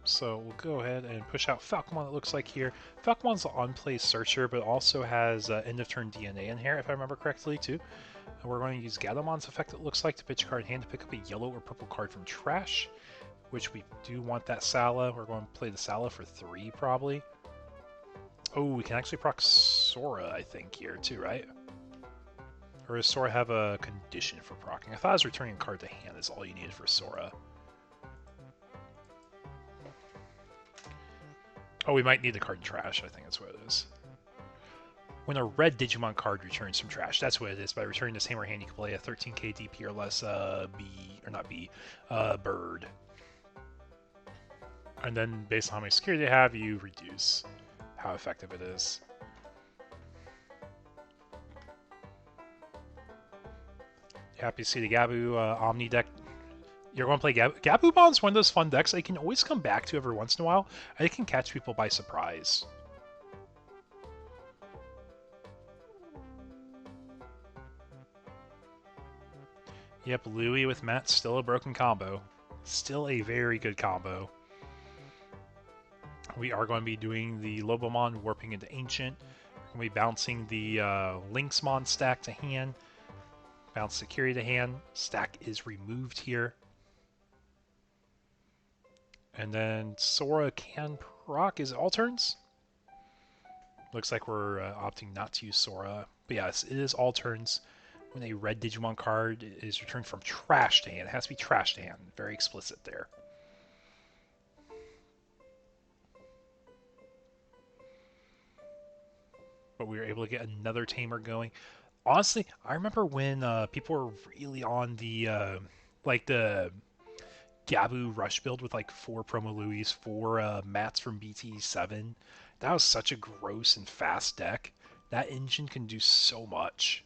So we'll go ahead and push out Falcomon, it looks like here. Falcomon's the on-play searcher, but also has end-of-turn DNA in here, if I remember correctly, too. And we're going to use Gatomon's effect, it looks like, to pitch a card in hand to pick up a yellow or purple card from trash, which we do want that Sala. We're going to play the Sala for 3, probably. Oh, we can actually proc Sora, I think, here, too, right? Or does Sora have a condition for proccing? I thought it was returning a card to hand is all you needed for Sora. Oh, we might need the card in trash, I think that's what it is. When a red Digimon card returns from trash, that's what it is. By returning this hammer hand, you can play a 13k DP or less bird. And then, based on how many security they have, you reduce how effective it is. You happy to see the Gabu Omni deck? You're going to play Gabumon one of those fun decks I can always come back to every once in a while, and it can catch people by surprise. Yep, Louie with Matt, still a broken combo. Still a very good combo. We are going to be doing the Lobomon warping into Ancient. We're going to be bouncing the Lynxmon stack to hand. Bounce security to hand. Stack is removed here. And then Sora can proc. Is it all turns? Looks like we're opting not to use Sora. But yes, it is all turns. When a red Digimon card is returned from trash to hand. It has to be trash to hand. Very explicit there. But we were able to get another tamer going. Honestly, I remember when people were really on the the Gabu Rush build with like 4 Promo Louis, 4 Mats from BT7. That was such a gross and fast deck. That engine can do so much.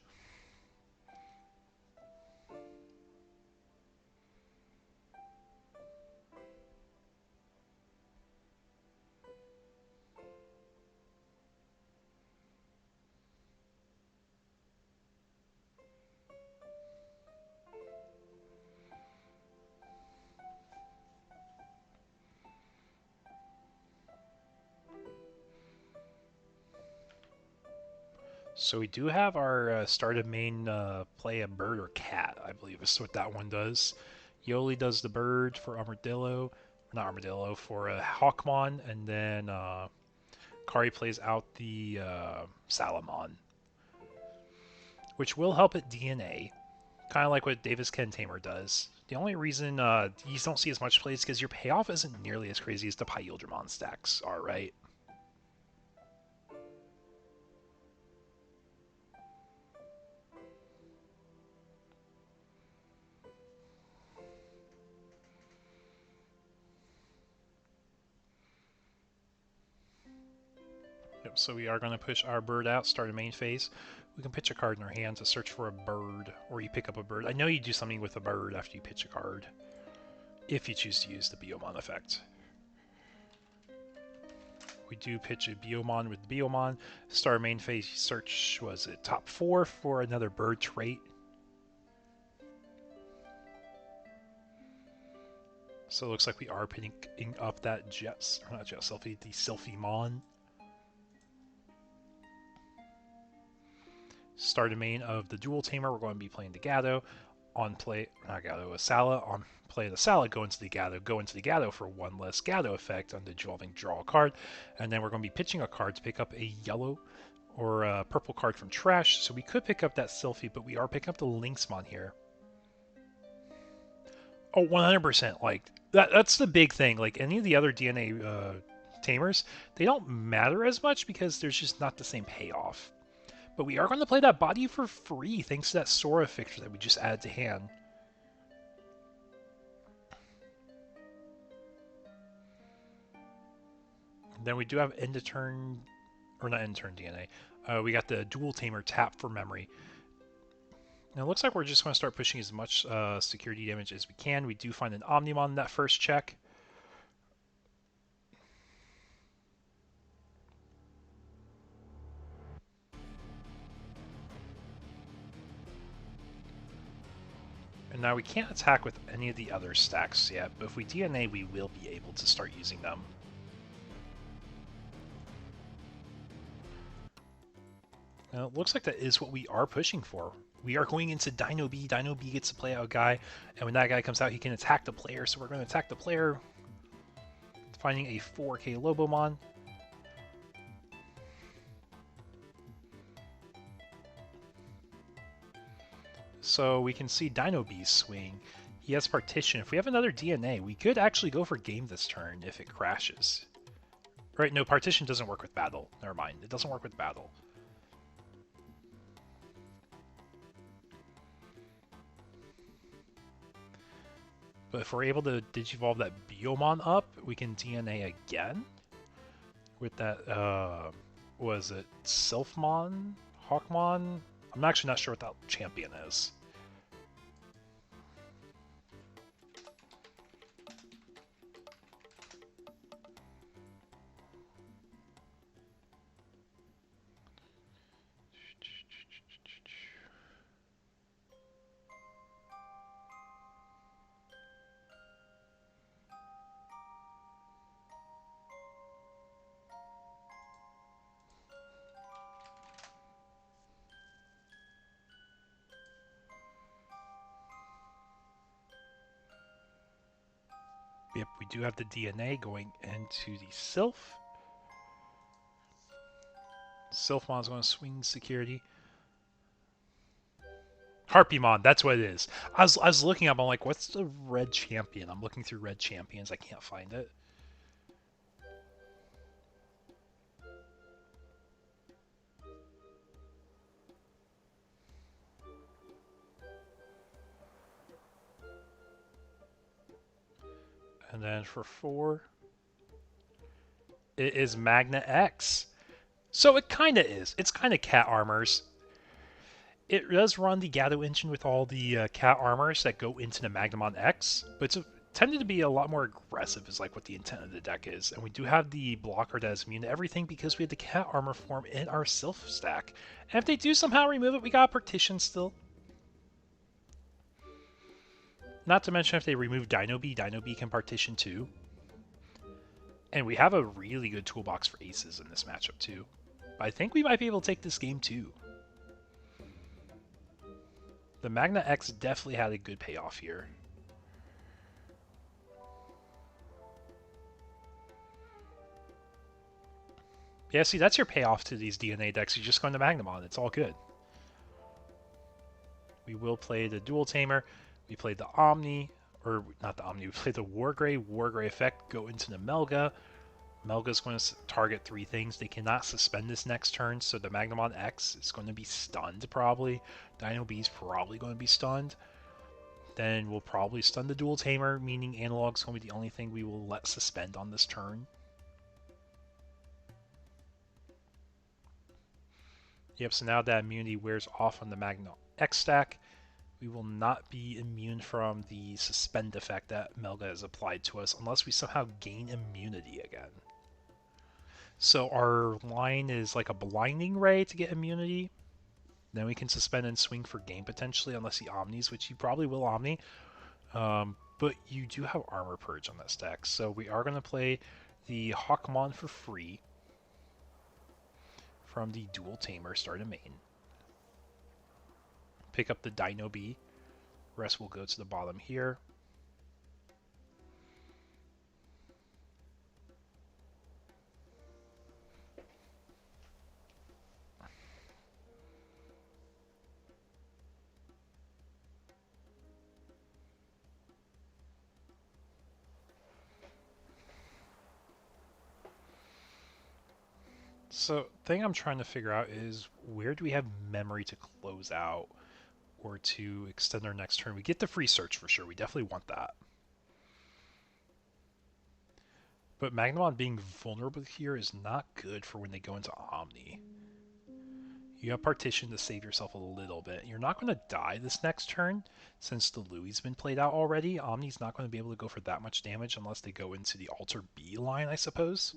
So we do have our started main play a bird or cat, I believe is what that one does. Yoli does the bird for Armadillo, not Armadillo, for Hawkmon, and then Kari plays out the Salamon, which will help at DNA, kind of like what Davis Ken Tamer does. The only reason you don't see as much play is because your payoff isn't nearly as crazy as the Pyildramon stacks are, right? Yep, so we are going to push our bird out, start a main phase. We can pitch a card in our hand to search for a bird, or you pick up a bird. I know you do something with a bird after you pitch a card, if you choose to use the Biomon effect. We do pitch a Biomon with Biomon. Start main phase, search, was it top 4 for another bird trait. So it looks like we are picking up that the Sylphimon. Start a main of the Dual Tamer. We're going to be playing the Gado. On play, not Gado, a Sala. On play the Sala, go into the Gado. Go into the Gado for 1 less Gado effect on the dissolving draw a card. And then we're going to be pitching a card to pick up a yellow or a purple card from trash. So we could pick up that Sylphie, but we are picking up the Lynxmon here. Oh, 100%. Like, that's the big thing. Like, any of the other DNA tamers, they don't matter as much because there's just not the same payoff. But we are going to play that body for free thanks to that Sora fixture that we just added to hand. And then we do have end of turn or not end-turn DNA. We got the Dual Tamer tap for memory. Now it looks like we're just going to start pushing as much security damage as we can. We do find an Omnimon in that first check. And now we can't attack with any of the other stacks yet, but if we DNA, we will be able to start using them. Now it looks like that is what we are pushing for. We are going into Dino B. Dino B gets to play out a guy, and when that guy comes out, he can attack the player, so we're going to attack the player, finding a 4K Lobomon. So we can see Dino B swing. He has Partition. If we have another DNA, we could actually go for game this turn if it crashes. Right, no, Partition doesn't work with Battle. Never mind, it doesn't work with Battle. But if we're able to Digivolve that Biomon up, we can DNA again. With that, was it Sylphmon? Hawkmon? I'm actually not sure what that champion is. Yep, we do have the DNA going into the Sylph. Sylphmon's going to swing security. Harpymon, that's what it is. I was looking up, I'm like, what's the red champion? I'm looking through red champions, I can't find it. And then for 4, it is Magna X. So it kind of is. It's kind of cat armors. It does run the Gato engine with all the cat armors that go into the Magnamon X, but it's tended to be a lot more aggressive is like what the intent of the deck is. And we do have the blocker that is immune to everything because we have the cat armor form in our Sylph stack. And if they do somehow remove it, we got Partition still. Not to mention if they remove Dino B can Partition too. And we have a really good toolbox for aces in this matchup too. But I think we might be able to take this game too. The Magna X definitely had a good payoff here. Yeah, see, that's your payoff to these DNA decks. You just go into Magnamon. It's all good. We will play the Dual Tamer. We played the Omni, or not the Omni, we played the Wargrey effect, go into the Melga. Melga's going to target 3 things. They cannot suspend this next turn, so the Magnamon X is going to be stunned probably. Dino B is probably going to be stunned. Then we'll probably stun the Dual Tamer, meaning Analog's going to be the only thing we will let suspend on this turn. Yep, so now that immunity wears off on the Magna X stack, we will not be immune from the suspend effect that Melga has applied to us unless we somehow gain immunity again. So our line is like a blinding ray to get immunity. Then we can suspend and swing for game potentially unless he Omnis, which he probably will Omni. But you do have Armor Purge on that stack. So we are going to play the Hawkmon for free from the Dual Tamer start of main. Pick up the Dino B. Rest will go to the bottom here. So, the thing I'm trying to figure out is where do we have memory to close out or to extend our next turn? We get the free search for sure. We definitely want that. But Magnamon being vulnerable here is not good for when they go into Omni. You have Partition to save yourself a little bit. You're not going to die this next turn, since the Louie's been played out already. Omni's not going to be able to go for that much damage unless they go into the Alter B line, I suppose.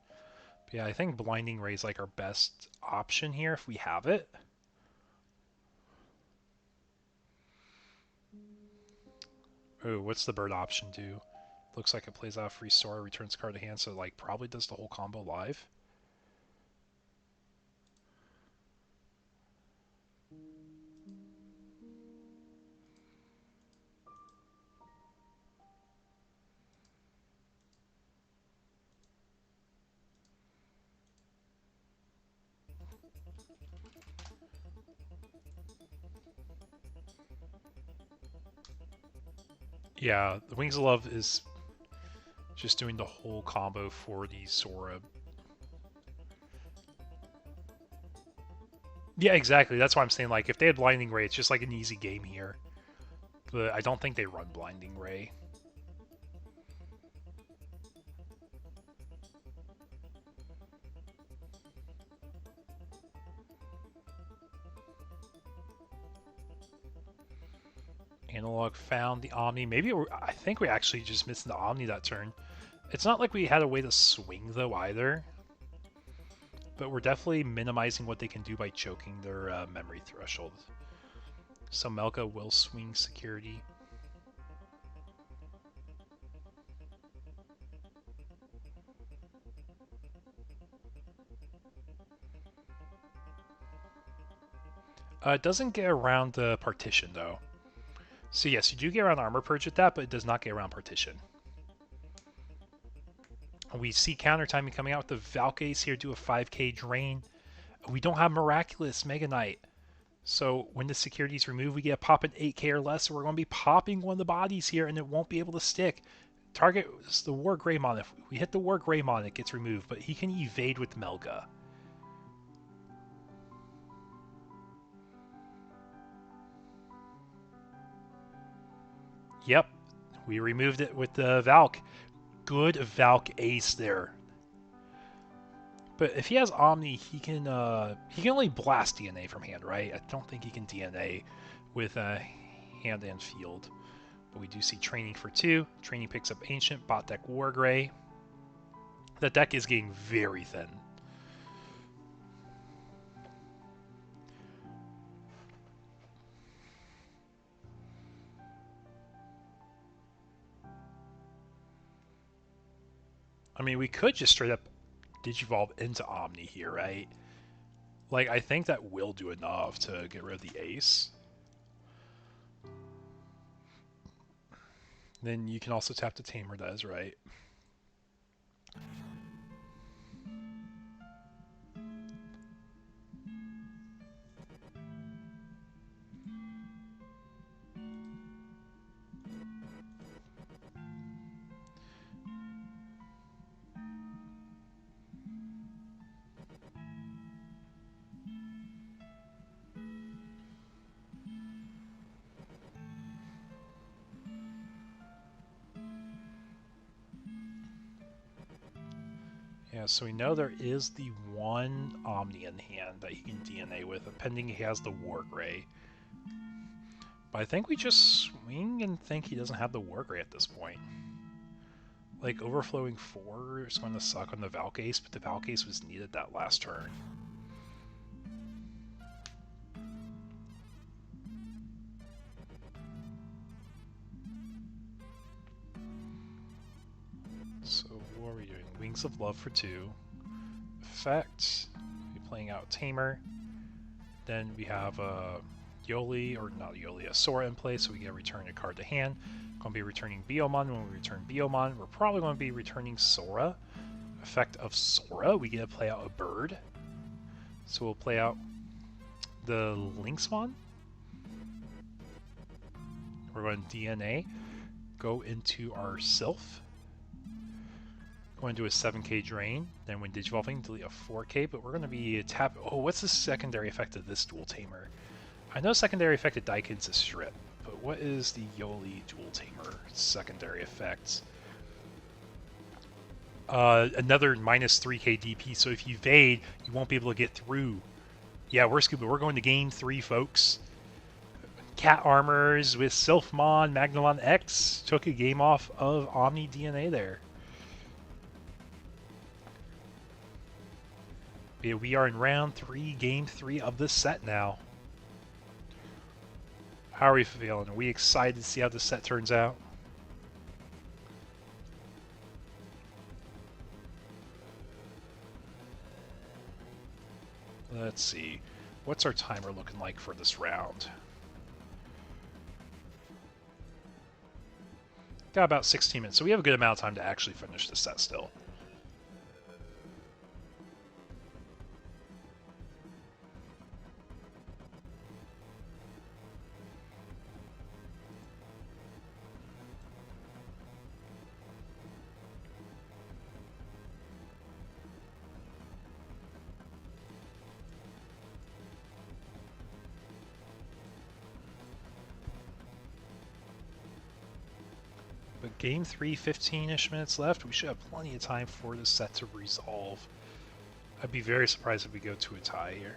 But yeah, I think Blinding Ray is like our best option here if we have it. Oh, what's the bird option do? Looks like it plays out a free Sora, returns card to hand, so like probably does the whole combo live. Yeah, the Wings of Love is just doing the whole combo for the Sora. Yeah, exactly. That's why I'm saying, like, if they had Blinding Ray, it's just like an easy game here. But I don't think they run Blinding Ray. Analog found the Omni. Maybe I think we actually just missed the Omni that turn. It's not like we had a way to swing, though, either. But we're definitely minimizing what they can do by choking their memory threshold. So Melka will swing security. It doesn't get around the Partition, though. So yes, you do get around Armor Purge with that, but it does not get around Partition. We see counter timing coming out with the Valkyries here, do a 5k drain. We don't have Miraculous Mega Knight. So when the security is removed, we get a pop at 8k or less, so we're going to be popping one of the bodies here, and it won't be able to stick. Target is the War Greymon. If we hit the War Greymon, it gets removed, but he can evade with Melga. Yep, we removed it with the Valk. Good Valk Ace there. But if he has Omni, he can only blast DNA from hand, right? I don't think he can DNA with hand and field. But we do see Training for 2. Training picks up Ancient, bot deck Wargrey. That deck is getting very thin. I mean, we could just straight up Digivolve into Omni here, right? Like, I think that will do enough to get rid of the Ace. Then you can also tap the Tamer, that is right. Yeah, so we know there is the one Omni in hand that he can DNA with, pending he has the Wargrey. But I think we just swing and think he doesn't have the Wargrey at this point. Like, Overflowing 4 is going to suck on the Valkyries, but the Valkyries was needed that last turn. So what are we doing? Wings of Love for 2. Effect. We're playing out Tamer. Then we have Yoli, or not Yoli, a Sora in play, so we get a return a card to hand. Going to be returning Biomon. When we return Biomon, we're probably going to be returning Sora. Effect of Sora, we get to play out a bird. So we'll play out the Lynxmon. We're going to DNA, go into our Sylph. Going to do a 7k drain, then when Digivolving, delete a 4k, but we're going to be Oh, what's the secondary effect of this dual Tamer? I know secondary effect of Daikin's a strip, but what is the Yoli Dual Tamer secondary effect? Another minus 3k DP, so if you evade, you won't be able to get through. Yeah, we're Scuba. We're going to game 3, folks. Cat Armors with Sylphmon, Magnalon X took a game off of Omni DNA there. Yeah, we are in round 3, game 3 of this set now. How are we feeling? Are we excited to see how the set turns out? Let's see. What's our timer looking like for this round? Got about 16 minutes, so we have a good amount of time to actually finish the set still. But game 3, 15-ish minutes left. We should have plenty of time for this set to resolve. I'd be very surprised if we go to a tie here.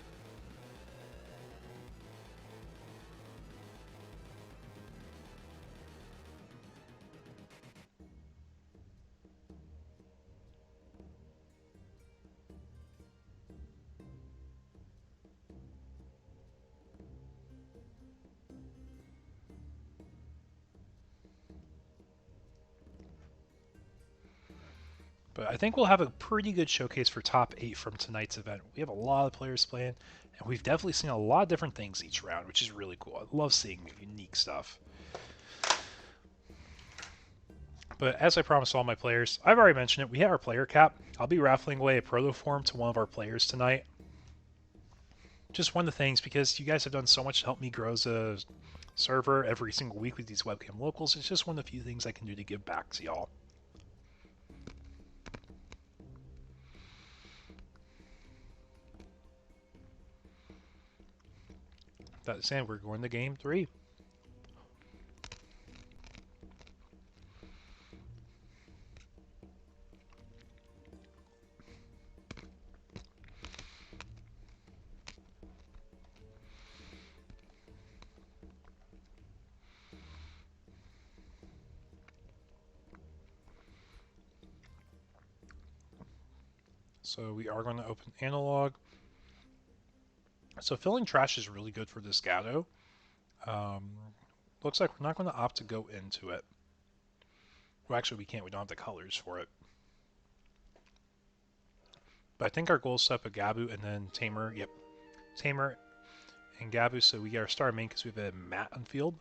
But I think we'll have a pretty good showcase for top 8 from tonight's event. We have a lot of players playing, and we've definitely seen a lot of different things each round, which is really cool. I love seeing unique stuff. But as I promised all my players, I've already mentioned it, we have our player cap. I'll be raffling away a protoform to one of our players tonight. Just one of the things, because you guys have done so much to help me grow as a server every single week with these webcam locals. It's just one of the few things I can do to give back to y'all. That saying, we're going to game 3. So we are going to open analog. So filling trash is really good for this Gatto. Looks like we're not going to opt to go into it. Well, actually we can't. We don't have the colors for it. But I think our goal is set up a Gabu and then Tamer. Yep. Tamer and Gabu. So we get our star main because we have a Matt on field.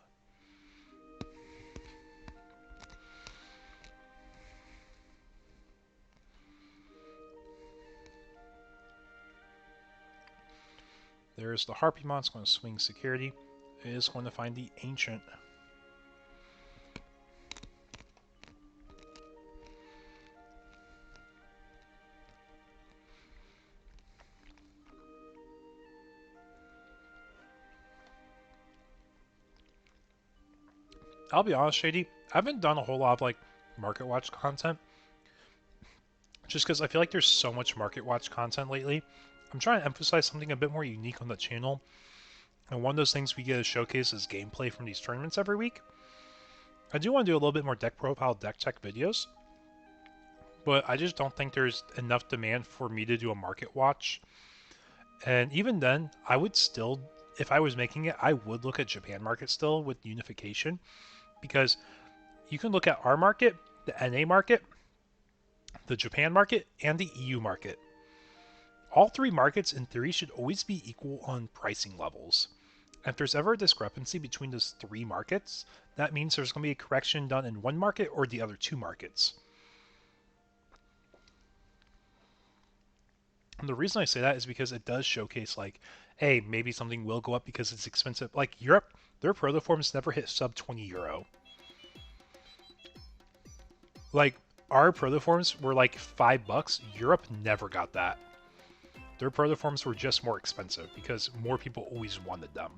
There's the Harpymon. It's going to swing security. It is going to find the Ancient. I'll be honest, Shady, I haven't done a whole lot of like Market Watch content. Just because I feel like there's so much Market Watch content lately. I'm trying to emphasize something a bit more unique on the channel. And one of those things we get to showcase is gameplay from these tournaments every week. I do want to do a little bit more deck profile, deck check videos. But I just don't think there's enough demand for me to do a Market Watch. And even then, I would still, if I was making it, I would look at Japan market still with unification. Because you can look at our market, the NA market, the Japan market, and the EU market. All 3 markets, in theory, should always be equal on pricing levels. If there's ever a discrepancy between those 3 markets, that means there's going to be a correction done in one market or the other 2 markets. And the reason I say that is because it does showcase, like, hey, maybe something will go up because it's expensive. Like, Europe, their protoforms never hit sub 20 euro. Like, our protoforms were like $5. Europe never got that. Their protoforms were just more expensive because more people always wanted them.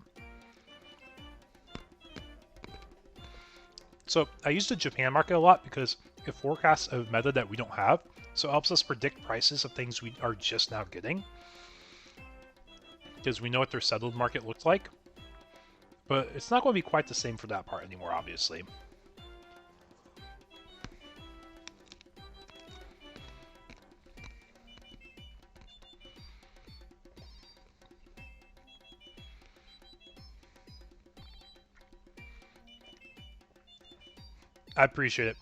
So I use the Japan market a lot because it forecasts a meta that we don't have, so it helps us predict prices of things we are just now getting. Because we know what their settled market looks like. But it's not going to be quite the same for that part anymore, obviously. I appreciate it.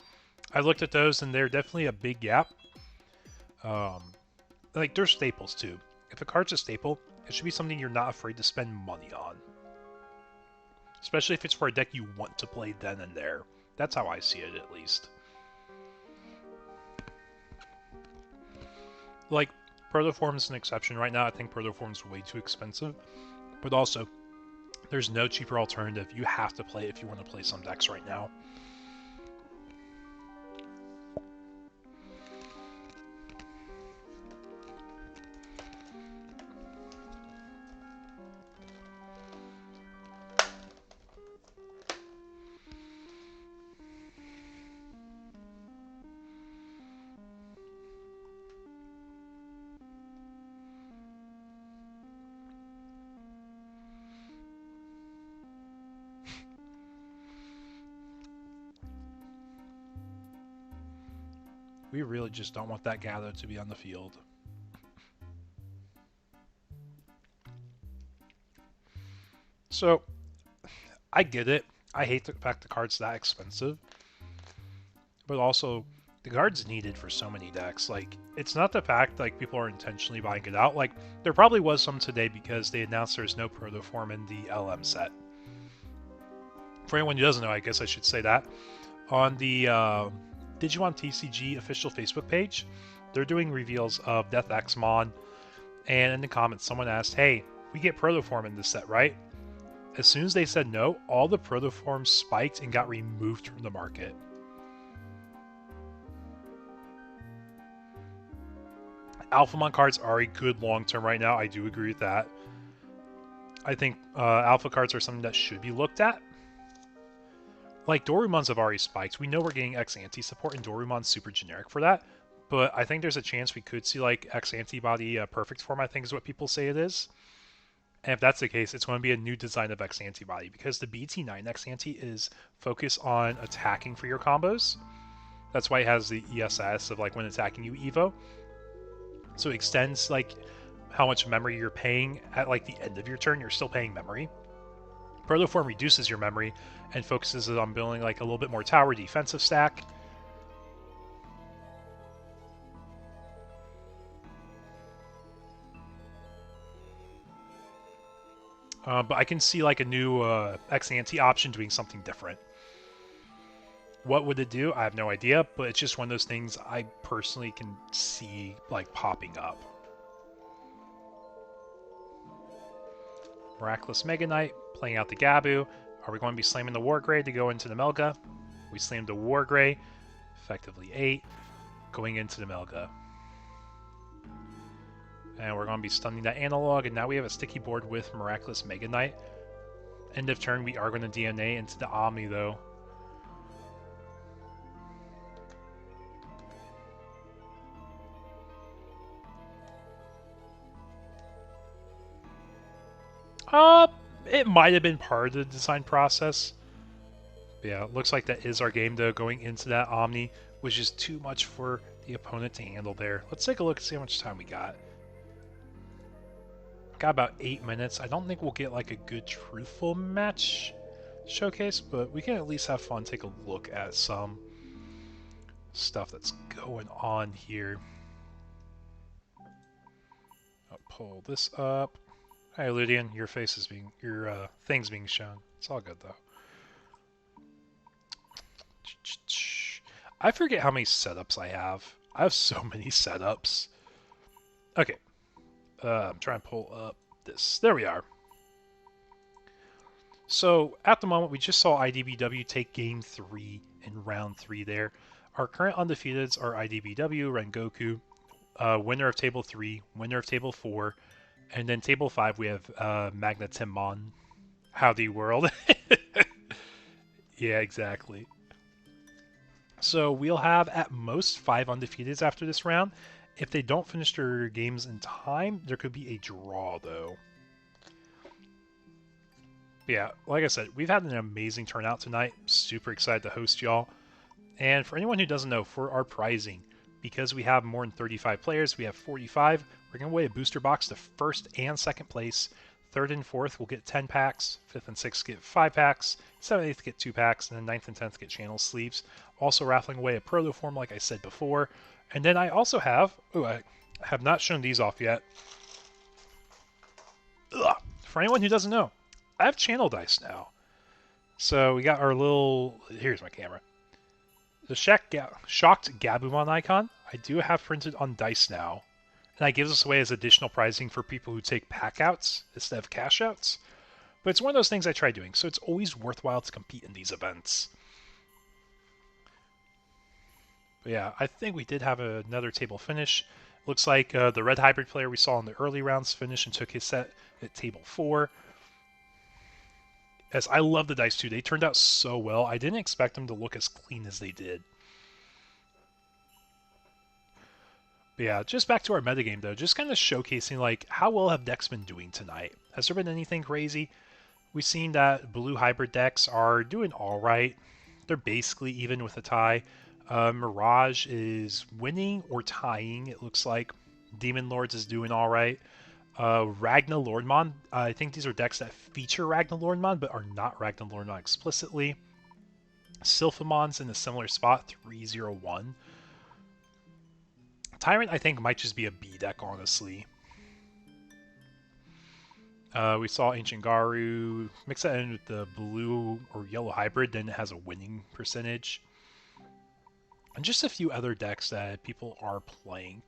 I looked at those, and they're definitely a big gap. Like, they're staples, too. If a card's a staple, it should be something you're not afraid to spend money on. Especially if it's for a deck you want to play then and there. That's how I see it, at least. Like, Protoform is an exception right now. I think Protoform's way too expensive. But also, there's no cheaper alternative. You have to play it if you want to play some decks right now. We really just don't want that Gather to be on the field. So, I get it. I hate the fact the card's that expensive. But also, the card's needed for so many decks. Like, it's not the fact like people are intentionally buying it out. Like, there probably was some today because they announced there's no Protoform in the LM set. For anyone who doesn't know, I guess I should say that. On the Digimon TCG official Facebook page, they're doing reveals of Death Xmon, and in the comments someone asked, hey, we get Protoform in this set, right? As soon as they said no, all the Protoforms spiked and got removed from the market. Alphamon cards are a good long term right now, I do agree with that. I think Alpha cards are something that should be looked at. Like, Dorumons have already spiked. We know we're getting X-Anti support, and Dorumon's super generic for that. But I think there's a chance we could see, like, X-Antibody Perfect Form, I think is what people say it is. And if that's the case, it's going to be a new design of X-Antibody, because the BT9 X-Anti is focused on attacking for your combos. That's why it has the ESS of, like, when attacking you, Evo. So it extends, like, how much memory you're paying at, like, the end of your turn. You're still paying memory. Protoform reduces your memory and focuses on building like a little bit more tower defensive stack. But I can see like a new X-Ante option doing something different. What would it do? I have no idea, but it's just one of those things I personally can see like popping up. Miraculous Mega Knight, playing out the Gabu. Are we going to be slamming the Wargrey to go into the Melga? We slammed the Wargrey, effectively 8, going into the Melga. And we're going to be stunning that Analog, and now we have a sticky board with Miraculous Mega Knight. End of turn, we are going to DNA into the Omni, though. It might have been part of the design process. But yeah, it looks like that is our game, though. Going into that Omni was just too much for the opponent to handle there. Let's take a look and see how much time we got. Got about 8 minutes. I don't think we'll get like a good truthful match showcase, but we can at least have fun, take a look at some stuff that's going on here. I'll pull this up. Hi, Ludian. Your face is being, your thing's being shown. It's all good though. I forget how many setups I have. I have so many setups. Okay. I'm trying to pull up this. There we are. So, at the moment, we just saw IDBW take Game 3 in Round 3 there. Our current undefeateds are IDBW, Rengoku, winner of Table 3, winner of Table 4, and then Table 5 we have Magnetimon. Howdy world. Yeah, exactly. So we'll have at most 5 undefeateds after this round. If they don't finish their games in time, there could be a draw, though. But yeah, like I said, we've had an amazing turnout tonight. Super excited to host y'all. And for anyone who doesn't know, for our prizing, because we have more than 35 players, we have 45, we're going to weigh a booster box to first and second place. Third and fourth will get 10 packs, fifth and sixth get 5 packs, seventh and eighth get 2 packs, and then ninth and 10th get channel sleeves. Also raffling away a protoform like I said before. And then I also have, I have not shown these off yet. For anyone who doesn't know, I have channel dice now. So we got our little, here's my camera. The shocked Gabumon icon, I do have printed on dice now. And that gives us away as additional prizing for people who take pack outs instead of cash outs. But it's one of those things I try doing, so it's always worthwhile to compete in these events. But yeah, I think we did have another table finish. Looks like the red hybrid player we saw in the early rounds finished and took his set at table 4. As I love the dice too, they turned out so well. I didn't expect them to look as clean as they did. But yeah, just back to our metagame though, just kind of showcasing like how well have decks been doing tonight. Has there been anything crazy? We've seen that blue hybrid decks are doing all right. They're basically even with a tie. Mirage is winning or tying, it looks like. Demon Lords is doing all right. Ragna Lordmon, I think these are decks that feature Ragna Lordmon but are not Ragna Lordmon explicitly. Sylphamon's in a similar spot, 3-0-1. Tyrant, I think, might just be a B deck, honestly. We saw Ancient Garu, mix that in with the blue or yellow hybrid, then it has a winning percentage. And just a few other decks that people are playing.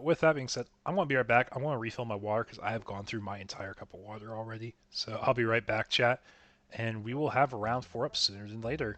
With that being said, I'm going to be right back. I want to refill my water because I have gone through my entire cup of water already. So I'll be right back, chat. And we will have round 4 up sooner than later.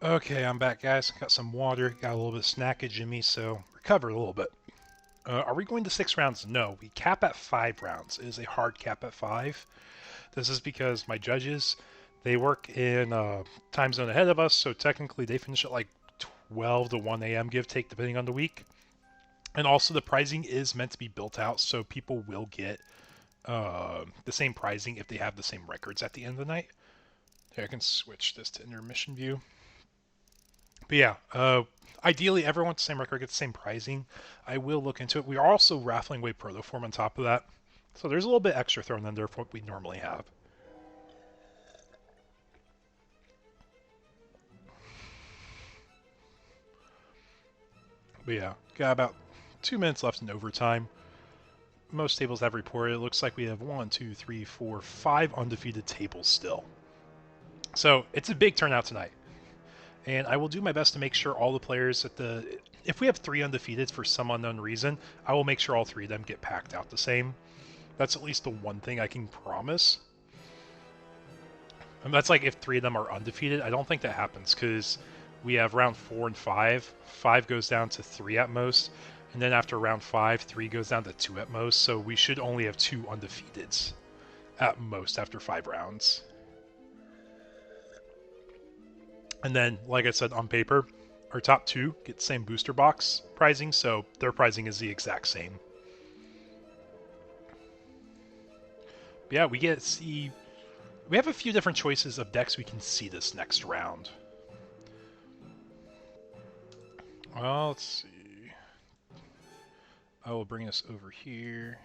Okay, I'm back, guys. Got some water, got a little bit of snackage in me, so recovered a little bit. Are we going to 6 rounds? No, we cap at 5 rounds. It is a hard cap at 5. This is because my judges, they work in time zone ahead of us, so technically they finish at like 12 to 1 a.m. give take depending on the week. And also the pricing is meant to be built out, so people will get the same pricing if they have the same records at the end of the night. Here, I can switch this to intermission view. But yeah, ideally everyone with the same record gets the same pricing. I will look into it. We are also raffling away Protoform on top of that. So there's a little bit extra thrown in there for what we normally have. But yeah, got about 2 minutes left in overtime. Most tables have reported. It looks like we have 1, 2, 3, 4, 5 undefeated tables still. So it's a big turnout tonight. And I will do my best to make sure all the players at the... If we have 3 undefeateds for some unknown reason, I will make sure all 3 of them get packed out the same. That's at least the one thing I can promise. And that's like if 3 of them are undefeated. I don't think that happens because we have round 4 and 5. 5 goes down to 3 at most. And then after round 5, 3 goes down to 2 at most. So we should only have 2 undefeateds at most after 5 rounds. And then, like I said, on paper, our top 2 get the same booster box pricing, so their pricing is the exact same. But yeah, we get to see... We have a few different choices of decks we can see this next round. Well, let's see. I will bring us over here.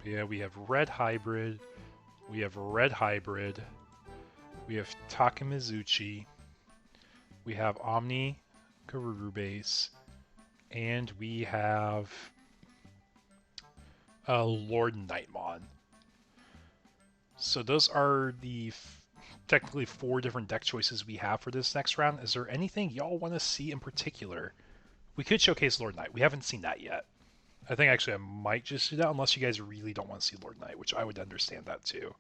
Yeah, we have Red Hybrid, we have Red Hybrid, we have Takamizuchi, we have Omni Karuru Base, and we have Lord Nightmon. So those are the technically 4 different deck choices we have for this next round. Is there anything y'all want to see in particular? We could showcase Lord Knight. We haven't seen that yet. I think actually I might just do that unless you guys really don't want to see Lord Knight, which I would understand that too.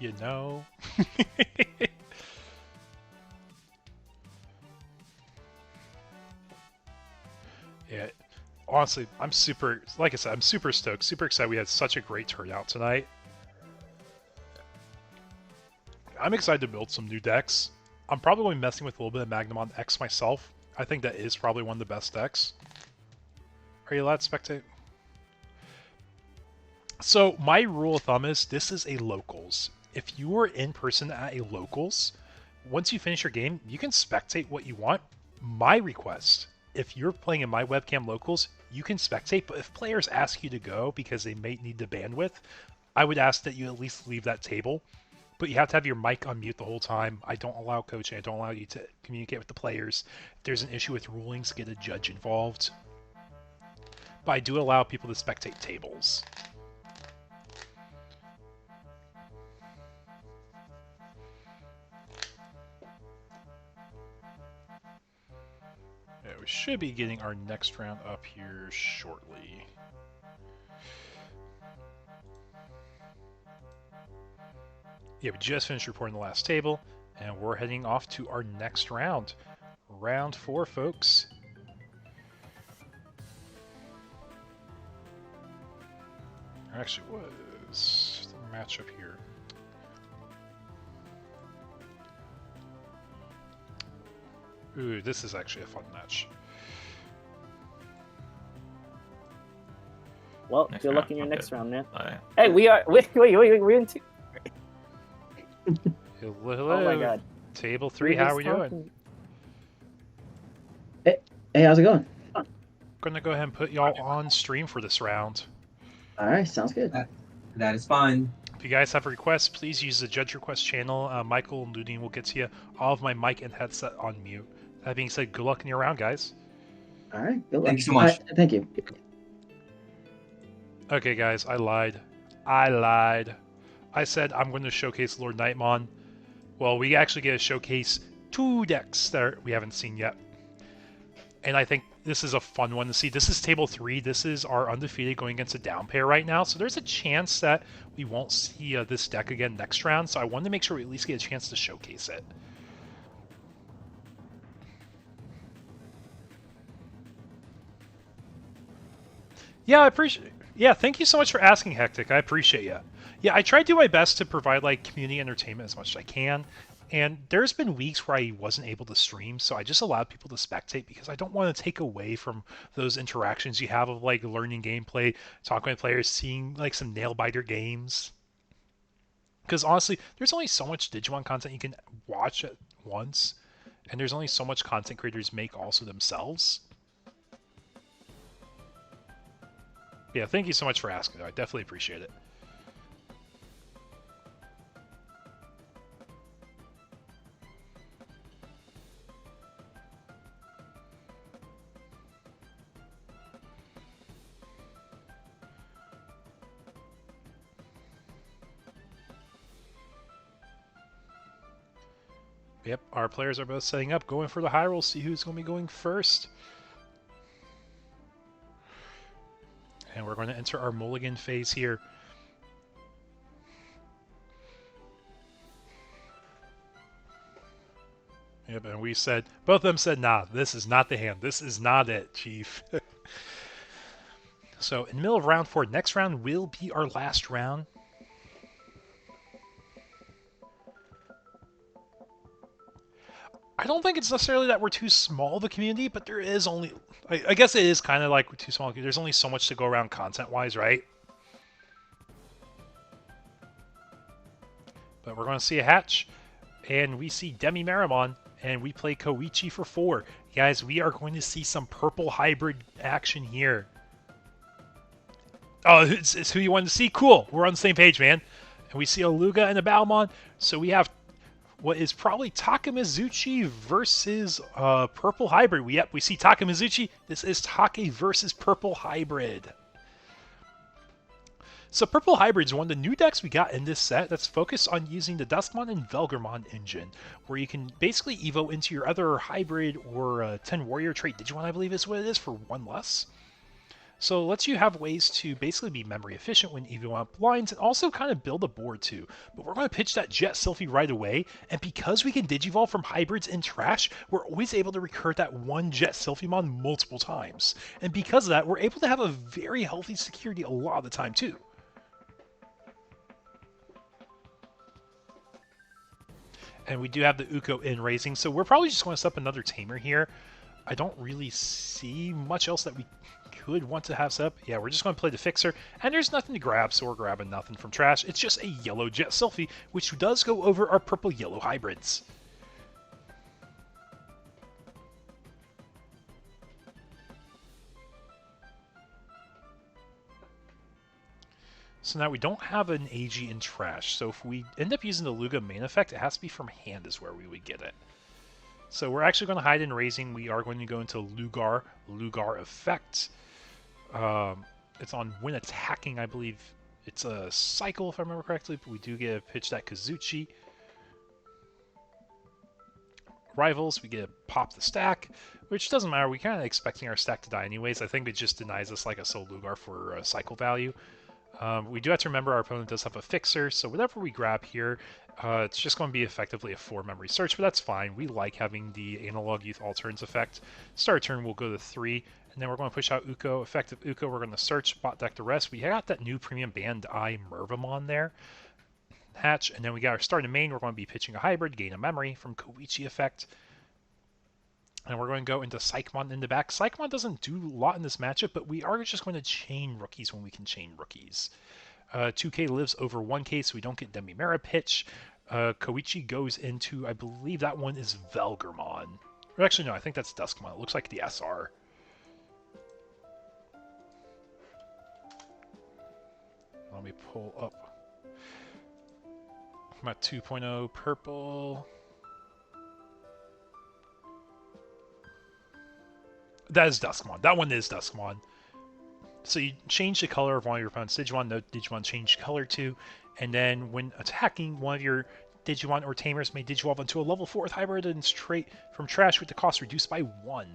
You know. Yeah, honestly, I'm super, like I said, I'm super stoked, super excited. We had such a great turnout tonight. I'm excited to build some new decks. I'm probably messing with a little bit of Magnamon X myself. I think that is probably one of the best decks. Are you allowed to spectate? So my rule of thumb is this is a locals. If you are in person at a locals, once you finish your game, you can spectate what you want. My request, if you're playing in my webcam locals, you can spectate, but if players ask you to go because they may need the bandwidth, I would ask that you at least leave that table. But you have to have your mic on mute the whole time. I don't allow coaching. I don't allow you to communicate with the players. If there's an issue with rulings, get a judge involved. But I do allow people to spectate tables. Yeah, we should be getting our next round up here shortly. Yeah, we just finished reporting the last table, and we're heading off to our next round. Round 4, folks. There actually was the matchup here. Ooh, this is actually a fun match. Well, Next good round, luck in your okay. next round, man. Alright. Hey, we are. Wait, we're in two. Hello. Oh my god. Table 3, how are we doing? Hey, how's it going? Gonna go ahead and put y'all on stream for this round. All right, sounds good. That is fine. If you guys have requests, please use the Judge Request channel. Michael and Ludin will get to you. All of my mic and headset on mute. That being said, good luck in your round, guys. All right. Good luck. Thank you so much. Thank you. Okay, guys, I lied. I said I'm going to showcase Lord Nightmon. Well, we actually get to showcase 2 decks that we haven't seen yet. And I think this is a fun one to see. This is table 3. This is our undefeated going against a down pair right now. So there's a chance that we won't see this deck again next round. So I wanted to make sure we at least get a chance to showcase it. Yeah, I appreciate it. Yeah, thank you so much for asking, Hectic. I appreciate you. Yeah, I try to do my best to provide like community entertainment as much as I can. And there's been weeks where I wasn't able to stream, so I just allowed people to spectate because I don't want to take away from those interactions you have of like learning gameplay, talking with players, seeing like some nail-biter games. Because honestly, there's only so much Digimon content you can watch at once, and there's only so much content creators make also themselves. Yeah, thank you so much for asking, though. I definitely appreciate it. Yep, our players are both setting up, going for the high roll, see who's going to be going first. And we're going to enter our mulligan phase here. Yep, and we said, both of them said, nah, this is not the hand. This is not it, Chief. So in the middle of round 4, next round will be our last round. I don't think it's necessarily that we're too small of a community, but there is only... I guess it is kind of like we're too small. There's only so much to go around content-wise, right? But we're going to see a hatch, and we see Demi Marimon, and we play Koichi for 4. Guys, we are going to see some purple hybrid action here. Oh, it's who you wanted to see? Cool. We're on the same page, man. And we see a Luga and a Balmon, so we have... what is probably Takamizuchi versus Purple Hybrid. We see Takamizuchi. This is Take versus Purple Hybrid. So Purple Hybrid is one of the new decks we got in this set that's focused on using the Duskmon and Velgarmon engine, where you can basically evo into your other Hybrid or 10 Warrior trait Digimon, I believe is what it is, for 1 less. So it lets you have ways to basically be memory efficient when evoing up lines and also kind of build a board too. But we're going to pitch that Jet Sylphie right away, and because we can Digivolve from hybrids in trash, we're always able to recur that one Jet Sylphiemon multiple times. And because of that, we're able to have a very healthy security a lot of the time too. And we do have the Uko in raising, so we're probably just going to set up another Tamer here. I don't really see much else that we could want to have set up. Yeah, we're just going to play the Fixer, and there's nothing to grab, so we're grabbing nothing from trash. It's just a yellow Jet Sylphie, which does go over our purple-yellow hybrids. So now we don't have an AG in trash, so if we end up using the Luga main effect, it has to be from hand is where we would get it. So we're actually going to hide in raising. We are going to go into Lugar effect. It's on when attacking, I believe. It's a cycle, if I remember correctly, but we do get a pitch that Kazuchi. Rivals, we get a pop the stack, which doesn't matter. We're kind of expecting our stack to die anyways. I think it just denies us like a Soul Lugar for cycle value. We do have to remember our opponent does have a Fixer, so whatever we grab here, it's just going to be effectively a 4-memory search, but that's fine. We like having the Analog Youth Alterns effect. Start turn, we'll go to 3, and then we're going to push out Uko. Effective Uko, we're going to search, bot deck the rest. We got that new Premium Band Eye Mervamon there. Hatch, and then we got our start in main. We're going to be pitching a hybrid, gain a memory from Koichi effect. And we're going to go into Psychmon in the back. Psychmon doesn't do a lot in this matchup, but we are just going to chain rookies when we can chain rookies. 2K lives over 1K, so we don't get Demimera pitch. Koichi goes into, I believe that one is Velgarmon. Or actually, no, I think that's Duskmon. It looks like the SR. Let me pull up. Combat 2.0 purple. That is Duskmon. That one is Duskmon. So you change the color of one of your opponent's Digimon, no Digimon change color to, and then when attacking, one of your Digimon or Tamers may Digivolve into a level 4 hybrid and trait from trash with the cost reduced by 1.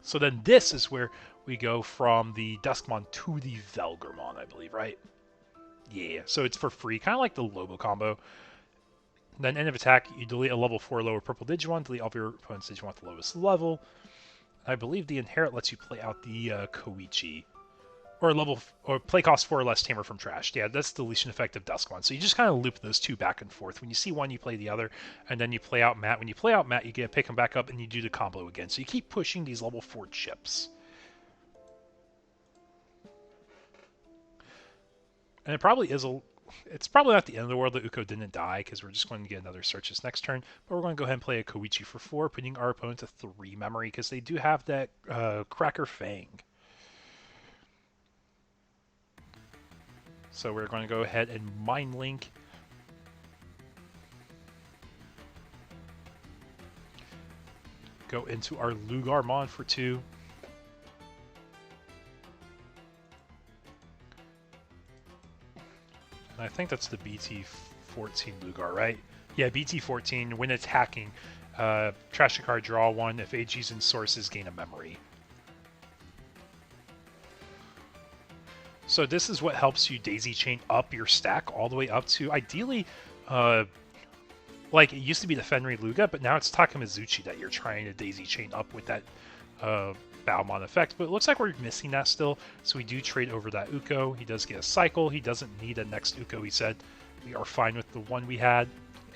So then this is where we go from the Duskmon to the Velgramon, I believe, right? Yeah, so it's for free, kind of like the Lobo combo. Then end of attack, you delete a level 4 lower purple Digimon, delete all of your opponent's Digimon at the lowest level. I believe the Inherit lets you play out the Koichi. Or play cost 4 or less Tamer from trash. Yeah, that's the deletion effect of Duskmon. So you just kind of loop those two back and forth. When you see one, you play the other, and then you play out Matt. When you play out Matt, you get to pick them back up, and you do the combo again. So you keep pushing these level 4 chips. And it probably is it's probably not the end of the world that Uko didn't die, because we're just going to get another search this next turn. But we're going to go ahead and play a Koichi for 4, putting our opponent to 3 memory, because they do have that Cracker Fang. So we're going to go ahead and Mind Link. Go into our Lugarmon for 2. And I think that's the BT14 Lugar, right? Yeah, BT14, when attacking, trash a card, draw 1. If AG's in sources, gain a memory. So this is what helps you daisy chain up your stack all the way up to, ideally, like it used to be the Fenrir Luga, but now it's Takamizuchi that you're trying to daisy chain up with that Baumon effect. But it looks like we're missing that still, so we do trade over that Uko. He does get a cycle. He doesn't need a next Uko, he said. We are fine with the one we had.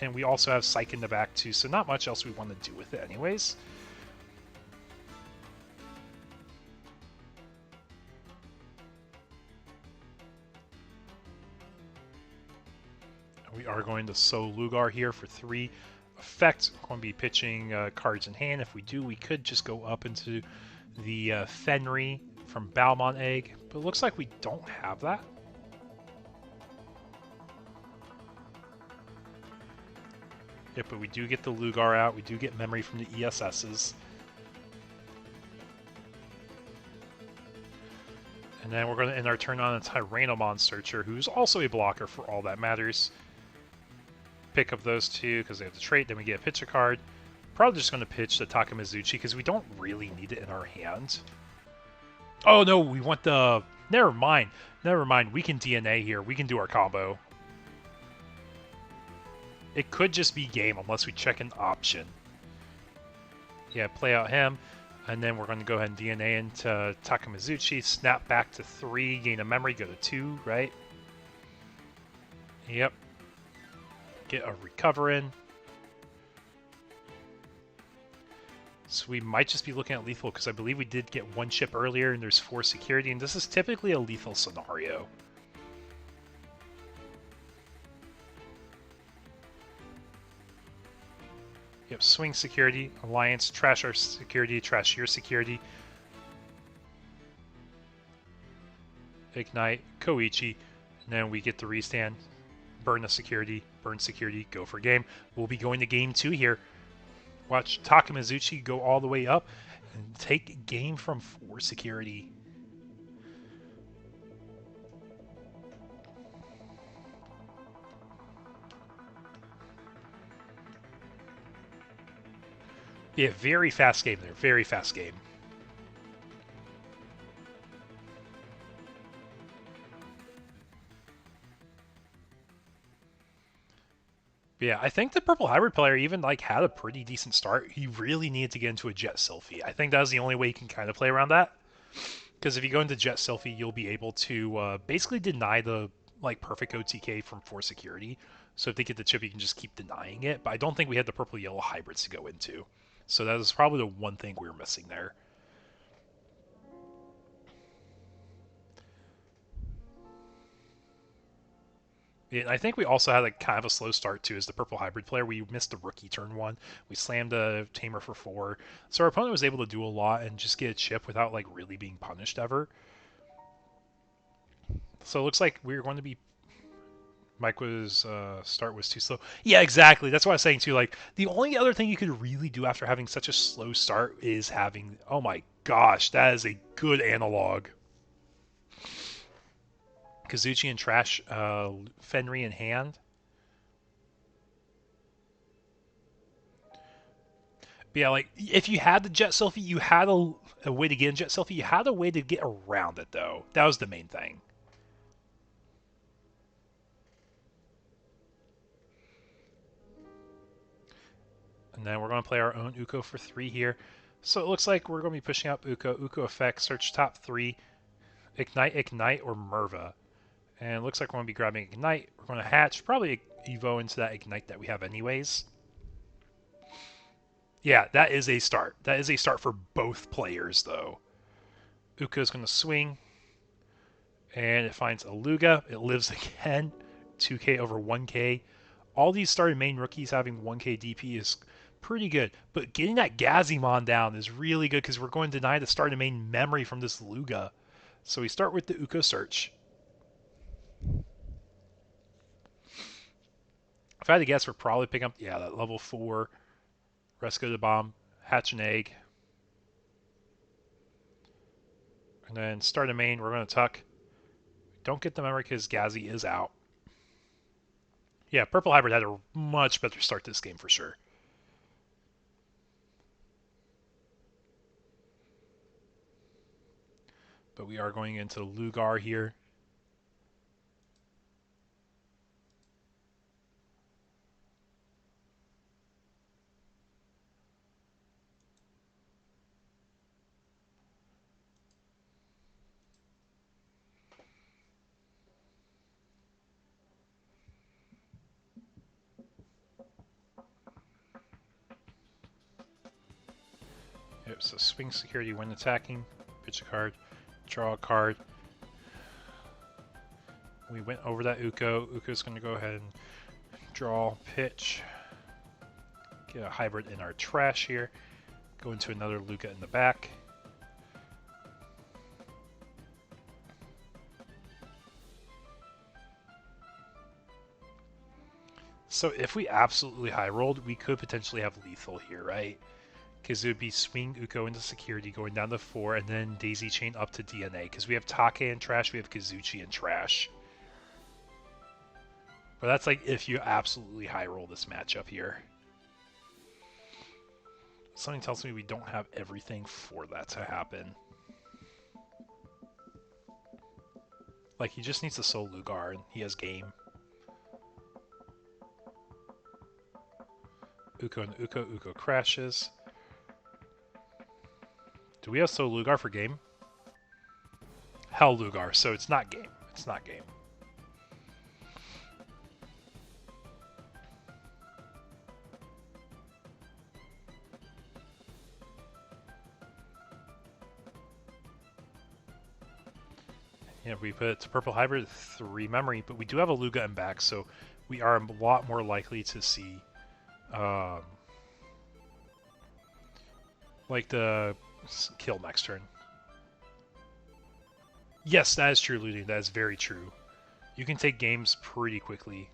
And we also have Psych in the back too, so not much else we want to do with it anyways. We are going to So Lugar here for 3 effects. We're going to be pitching cards in hand. If we do, we could just go up into the Fenrir from Baumon Egg, but it looks like we don't have that. Yep, but we do get the Lugar out. We do get memory from the ESSs. And then we're going to end our turn on a Tyrannomon Searcher, who's also a blocker for all that matters. Pick up those 2 because they have the trait, then we get a pitch a card. Probably just going to pitch the Takamizuchi because we don't really need it in our hand. Oh no, we want the... Never mind. Never mind, we can DNA here. We can do our combo. It could just be game unless we check an option. Yeah, play out him. And then we're going to go ahead and DNA into Takamizuchi. Snap back to 3, gain a memory, go to 2, right? Yep. Get a recover in. So we might just be looking at lethal because I believe we did get 1 chip earlier and there's 4 security, and this is typically a lethal scenario. Yep, swing security, alliance, trash our security, trash your security. Ignite, Koichi, and then we get the restand. Burn the security, go for game. We'll be going to game 2 here. Watch Takamizuchi go all the way up and take game from 4 security. Yeah, very fast game there, very fast game. Yeah, I think the purple hybrid player even had a pretty decent start. He really needed to get into a Jet Sylphie. I think that was the only way you can kind of play around that. Because if you go into Jet Sylphie, you'll be able to basically deny the perfect OTK from 4 security. So if they get the chip, you can just keep denying it. But I don't think we had the purple yellow hybrids to go into. So that was probably the one thing we were missing there. Yeah, I think we also had kind of a slow start too as the purple hybrid player. We missed the rookie turn 1. We slammed a tamer for 4. So our opponent was able to do a lot and just get a chip without really being punished ever. So it looks like we're going to be Mike was start was too slow. Yeah, exactly. That's what I was saying too. Like the only other thing you could really do after having such a slow start is having. Oh my gosh, that is a good analog. Kazuchi and Trash, Fenry in hand. But yeah, like if you had the Jet Selfie, you had a way to get in Jet Selfie. You had a way to get around it though. That was the main thing. And then we're going to play our own Uko for 3 here. So it looks like we're going to be pushing up Uko. Uko effect, search top 3, Ignite, Ignite, or Merva. And it looks like we're going to be grabbing Ignite. We're going to hatch, probably Evo into that Ignite that we have anyways. Yeah, that is a start. That is a start for both players, though. Uko is going to swing. And it finds Aluga. It lives again. 2k over 1k. All these starting main rookies having 1k DP is pretty good. But getting that Gazimon down is really good because we're going to deny the starting main memory from this Luga. So we start with the Uko search. If I had to guess, we're probably picking up, yeah, that level 4. Rescue the bomb. Hatch an egg. And then start a main. We're going to tuck. Don't get the memory because Gazi is out. Yeah, Purple Hybrid had a much better start to this game for sure. But we are going into Lugar here. Yep, so swing security when attacking, pitch a card, draw a card. We went over that Uko. Uko's going to go ahead and draw, pitch, get a hybrid in our trash here, go into another Luca in the back. So if we absolutely high rolled, we could potentially have lethal here, right? Because it would be swing Uko into security, going down to 4, and then daisy chain up to DNA. Because we have Take and trash, we have Kazuchi and trash. But that's like if you absolutely high roll this matchup here. Something tells me we don't have everything for that to happen. Like, he just needs to soul Lugar, and he has game. Uko and Uko. Uko crashes. Do we have Soul Lugar for game? Hell Lugar, so it's not game. It's not game. Yeah, we put it to Purple Hybrid, 3 memory, but we do have a Luga in back, so we are a lot more likely to see like the kill next turn. Yes, that is true, Ludi. That is very true. You can take games pretty quickly.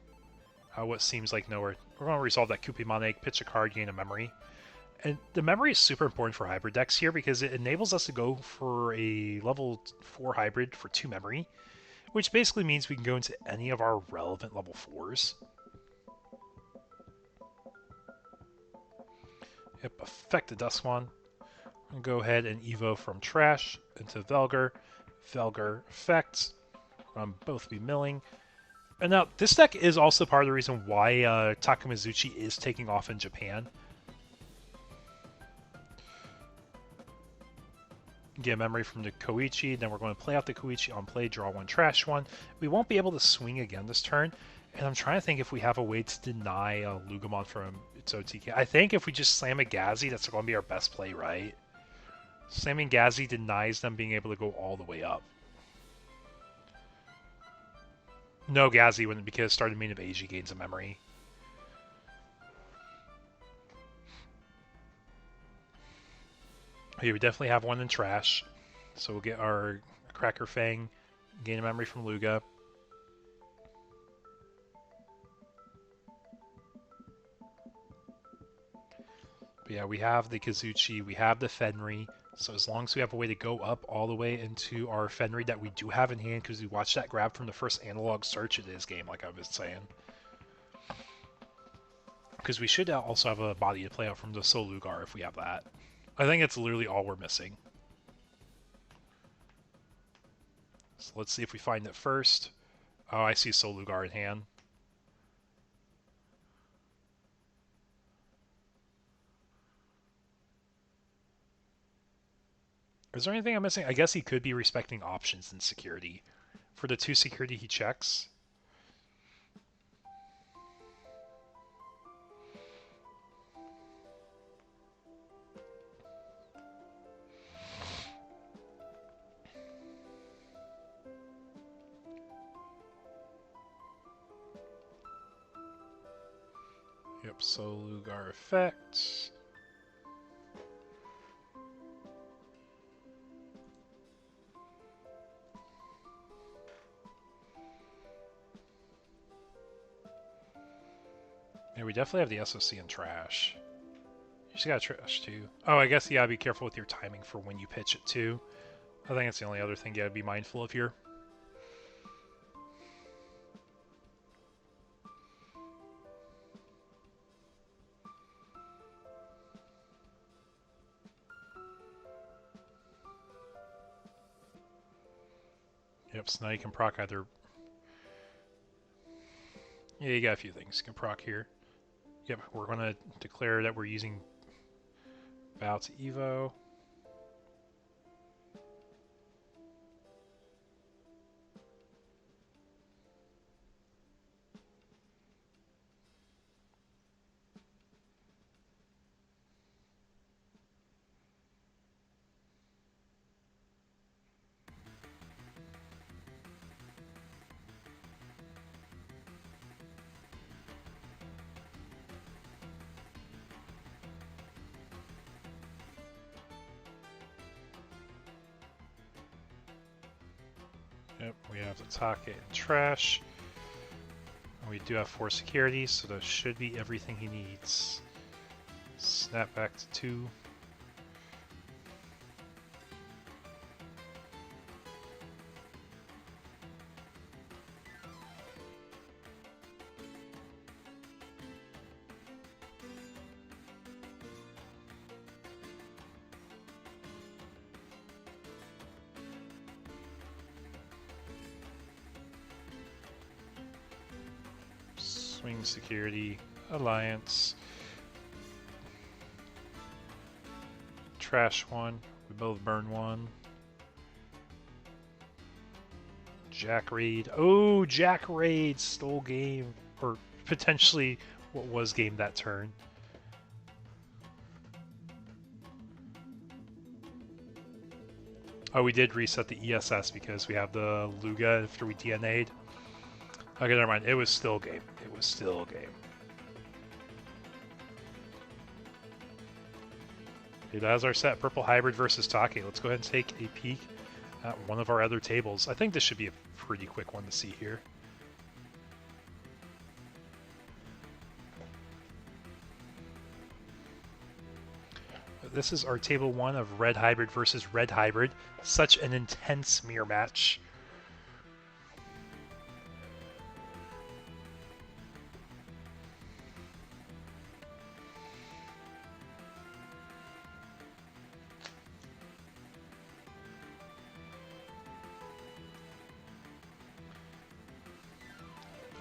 What seems like nowhere. We're going to resolve that Kupimon egg, pitch a card, gain a memory. And the memory is super important for hybrid decks here because it enables us to go for a level 4 hybrid for 2 memory, which basically means we can go into any of our relevant level 4s. Yep, affect the Duskwan. I'm going to go ahead and Evo from Trash into Velgar. Velgar effects. Both be milling. And now, this deck is also part of the reason why Takamizuchi is taking off in Japan. Get a memory from the Koichi, then we're going to play out the Koichi on play, draw 1, trash 1. We won't be able to swing again this turn, and I'm trying to think if we have a way to deny Lugamon from its OTK. I think if we just slam a Gazi, that's going to be our best play, right? Slamming Gazi denies them being able to go all the way up. No, Gazi wouldn't, because starting main of Asia gains a memory. Okay, we definitely have one in trash. So we'll get our Cracker Fang, gain a memory from Luga. But yeah, we have the Kazuchi, we have the Fenry. So as long as we have a way to go up all the way into our Fenry that we do have in hand, because we watched that grab from the first analog search of this game, like I was saying. Because we should also have a body to play out from the Solugar if we have that. I think it's literally all we're missing. So let's see if we find it first. Oh, I see Solugar in hand. Is there anything I'm missing? I guess he could be respecting options in security. For the 2 security he checks. Yep, Solugar effect. Yeah, we definitely have the SOC in trash. You just got trash too. Oh, I guess you gotta be careful with your timing for when you pitch it too. I think that's the only other thing you gotta be mindful of here. Yep, so now you can proc either... Yeah, you got a few things. You can proc here. Yep, we're going to declare that we're using Bow to Evo. Yep, we have the Take and trash. And we do have 4 securities, so that should be everything he needs. Snap back to 2. Swing security, alliance, trash 1, we both burn 1. Jack raid, oh, Jack raid stole game, or potentially what was game that turn. Oh, we did reset the ESS because we have the Luga after we DNA'd. Okay, never mind. It was still game. It was still game. Okay, that's our set. Purple Hybrid versus Take. Let's go ahead and take a peek at one of our other tables. I think this should be a pretty quick one to see here. This is our table 1 of Red Hybrid versus Red Hybrid. Such an intense mirror match.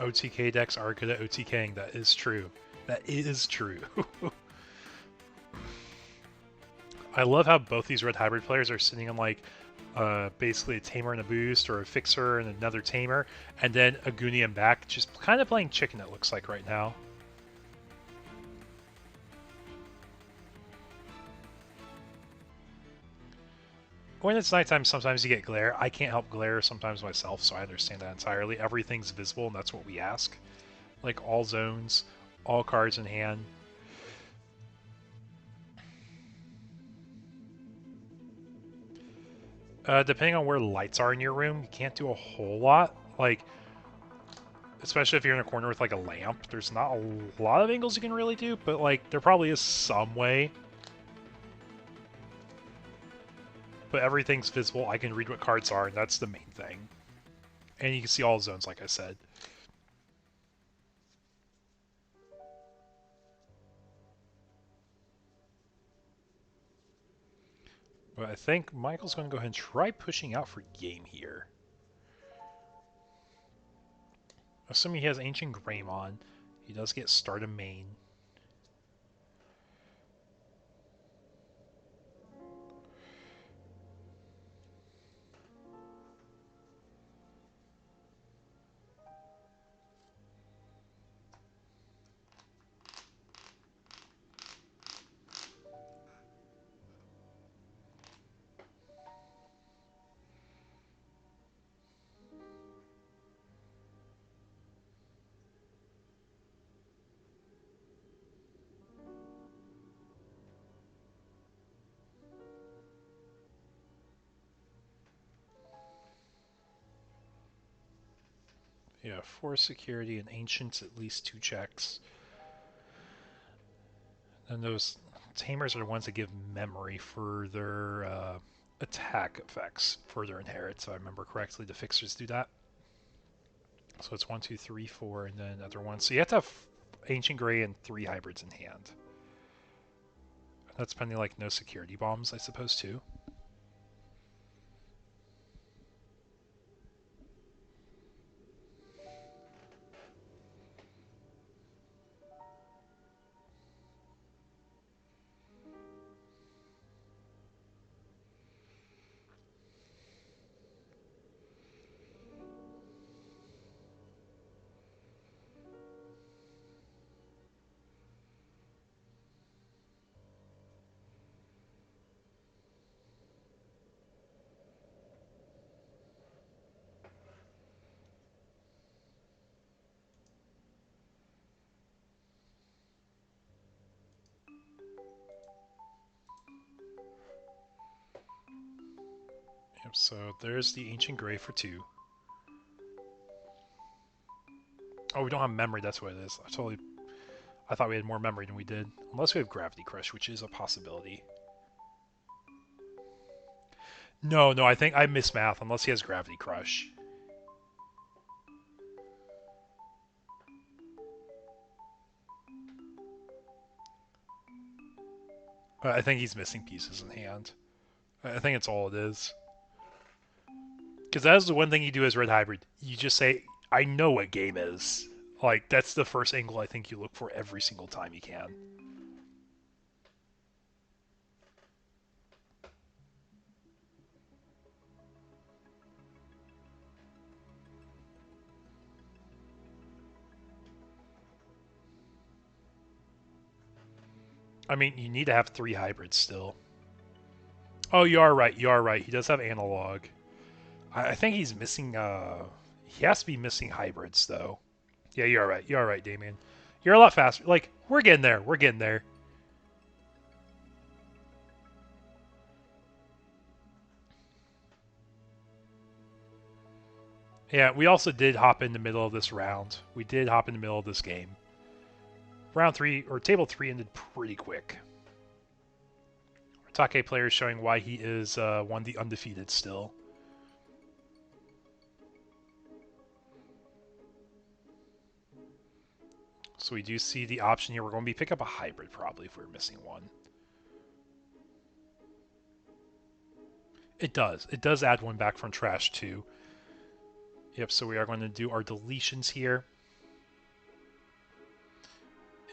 OTK decks are good at OTKing. That is true. That is true. I love how both these Red Hybrid players are sitting on like basically a Tamer and a boost, or a Fixer and another Tamer, and then a Goonie and back, just kind of playing chicken it looks like right now. When it's nighttime, sometimes you get glare. I can't help glare sometimes myself, so I understand that entirely. Everything's visible, and that's what we ask. Like all zones, all cards in hand. Depending on where the lights are in your room, you can't do a whole lot. Like, especially if you're in a corner with like a lamp. There's not a lot of angles you can really do, but like there probably is some way. But everything's visible. I can read what cards are, and that's the main thing. And you can see all zones, like I said. But I think Michael's going to go ahead and try pushing out for game here. Assuming he has Ancient Greymon, he does get start a main. Yeah, 4 security and Ancients, at least 2 checks. And those Tamers are the ones that give memory for their attack effects for their inherits, if I remember correctly. The fixers do that. So it's 1, 2, 3, 4, and then another one. So you have to have Ancient Grey and 3 hybrids in hand. That's pending like no security bombs, I suppose, too. Yep, so there's the Ancient Grey for 2. Oh, we don't have memory, that's what it is. I thought we had more memory than we did. Unless we have Gravity Crush, which is a possibility. No, I think I mismath, unless he has Gravity Crush. I think he's missing pieces in hand. I think it's all it is. Because that is the one thing you do as Red Hybrid. You just say, I know what game is. Like, that's the first angle I think you look for every single time you can. I mean, you need to have 3 hybrids still. Oh, you are right. He does have analog. I think he's missing, he has to be missing hybrids, though. Yeah, you're right, Damien. You're a lot faster. Like, we're getting there. Yeah, we also did hop in the middle of this round. We did hop in the middle of this game. Round 3, or table 3 ended pretty quick. Take player showing why he is one of the undefeated still. So we do see the option here. We're going to pick up a hybrid probably if we're missing one. It does. It does add one back from trash too. Yep, so we are going to do our deletions here.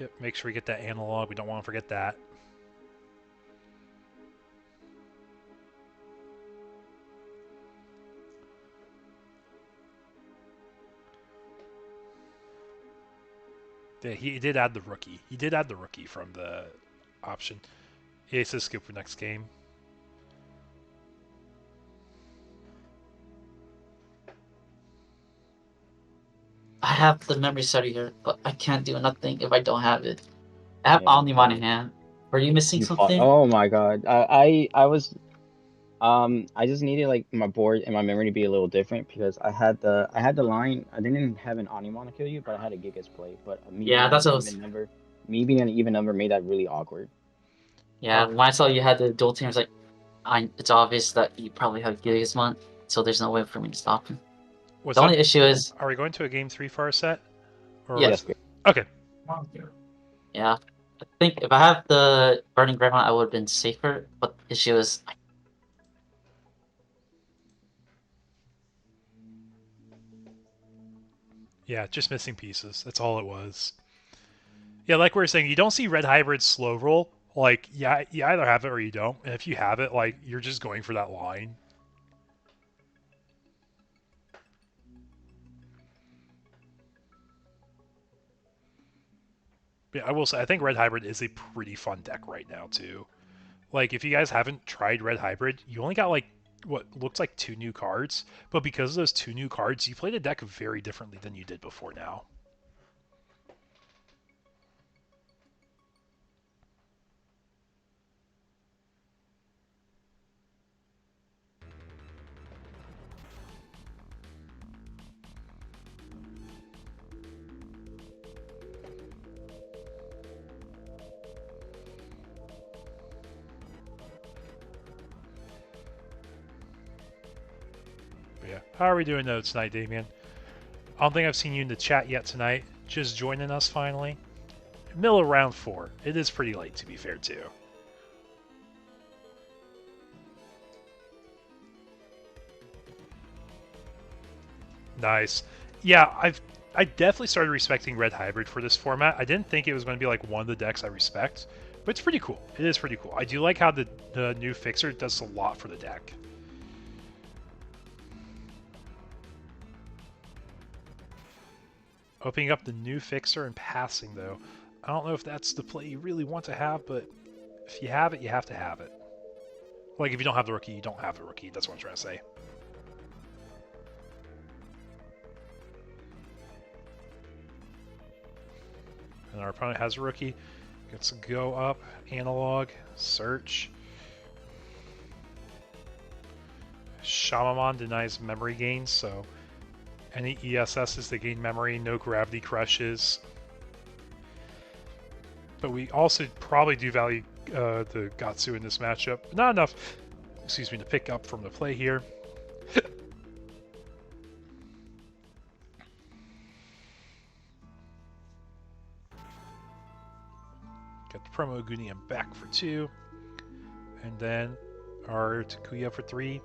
Yep, make sure we get that analog. We don't want to forget that. Yeah, he did add the rookie. He did add the rookie from the option. He says skip for next game. I have the memory study here, but I can't do nothing if I don't have it. I have Omnimon in hand. Were you missing something? Oh my god. I was I just needed like my board and my memory to be a little different because I had the line. I didn't have an Animon to kill you, but I had a Gigas play. But Yeah, that's what I was. me being an even number made that really awkward. Yeah, when I saw you had the dual team, I was like, it's obvious that you probably have Gigasmon, so there's no way for me to stop him. Was The that- only issue is, Are we going to a game 3 for our set? Or Yes. Okay. yeah, I think if I have the Burning Grandma, I would have been safer. But the issue is, Yeah, just missing pieces. That's all it was. Yeah, like we were saying, you don't see Red Hybrid slow roll. Like, yeah, you either have it or you don't. And if you have it, like, you're just going for that line. Yeah, I will say, I think Red Hybrid is a pretty fun deck right now, too. Like, if you guys haven't tried Red Hybrid, you only got, like, what looks like 2 new cards. But because of those 2 new cards, you play the deck very differently than you did before now. But yeah, how are we doing though tonight, Damien? I don't think I've seen you in the chat yet tonight. Just joining us finally. Middle of round 4. It is pretty late, to be fair, too. Nice. Yeah, I definitely started respecting Red Hybrid for this format. I didn't think it was going to be like one of the decks I respect, but it's pretty cool. It is pretty cool. I do like how the new fixer does a lot for the deck. Opening up the new fixer and passing, though. I don't know if that's the play you really want to have, but if you have it, you have to have it. Like, if you don't have the rookie, you don't have the rookie. That's what I'm trying to say. And our opponent has a rookie. Gets to go up, analog, search. Shamamon denies memory gain, so any ESSs that gain memory, no gravity crushes. But we also probably do value the Gatsu in this matchup. Not enough, excuse me, to pick up from the play here. Get the promo Gunium back for 2. And then our Takuya for 3.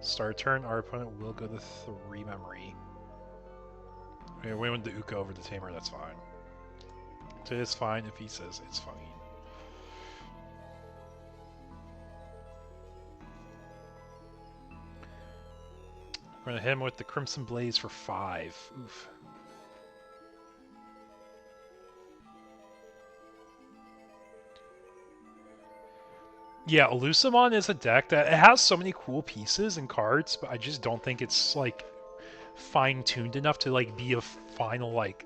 Start turn, our opponent will go to 3 memory. Okay, we went the Uka over the Tamer, that's fine. So it's fine if he says it's fine. We're gonna hit him with the Crimson Blaze for 5. Oof. Yeah, Elusimon is a deck that it has so many cool pieces and cards, but I just don't think it's like fine-tuned enough to like be a final like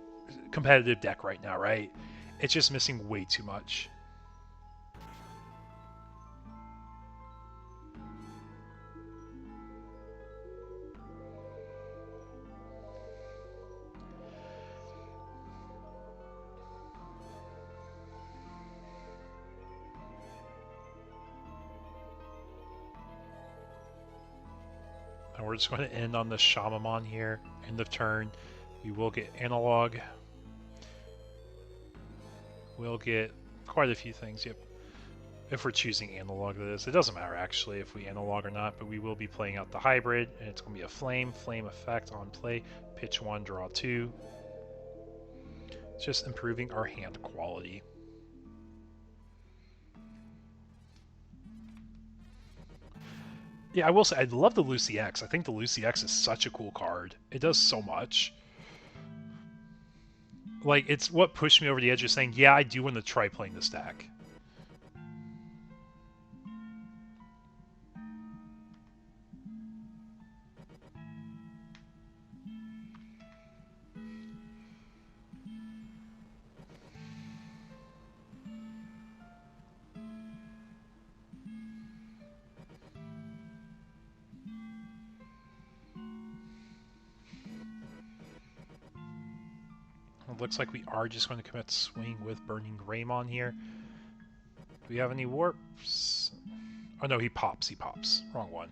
competitive deck right now, right? It's just missing way too much. And we're just going to end on the Shamamon here. End of turn. We will get analog. We'll get quite a few things, yep. If we're choosing analog, that is. It doesn't matter, actually, if we analog or not, but we will be playing out the hybrid, and it's going to be a flame effect on play. Pitch 1, draw 2. It's just improving our hand quality. Yeah, I will say, I love the Lucy X. I think the Lucy X is such a cool card. It does so much. Like, it's what pushed me over the edge of saying, yeah, I do want to try playing this deck. looks like we are just going to commit swing with Burning Greymon here. Do we have any warps? Oh no, he pops. Wrong one.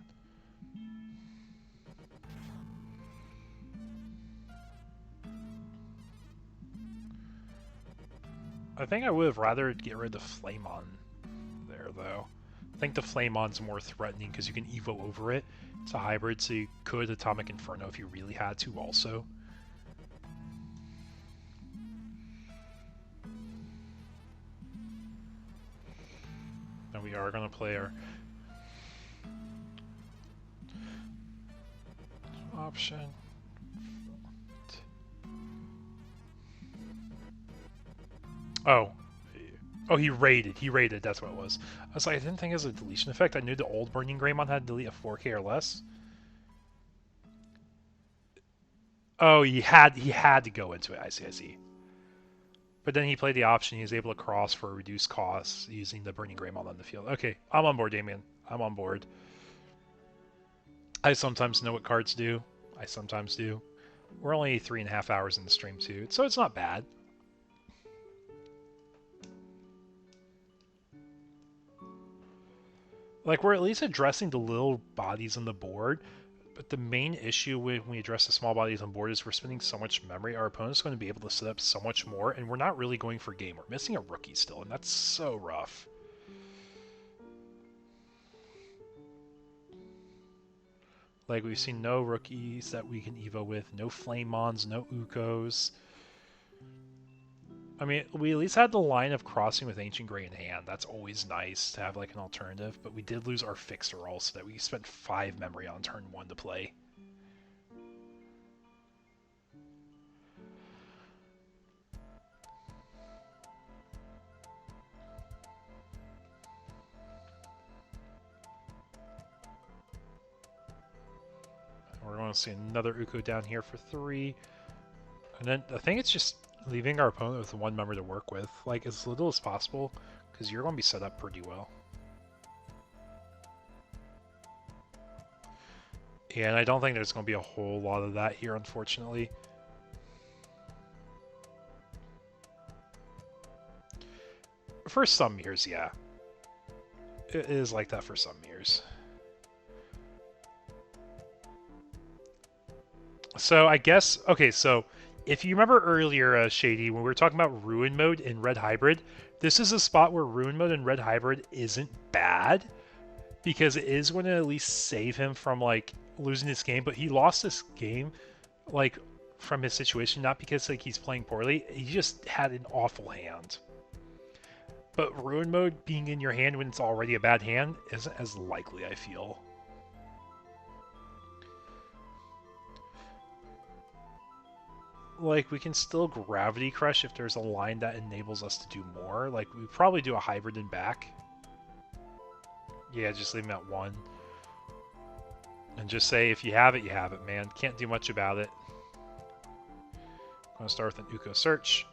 I think I would have rather get rid of Flamon there, though. I think the Flamon's more threatening because you can Evo over it. It's a hybrid, so you could Atomic Inferno if you really had to also. And we are going to play our option. Oh, he raided. That's what it was. I was like, I didn't think it was a deletion effect. I knew the old Burning Greymon had to delete a 4K or less. Oh, he had to go into it. I see. But then he played the option. He was able to cross for reduced costs using the Burning Greymon on the field. Okay, I'm on board, Damien. I'm on board. I sometimes know what cards do. I sometimes do. We're only 3.5 hours in the stream too, so it's not bad. Like, we're at least addressing the little bodies on the board, but the main issue when we address the small bodies on board is we're spending so much memory. Our opponent's going to be able to set up so much more, and we're not really going for game. We're missing a rookie still, and that's so rough. Like, we've seen no rookies that we can Evo with, no Flamons, no Ukos. I mean, we at least had the line of crossing with Ancient Grey in hand. That's always nice to have like an alternative, but we did lose our Fixer also that we spent 5 memory on turn 1 to play. We're going to see another Uko down here for 3. And then I think it's just leaving our opponent with 1 member to work with, like as little as possible, because you're going to be set up pretty well. Yeah, and I don't think there's going to be a whole lot of that here, unfortunately. For some years, yeah. It is like that for some years. So I guess, okay, so if you remember earlier, Shady, when we were talking about Ruin Mode in Red Hybrid, this is a spot where Ruin Mode in Red Hybrid isn't bad, because it is going to at least save him from, like, losing this game, but he lost this game, like, from his situation, not because, like, he's playing poorly, he just had an awful hand. But Ruin Mode being in your hand when it's already a bad hand isn't as likely, I feel. Like, we can still Gravity Crush if there's a line that enables us to do more. Like, we probably do a Hybrid and back. Yeah, just leave him at 1. And just say, if you have it, man. Can't do much about it. I'm going to start with an Uko Search.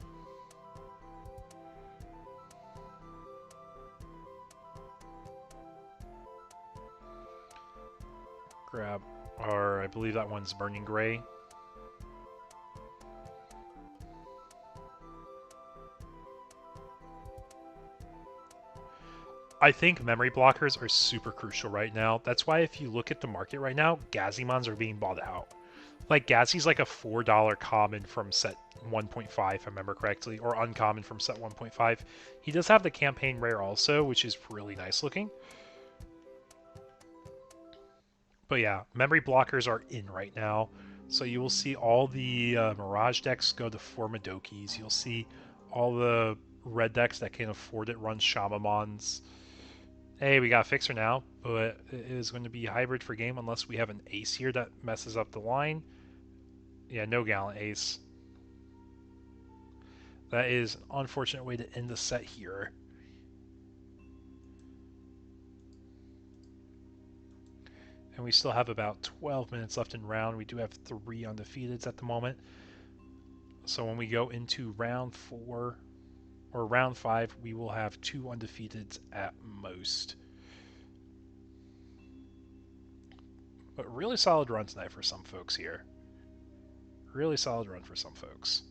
Grab, or I believe that one's Burning Gray. I think memory blockers are super crucial right now. That's why if you look at the market right now, Gazimons are being bought out. Like, Gazi's like a $4 common from set 1.5, if I remember correctly, or uncommon from set 1.5. He does have the campaign rare also, which is really nice looking. But yeah, memory blockers are in right now. So you will see all the Mirage decks go to 4 Madokis. You'll see all the red decks that can afford it run Shamamons. Hey, we got a Fixer now, but it is going to be hybrid for game unless we have an Ace here that messes up the line. Yeah, no Gallant Ace. That is an unfortunate way to end the set here. And we still have about 12 minutes left in round. We do have 3 undefeateds at the moment. So when we go into round 4 or round 5, we will have 2 undefeateds at most. But really solid run tonight for some folks here. Really solid run for some folks.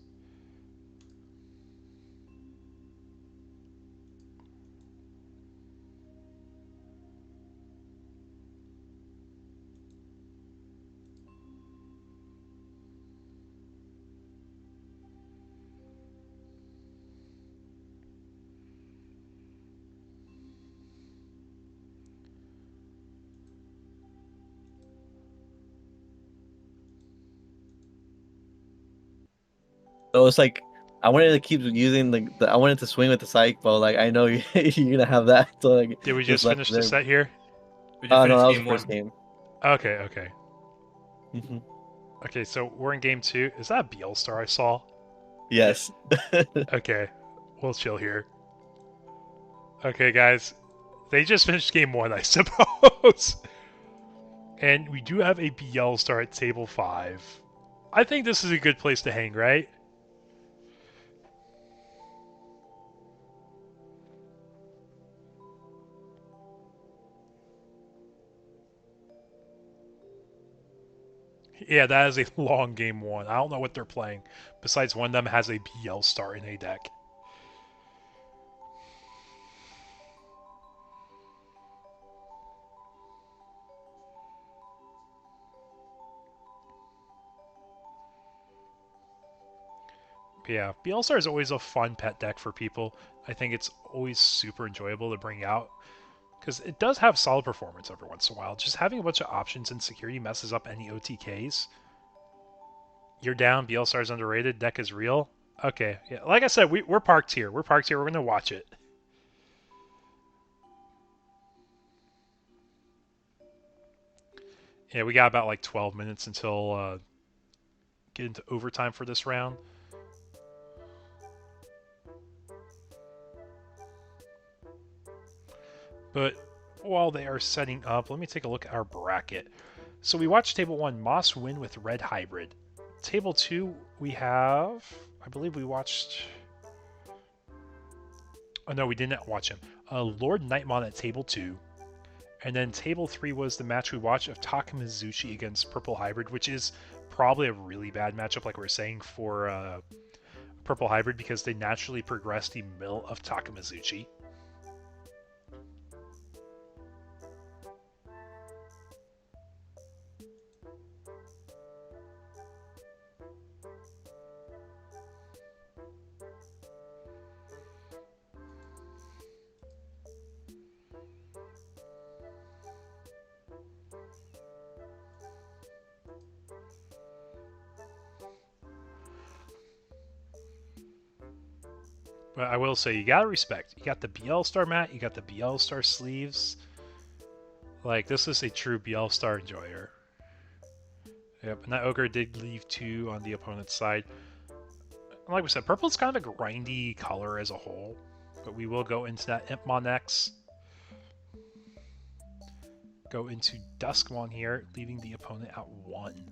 So it's like I wanted to keep using I wanted to swing with the psych, but like I know you're gonna have that. So like Did we just left finish there. the set here? We just Oh no, finished that was the game first one. game. Okay, okay. Hmm. Okay, so we're in game 2. Is that a BL star I saw? Yes. Okay, we'll chill here. Okay, guys. They just finished game 1, I suppose. And we do have a BL star at table 5. I think this is a good place to hang, right? Yeah, that is a long game 1. I don't know what they're playing. Besides, one of them has a BL star in a deck. But yeah, BL star is always a fun pet deck for people. I think it's always super enjoyable to bring out. Because it does have solid performance every once in a while. Just having a bunch of options and security messes up any OTKs. You're down, BL Star's underrated, deck is real. Okay, yeah, like I said, we're parked here. We're parked here, we're going to watch it. Yeah, we got about like 12 minutes until get into overtime for this round. But while they are setting up, let me take a look at our bracket. So we watched Table 1, Moss win with Red Hybrid. Table 2, we have... I believe we watched... Oh no, we didn't watch him. Lord Nightmon at Table 2. And then Table 3 was the match we watched of Takamizuchi against Purple Hybrid, which is probably a really bad matchup, like we were saying, for Purple Hybrid, because they naturally progress the mill of Takamizuchi. But I will say, you gotta respect. You got the BL Star mat, you got the BL Star sleeves. Like, this is a true BL Star enjoyer. Yep, and that Ogre did leave 2 on the opponent's side. And like we said, purple is kind of a grindy color as a whole. But we will go into that Impmon next. Go into Duskmon here, leaving the opponent at 1.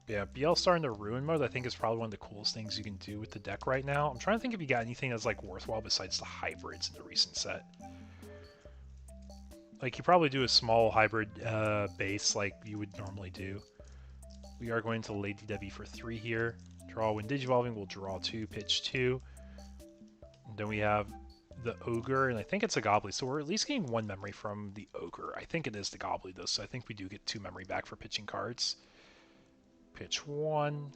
Yeah, BL Star into Ruin mode I think is probably one of the coolest things you can do with the deck right now. I'm trying to think if you got anything that's like worthwhile besides the hybrids in the recent set. Like, you probably do a small hybrid base like you would normally do. We are going to Lady Debbie for 3 here. Draw when Digivolving, we'll draw 2, pitch 2. And then we have the Ogre, and I think it's a Gobbly, so we're at least getting 1 memory from the Ogre. I think it is the Gobbly, though, so I think we do get 2 memory back for pitching cards. Pitch 1,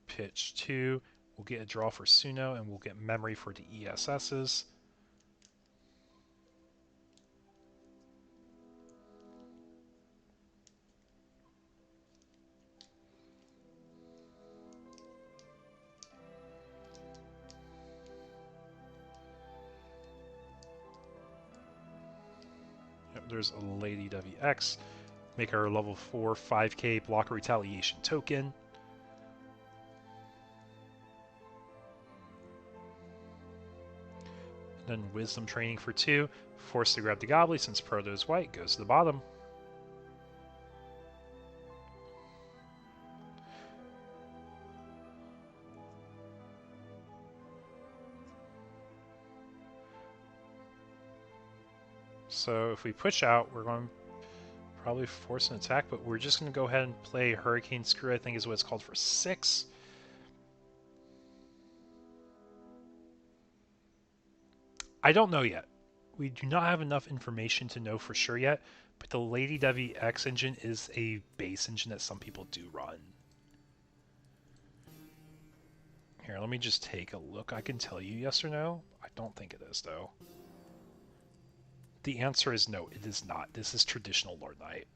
pitch 2. We'll get a draw for Suno, and we'll get memory for the ESSs. Yep, there's a Lady WX. Make our level 4 5k block retaliation token. Then Wisdom Training for 2. Forced to grab the Gobbly since Proto is white, goes to the bottom. So if we push out, we're going to probably force an attack, but we're just going to go ahead and play Hurricane Screw, I think is what it's called, for 6. I don't know yet. We do not have enough information to know for sure yet, but the Lady WX engine is a base engine that some people do run. Here, let me just take a look. I can tell you yes or no. I don't think it is, though. The answer is no, it is not. This is traditional Lord Knight.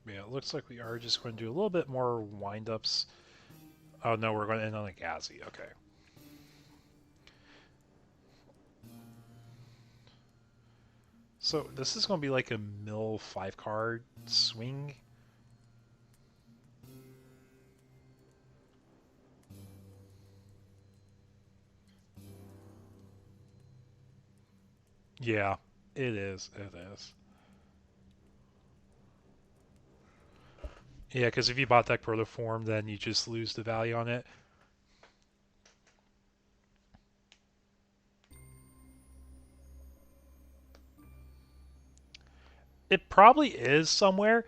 Yeah, it looks like we are just going to do a little bit more wind-ups. Oh no, we're going to end on a Gazi. Okay. So this is going to be like a mill 5-card swing. Yeah, it is. It is. Yeah, because if you bought that protoform, then you just lose the value on it. It probably is somewhere.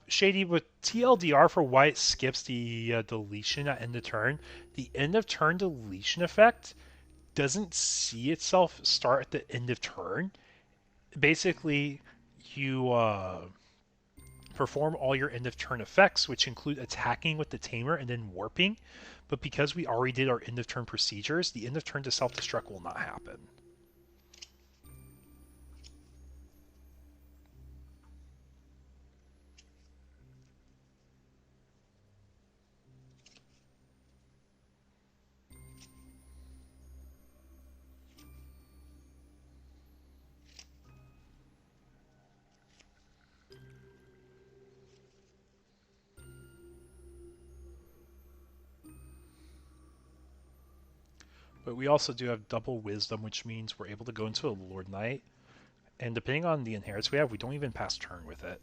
Shady, with TLDR for why it skips the deletion at end of turn, the end of turn deletion effect doesn't see itself start at the end of turn. Basically, you perform all your end of turn effects, which include attacking with the tamer and then warping. But because we already did our end of turn procedures, the end of turn to self-destruct will not happen. But we also do have double wisdom, which means we're able to go into a Lord Knight. And depending on the inherits we have, we don't even pass turn with it.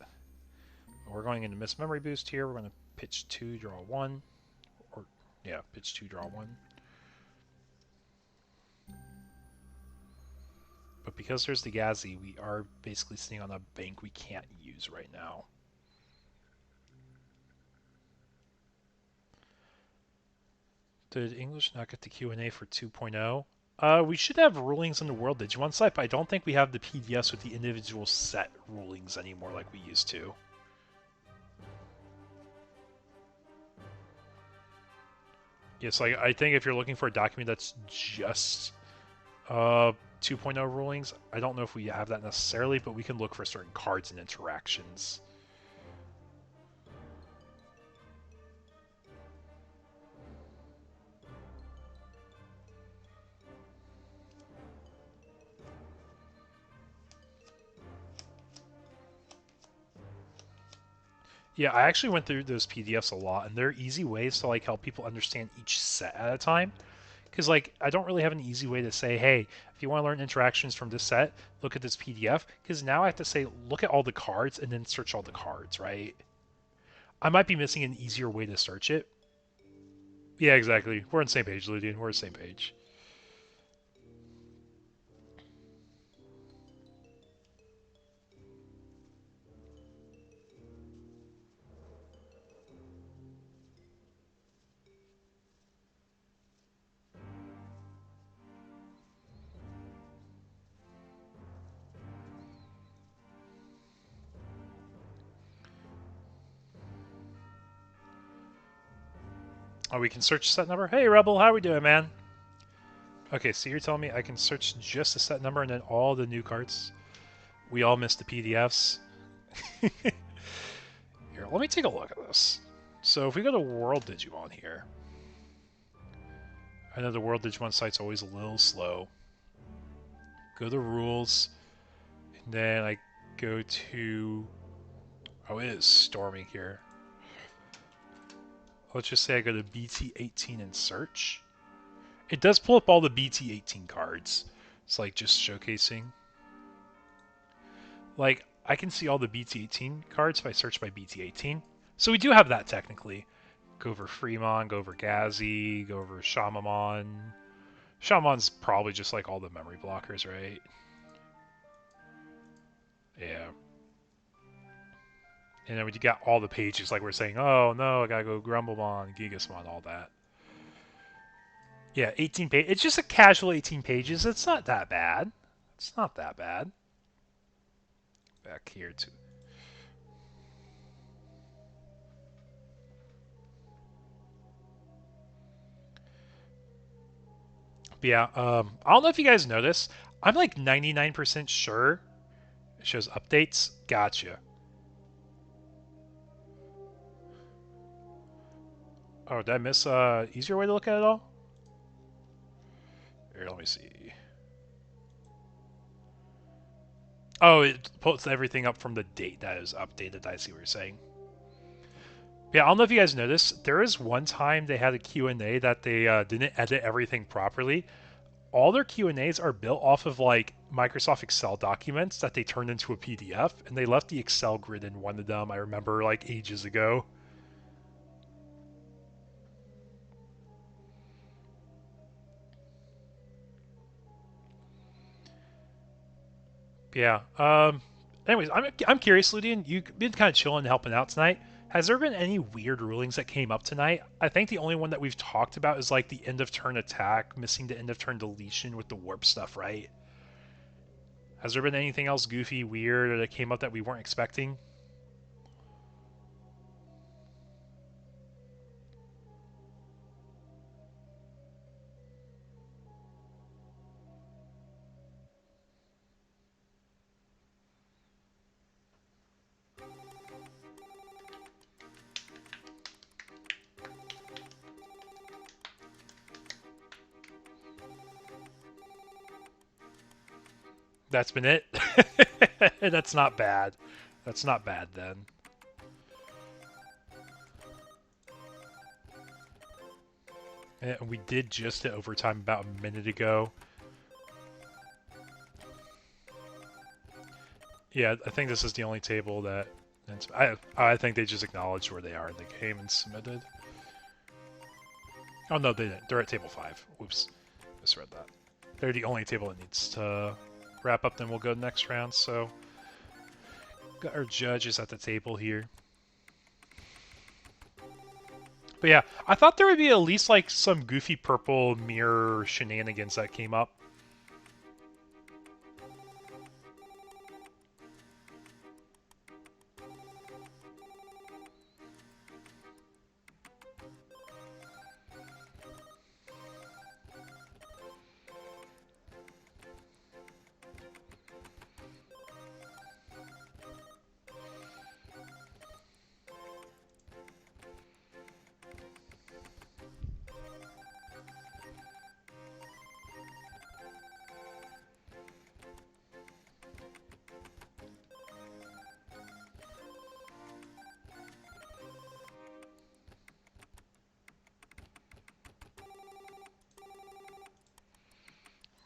We're going into Miss Memory Boost here. We're going to pitch 2, draw 1. Or, yeah, pitch 2, draw 1. But because there's the Gazi, we are basically sitting on a bank we can't use right now. Did English not get the Q&A for 2.0? We should have rulings in the World Digimon site, but I don't think we have the PDFs with the individual set rulings anymore like we used to. Yes, I think if you're looking for a document that's just 2.0 rulings, I don't know if we have that necessarily, but we can look for certain cards and interactions. Yeah, I actually went through those PDFs a lot, and they're easy ways to like help people understand each set at a time. Because like I don't really have an easy way to say, hey, if you want to learn interactions from this set, look at this PDF. Because now I have to say, look at all the cards and then search all the cards, right? I might be missing an easier way to search it. Yeah, exactly. We're on the same page, Lydian. We're on the same page. Oh, we can search set number? Hey, Rebel, how we doing, man? Okay, so you're telling me I can search just the set number and then all the new cards? We all missed the PDFs. Here, let me take a look at this. So if we go to World Digimon here, I know the World Digimon site's always a little slow. Go to Rules, and then I go to... Oh, it is storming here. Let's just say I go to BT18 and search. It does pull up all the BT18 cards. It's like just showcasing. Like, I can see all the BT18 cards if I search by BT18. So we do have that technically. Go over Fremon, go over Gazi, go over Shamamon. Shaman's probably just like all the memory blockers, right? Yeah. And then we got all the pages, like we're saying, oh no, I gotta go Grumblemon, Gigasmon, all that. Yeah, 18 pages. It's just a casual 18 pages. It's not that bad. It's not that bad. Back here too. But yeah, I don't know if you guys know this. I'm like 99% sure it shows updates. Gotcha. Oh, did I miss easier way to look at it all? Here, let me see. Oh, it puts everything up from the date that is updated. I see what you're saying. Yeah, I don't know if you guys noticed. There is one time they had a Q&A that they didn't edit everything properly. All their Q&As are built off of like Microsoft Excel documents that they turned into a PDF, and they left the Excel grid in one of them. I remember like ages ago. Yeah. Anyways, I'm curious, Ludian. You've been kind of chilling and helping out tonight. Has there been any weird rulings that came up tonight? I think the only one that we've talked about is like the end of turn attack, missing the end of turn deletion with the warp stuff, right? Has there been anything else goofy, weird, that came up that we weren't expecting? That's been it? That's not bad. That's not bad then. And we did just hit overtime about a minute ago. Yeah, I think this is the only table that... I think they just acknowledged where they are in the game and submitted. Oh no, they didn't. They're at table 5. Whoops. Misread that. They're the only table that needs to wrap up, then we'll go next round, so... Got our judges at the table here. But yeah, I thought there would be at least like some goofy purple mirror shenanigans that came up.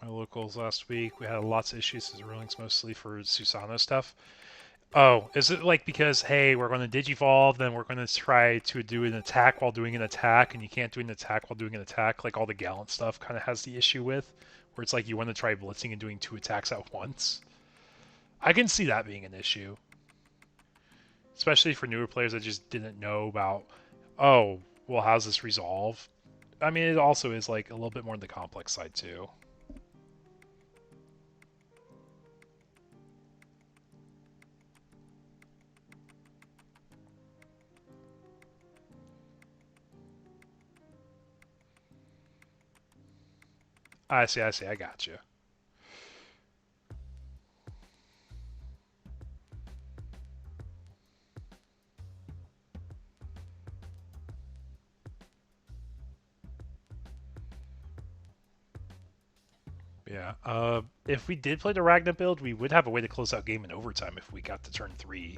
My locals last week, we had lots of issues with rulings, mostly for Susano stuff. Oh, is it like because, hey, we're going to digivolve, then we're going to try to do an attack while doing an attack, and you can't do an attack while doing an attack, like all the Gallant stuff kind of has the issue with, where it's like you want to try blitzing and doing 2 attacks at once? I can see that being an issue. Especially for newer players that just didn't know about, oh, well, how's this resolve? I mean, it also is like a little bit more on the complex side, too. I see, I got you. Yeah, if we did play the Ragnar build, we would have a way to close out game in overtime if we got to turn 3.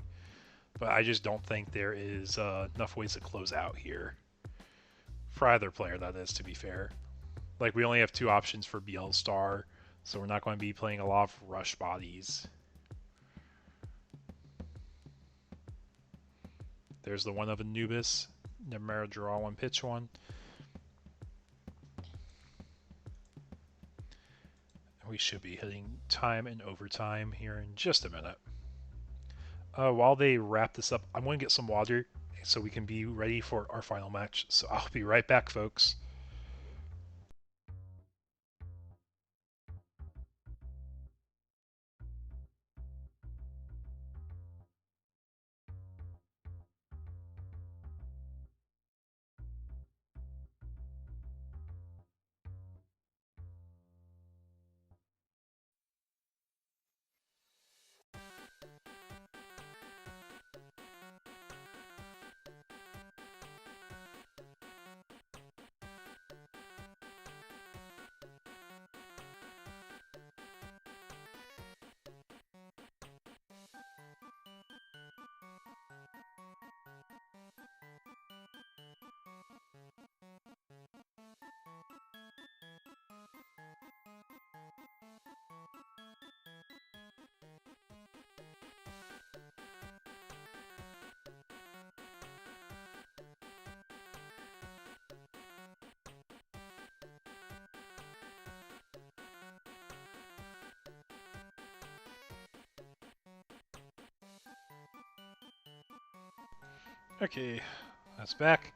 But I just don't think there is enough ways to close out here. For either player, that is, to be fair. Like, we only have 2 options for BL Star, so we're not going to be playing a lot of rush bodies. There's the one of Anubis. Never draw one, pitch one. We should be hitting time and overtime here in just a minute. While they wrap this up, I'm going to get some water so we can be ready for our final match. So I'll be right back, folks. Okay, that's back.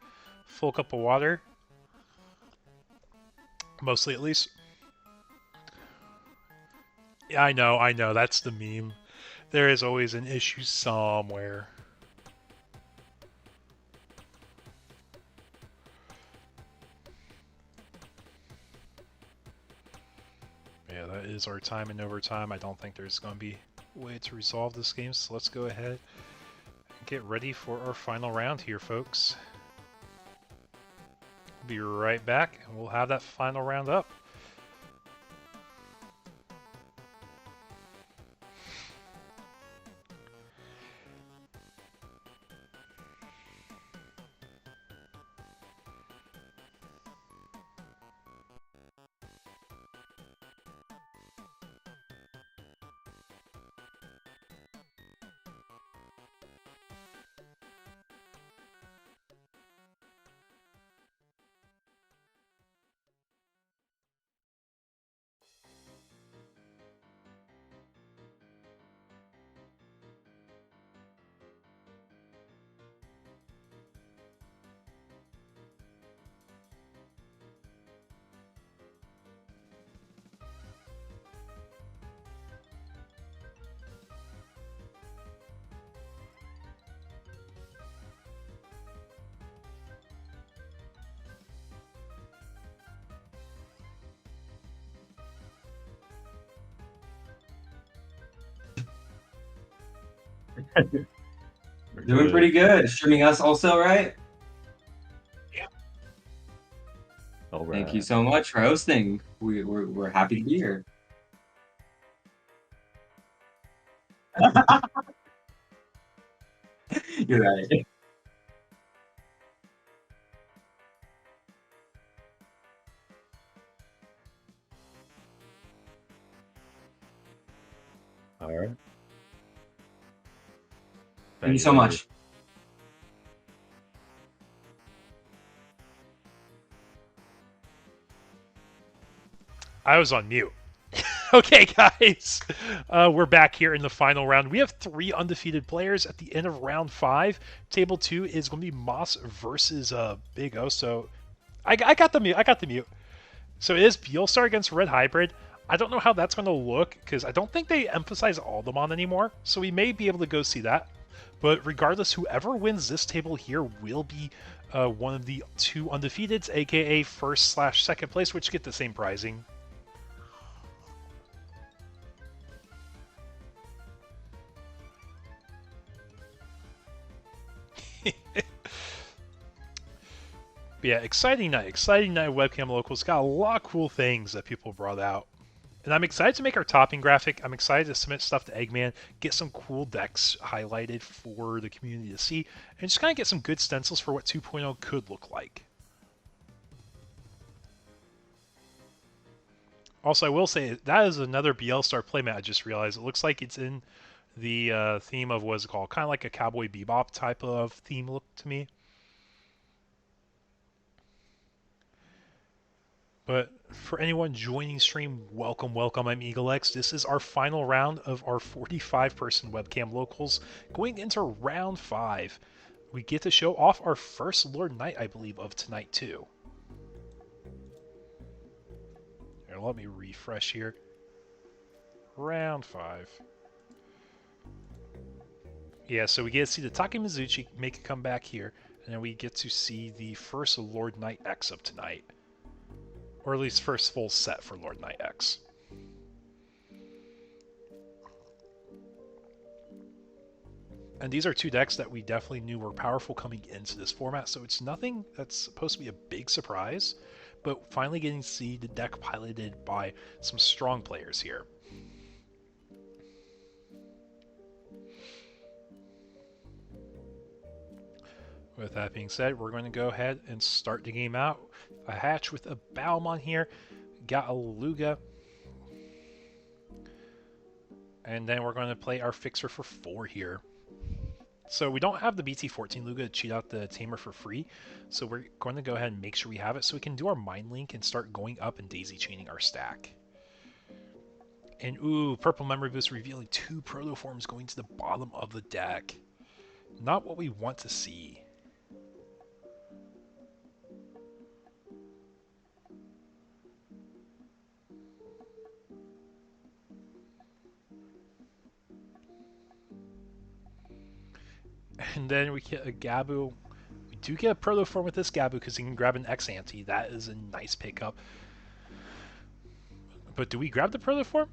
Full cup of water. Mostly, at least. Yeah, I know, that's the meme. There is always an issue somewhere. Yeah, that is our time and overtime. I don't think there's going to be a way to resolve this game, so let's go ahead and get ready for our final round here, folks. Be right back, and we'll have that final round up. We're doing pretty good. Streaming us also, right? Yeah. All right. Thank you so much for hosting. We're happy to be here. You're right. All right. Thank you so much. I was on mute. Okay, guys, we're back here in the final round. We have 3 undefeated players at the end of round 5. Table 2 is going to be Moss versus Big O. So I got the mute. I got the mute. So it is Beelstar against Red Hybrid. I don't know how that's going to look because I don't think they emphasize Alderman anymore. So we may be able to go see that. But regardless, whoever wins this table here will be one of the 2 undefeateds, aka first/second place, which get the same prizing. But yeah, exciting night Webcam Locals. Got a lot of cool things that people brought out. And I'm excited to make our topping graphic. I'm excited to submit stuff to Eggman, get some cool decks highlighted for the community to see, and just kind of get some good stencils for what 2.0 could look like. Also, I will say, that is another Beelstar playmat I just realized. It looks like it's in the theme of what's it called? Kind of like a Cowboy Bebop type of theme look to me. But for anyone joining stream, welcome, welcome. I'm EagleX. This is our final round of our 45-person webcam locals, going into round 5. We get to show off our first Lord Knight, I believe, of tonight too. Here, let me refresh here. Round 5. Yeah, so we get to see the Take Mizuchi make a comeback here, and then we get to see the first Lord Knight X of tonight. Or at least first full set for Lord Knight X. And these are two decks that we definitely knew were powerful coming into this format, so it's nothing that's supposed to be a big surprise, but finally getting to see the deck piloted by some strong players here. With that being said, we're going to go ahead and start the game out. A hatch with a Baumon here. Got a Luga. And then we're going to play our fixer for 4 here. So we don't have the BT14 Luga to cheat out the Tamer for free. So we're going to go ahead and make sure we have it so we can do our Mind Link and start going up and daisy chaining our stack. And ooh, Purple Memory Boost revealing 2 Protoforms going to the bottom of the deck. Not what we want to see. And then we get a Gabu. We do get a Protoform with this Gabu because he can grab an X-Ante. That is a nice pickup. But do we grab the Protoform?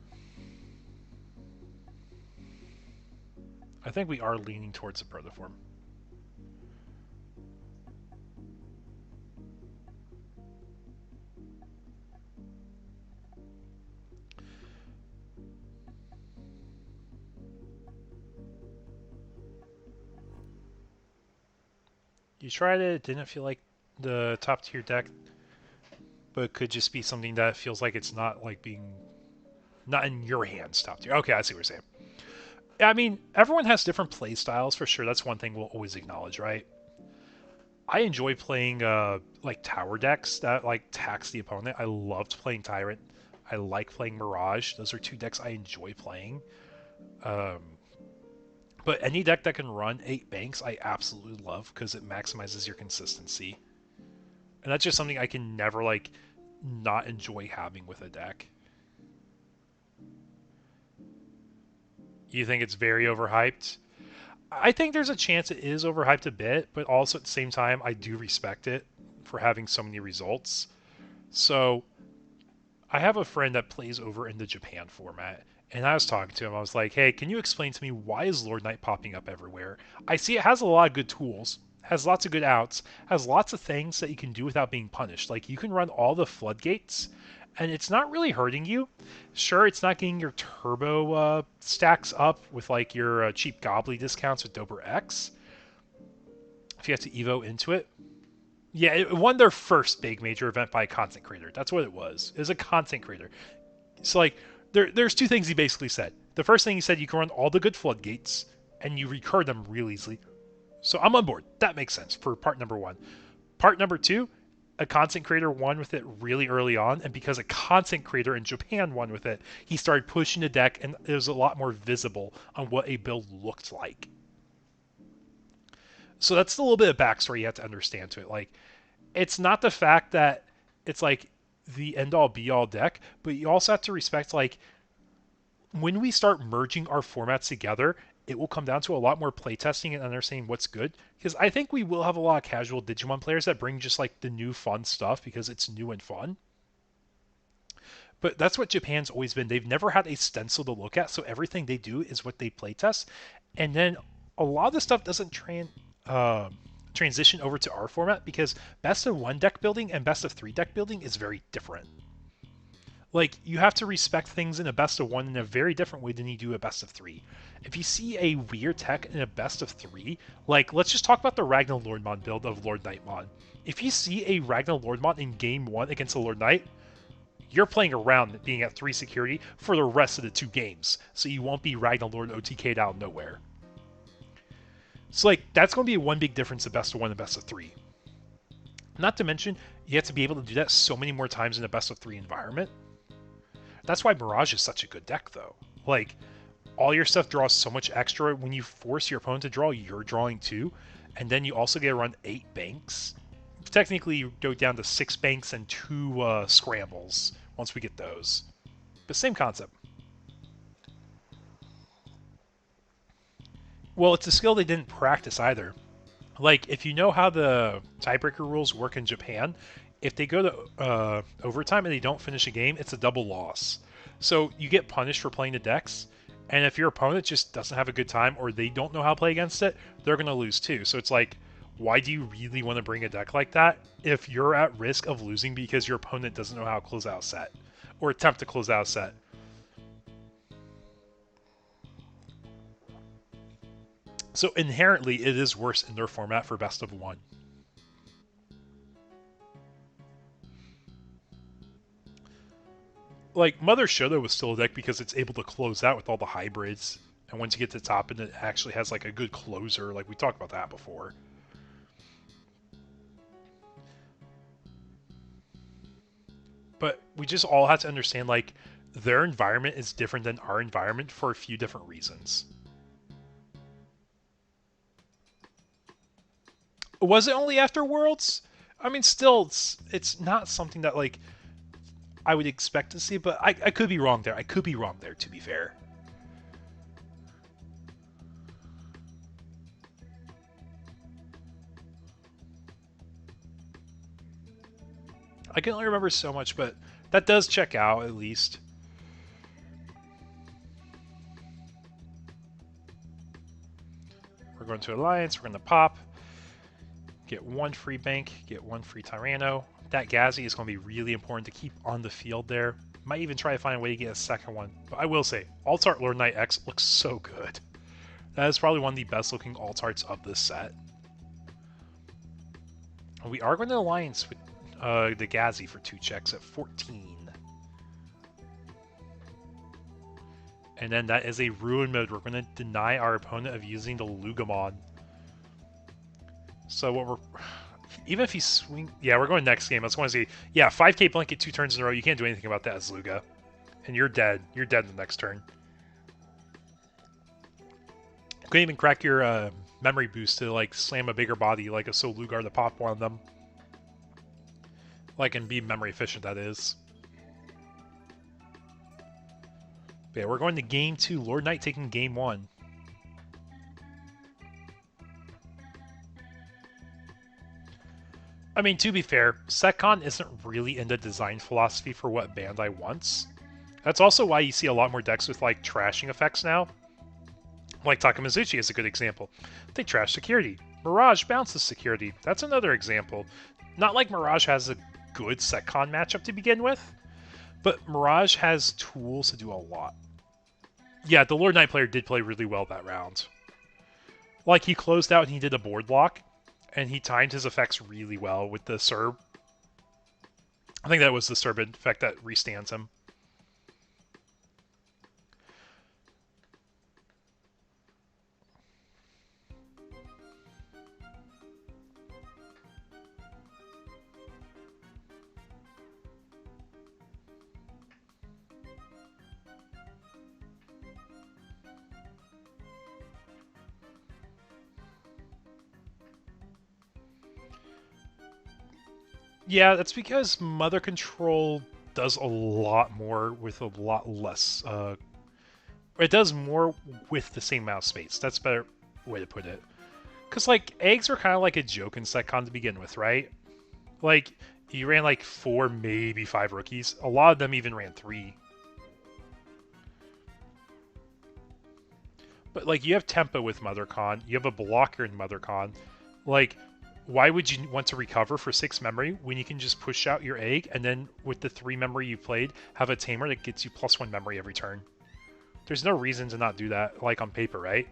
I think we are leaning towards the Protoform. You tried it, it didn't feel like the top tier deck, but it could just be something that feels like it's not like being, not in your hands top tier. Okay, I see what you're saying. I mean, everyone has different play styles for sure. That's one thing we'll always acknowledge, right? I enjoy playing like tower decks that like tax the opponent. I loved playing Tyrant. I like playing Mirage. Those are 2 decks I enjoy playing. But any deck that can run 8 banks, I absolutely love because it maximizes your consistency. And that's just something I can never, like, not enjoy having with a deck. You think it's very overhyped? I think there's a chance it is overhyped a bit, but also at the same time, I do respect it for having so many results. So, I have a friend that plays over in the Japan format, and I was talking to him. I was like, hey, can you explain to me why is Lord Knight popping up everywhere? I see it has a lot of good tools, has lots of good outs, has lots of things that you can do without being punished. Like, you can run all the floodgates, and it's not really hurting you. Sure, it's not getting your turbo stacks up with, like, your cheap Gobbly discounts with Dober X, if you have to Evo into it. Yeah, it won their first big major event by a content creator. That's what it was. It was a content creator. So, like, there's 2 things he basically said. The first thing he said, you can run all the good floodgates, and you recur them real easily. So I'm on board. That makes sense for part number 1. Part number 2, a content creator won with it really early on, and because a content creator in Japan won with it, he started pushing the deck, and it was a lot more visible on what a build looked like. So that's a little bit of backstory you have to understand to it. Like, it's not the fact that it's like the end-all be-all deck, but you also have to respect, like, when we start merging our formats together, it will come down to a lot more playtesting and understanding what's good. Because I think we will have a lot of casual Digimon players that bring just, like, the new fun stuff because it's new and fun. But that's what Japan's always been. They've never had a stencil to look at, so everything they do is what they playtest. And then a lot of the stuff doesn't transition over to our format because best of 1 deck building and best of 3 deck building is very different. Like, you have to respect things in a best of 1 in a very different way than you do a best of 3. If you see a weird tech in a best of 3, like, let's just talk about the Ragnar Lordmon build of Lord Knightmon. If you see a Ragnar Lordmon in game 1 against a Lord Knight, you're playing around being at 3 security for the rest of the 2 games, so you won't be Ragnarlord OTK'd out of nowhere. So like that's going to be one big difference of best of 1 and best of 3. Not to mention, you have to be able to do that so many more times in a best of 3 environment. That's why Mirage is such a good deck, though. Like, all your stuff draws so much extra. When you force your opponent to draw, you're drawing too. And then you also get to run 8 banks. Technically, you go down to 6 banks and 2 scrambles once we get those. But same concept. Well, it's a skill they didn't practice either. Like, if you know how the tiebreaker rules work in Japan, if they go to overtime and they don't finish a game, it's a double loss. So you get punished for playing the decks, and if your opponent just doesn't have a good time or they don't know how to play against it, they're going to lose too. So it's like, why do you really want to bring a deck like that if you're at risk of losing because your opponent doesn't know how to close out a set or attempt to close out a set? So inherently, it is worse in their format for best of 1. Like, Mother Shoto was still a deck because it's able to close out with all the hybrids. And once you get to the top, and it actually has like a good closer, like we talked about that before. But we just all have to understand, like, their environment is different than our environment for a few different reasons. Was it only after Worlds? I mean, still, it's not something that, like, I would expect to see, but I could be wrong there. I could be wrong there, to be fair. I can only remember so much, but that does check out, at least. We're going to Alliance, we're going to pop. Get 1 free bank, get 1 free Tyranno. That Gazi is going to be really important to keep on the field there. Might even try to find a way to get a second one. But I will say, Alt-Art Lord Knight X looks so good. That is probably one of the best looking Alt-Arts of this set. We are going to Alliance with the Gazi for 2 checks at 14. And then that is a Ruin mode. We're going to deny our opponent of using the Lugamon. So what we're... Even if he swing... Yeah, we're going next game. I just want to see... Yeah, 5k blanket 2 turns in a row. You can't do anything about that as Luga. And you're dead. You're dead in the next turn. Couldn't even crack your memory boost to, like, slam a bigger body like a Soul Lugar to pop one of them. Like, and be memory efficient, that is. But yeah, we're going to game 2. Lord Knight taking game 1. I mean, to be fair, SecCon isn't really in the design philosophy for what Bandai wants. That's also why you see a lot more decks with, like, trashing effects now. Like Takamizuchi is a good example. They trash security. Mirage bounces security. That's another example. Not like Mirage has a good SecCon matchup to begin with, but Mirage has tools to do a lot. Yeah, the Lord Knight player did play really well that round. Like, he closed out and he did a board block, and he timed his effects really well with the Serb. I think that was the Serb effect that restands him. Yeah, that's because Mother Control does a lot more with a lot less. It does more with the same amount of space. That's a better way to put it. Because, like, eggs are kind of like a joke in SecCon to begin with, right? Like, you ran like 4, maybe 5 rookies. A lot of them even ran 3. But, like, you have tempo with MotherCon. You have a blocker in MotherCon. Like, why would you want to recover for 6 memory when you can just push out your egg and then with the 3 memory you played, have a tamer that gets you +1 memory every turn? There's no reason to not do that, like, on paper, right?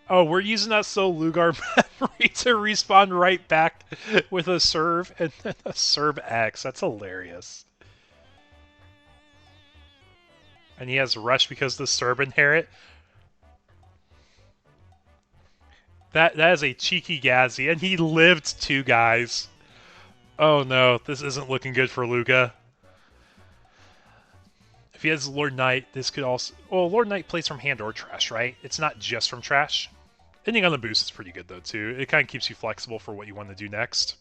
Oh, we're using that so Lugar memory to respawn right back with a serve and then a serve X. That's hilarious. And he has rush because the serve inherit. That is a cheeky Gazzy, and he lived 2 guys. Oh no, this isn't looking good for Luga. If he has Lord Knight, this could also... Well, Lord Knight plays from hand or trash, right? It's not just from trash. Ending on the boost is pretty good, though, too. It kind of keeps you flexible for what you want to do next.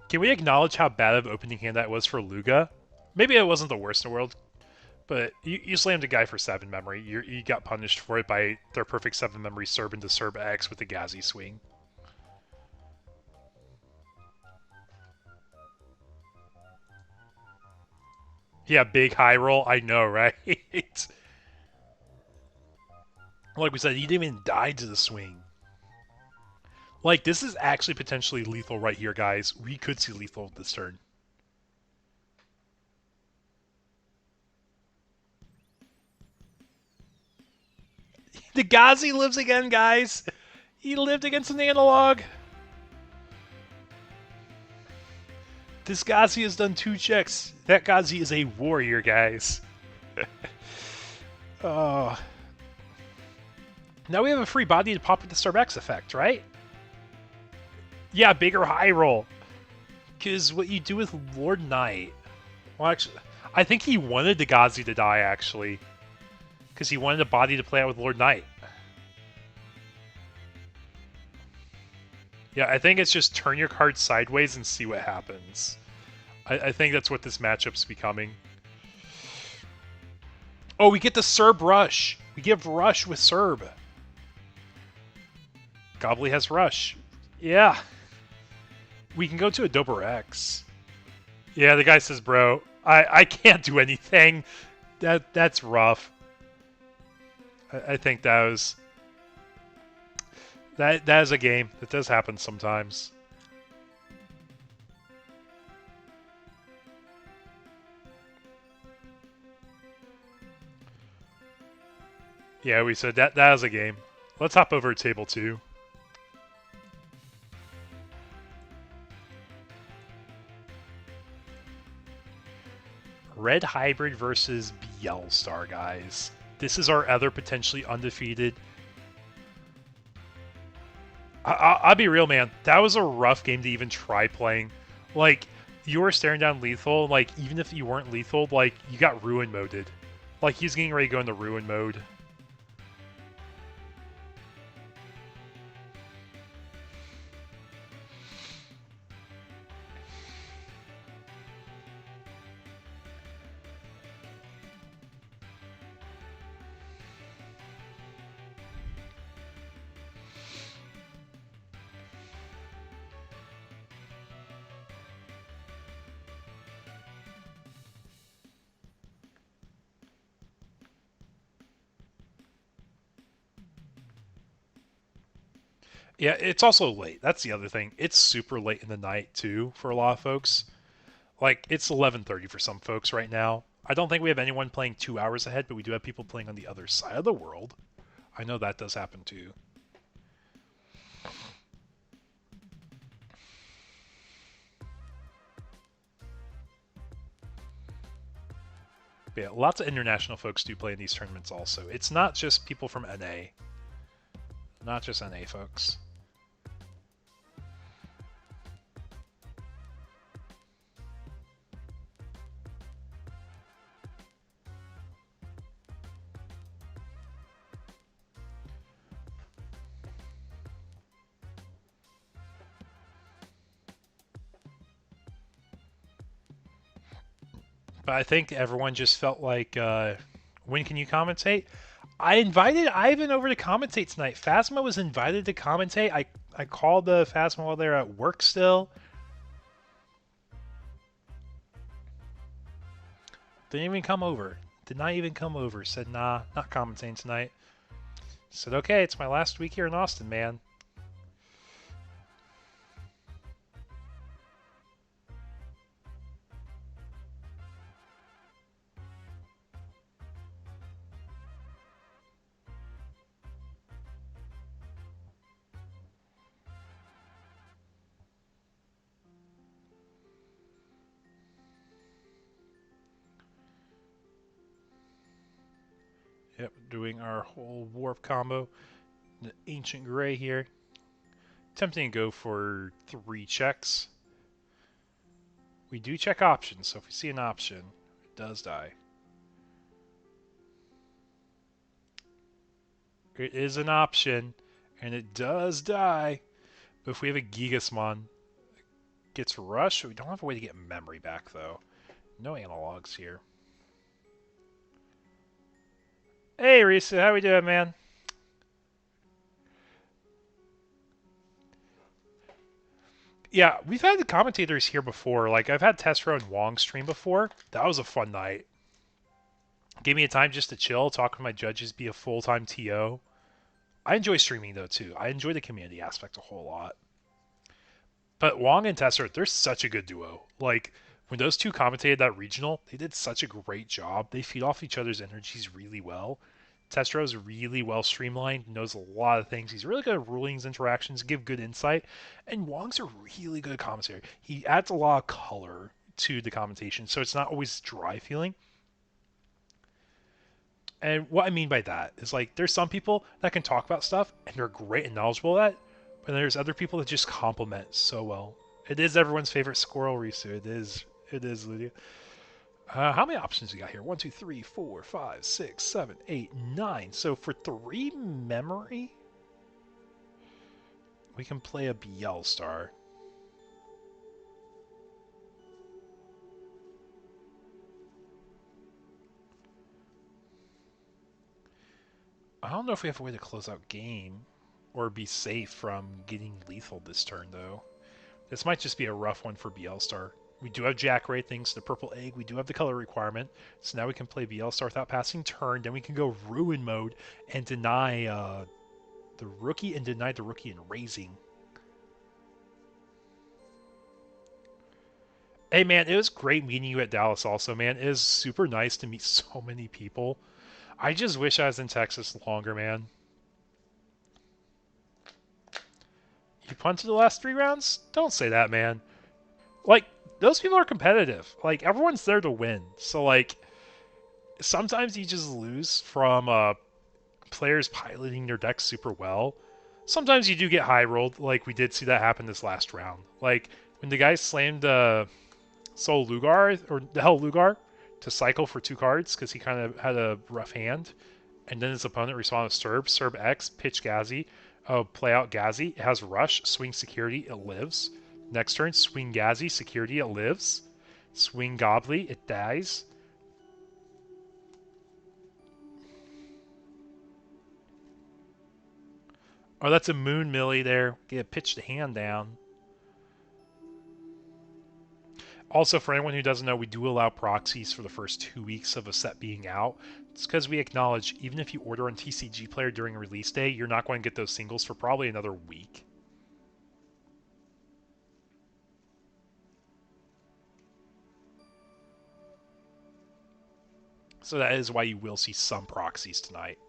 Can we acknowledge how bad of opening hand that was for Luga? Maybe it wasn't the worst in the world, but you slammed a guy for 7 memory. You got punished for it by their perfect 7 memory serve into serve X with the Gazzy swing. Yeah, big high roll. I know, right? Like we said, he didn't even die to the swing. Like, this is actually potentially lethal right here, guys. We could see lethal this turn. The Ghazi lives again, guys. He lived against an analog. This Ghazi has done 2 checks. That Ghazi is a warrior, guys. Oh. Now we have a free body to pop with the Starbucks effect, right? Yeah, bigger high roll. Because what you do with Lord Knight... Well, actually, I think he wanted the Ghazi to die, actually. Because he wanted a body to play out with Lord Knight. Yeah, I think it's just turn your card sideways and see what happens. I think that's what this matchup's becoming. Oh, we get the Serb Rush. We give Rush with Serb. Gobbly has Rush. Yeah. We can go to a Dober X. Yeah, the guy says, bro, I can't do anything. That's rough. I think that was... That is a game. That does happen sometimes. Yeah, we said that is a game. Let's hop over to table 2. Red Hybrid versus Bielstar, guys. This is our other potentially undefeated... I'll be real, man. That was a rough game to even try playing. Like, you were staring down lethal. Like, even if you weren't lethal, like, you got ruin moded. Like, he's getting ready to go into ruin mode. Yeah, it's also late. That's the other thing. It's super late in the night, too, for a lot of folks. Like, it's 11:30 for some folks right now. I don't think we have anyone playing 2 hours ahead, but we do have people playing on the other side of the world. I know that does happen, too. But yeah, lots of international folks do play in these tournaments also. It's not just people from NA. Not just NA folks. But I think everyone just felt like, when can you commentate? I invited Ivan over to commentate tonight. Phasma was invited to commentate. I called the Phasma while they're at work still. Didn't even come over. Did not even come over. Said, nah, not commentating tonight. Said, okay, it's my last week here in Austin, man. Yep, doing our whole warp combo. The Ancient Gray here. Tempting to go for 3 checks. We do check options, so if we see an option, it does die. It is an option, and it does die. But if we have a Gigasmon, it gets rushed. We don't have a way to get memory back, though. No analogs here. Hey, Risa, how we doing, man? Yeah, we've had the commentators here before. Like, I've had Testro and Wong stream before. That was a fun night. Gave me a time just to chill, talk with my judges, be a full-time TO. I enjoy streaming, though, too. I enjoy the community aspect a whole lot. But Wong and Testro, they're such a good duo. Like, when those two commentated that regional, they did such a great job. They feed off each other's energies really well. Testro's really well streamlined, knows a lot of things. He's really good at rulings, interactions, give good insight. And Wong's a really good commentator. He adds a lot of color to the commentation, so it's not always dry feeling. And what I mean by that is, like, there's some people that can talk about stuff, and they're great and knowledgeable at it, but there's other people that just compliment so well. It is everyone's favorite squirrel, Risu. It is, Lydia. How many options we got here? 1, 2, 3, 4, 5, 6, 7, 8, 9. So for 3 memory, we can play a BL star. I don't know if we have a way to close out game or be safe from getting lethal this turn, though. This might just be a rough one for BL star. We do have Jack Ray things, the purple egg. We do have the color requirement. So now we can play BL Star without passing turn. Then we can go Ruin mode and deny the rookie and deny the rookie in raising. Hey, man, it was great meeting you at Dallas also, man. It is super nice to meet so many people. I just wish I was in Texas longer, man. You punted the last 3 rounds? Don't say that, man. Like, those people are competitive. Like, everyone's there to win. So, like, sometimes you just lose from players piloting their decks super well. Sometimes you do get high rolled. Like, we did see that happen this last round. Like, when the guy slammed Soul Lugar, or the Hell Lugar, to cycle for 2 cards because he kind of had a rough hand, and then his opponent responded with Serb X, pitch Gazi, play out Gazi. It has Rush, swing Security, it lives. Next turn, swing Gazi, Security, it lives. Swing Gobbly, it dies. Oh, that's a Moon Millie there. Get pitch the hand down. Also, for anyone who doesn't know, we do allow proxies for the first 2 weeks of a set being out. It's because we acknowledge, even if you order on TCG Player during release day, you're not going to get those singles for probably another week. So that is why you will see some proxies tonight.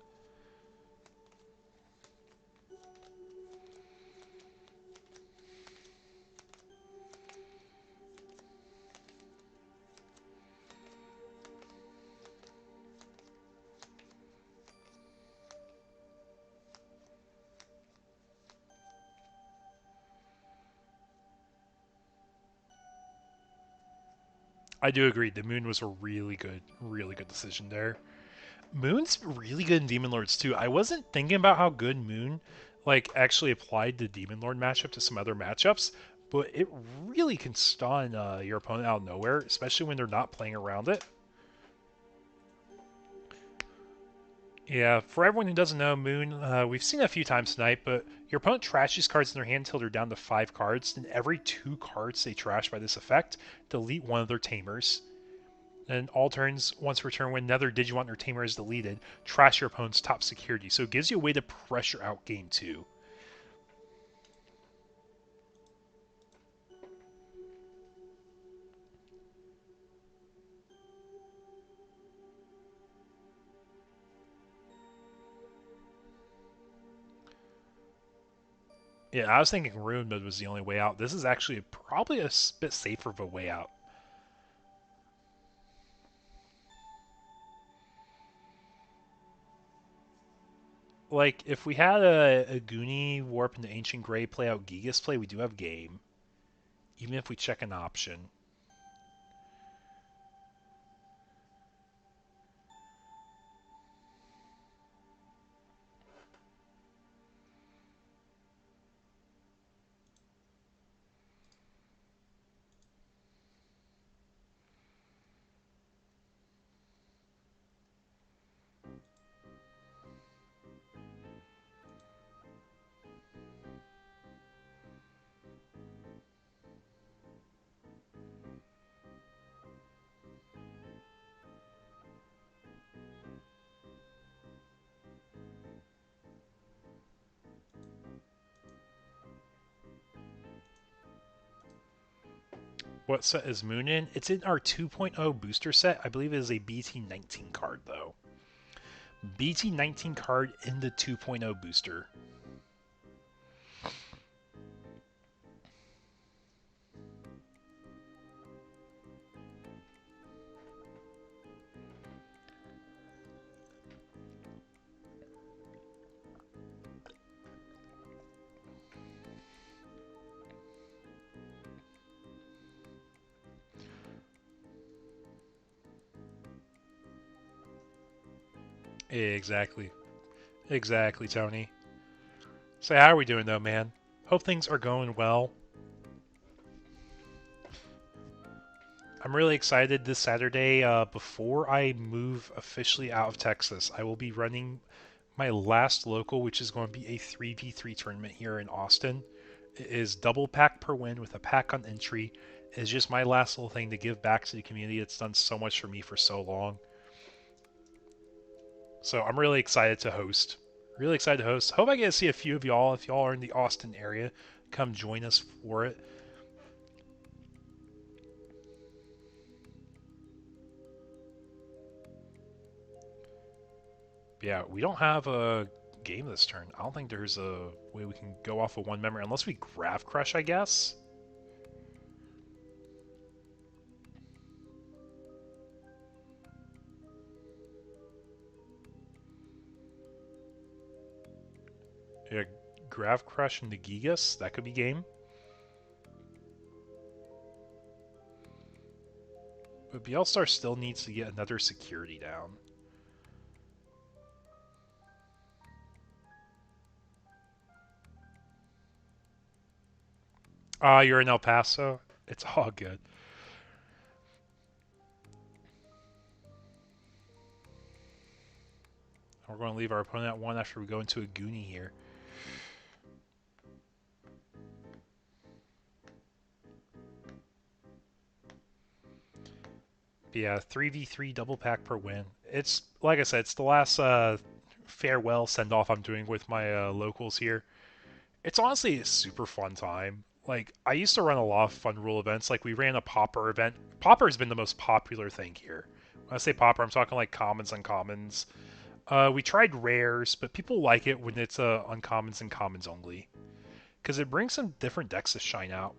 I do agree. The Moon was a really good decision there. Moon's really good in Demon Lords too. I wasn't thinking about how good Moon like actually applied the Demon Lord matchup to some other matchups, but it really can stun your opponent out of nowhere, especially when they're not playing around it. Yeah, for everyone who doesn't know, Moon, we've seen it a few times tonight, but your opponent trashes cards in their hand until they're down to 5 cards. Then every 2 cards they trash by this effect, delete one of their tamers. And all turns, once per turn, when another Digimon or tamer is deleted, trash your opponent's top security. So it gives you a way to pressure out game 2. Yeah, I was thinking Ruin Mode was the only way out. This is actually probably a bit safer of a way out. Like, if we had a Goonie Warp into Ancient Grey play out Gigas play, we do have game. Even if we check an option. What set is Moon in? It's in our 2.0 booster set. I believe it is a BT19 card, though. BT19 card in the 2.0 booster. Exactly. Exactly, Tony. So how are we doing, though, man? Hope things are going well. I'm really excited this Saturday. Before I move officially out of Texas, I will be running my last local, which is going to be a 3v3 tournament here in Austin. It is double pack per win with a pack on entry. It's just my last little thing to give back to the community. It's done so much for me for so long. So I'm really excited to host. Really excited to host. Hope I get to see a few of y'all. If y'all are in the Austin area, come join us for it. Yeah, we don't have a game this turn. I don't think there's a way we can go off of one memory unless we Grav Crush, I guess. Yeah, Grav Crush into Gigas, that could be game. But BLstar still needs to get another security down. You're in El Paso? It's all good. We're going to leave our opponent at 1 after we go into a Goonie here. But yeah, 3v3 double pack per win. It's, like I said, it's the last farewell send-off I'm doing with my locals here. It's honestly a super fun time. Like, I used to run a lot of fun rule events. Like, we ran a Pauper event. Pauper has been the most popular thing here. When I say Pauper, I'm talking like commons, uncommons. We tried rares, but people like it when it's uncommons and commons only. Because it brings some different decks to shine out.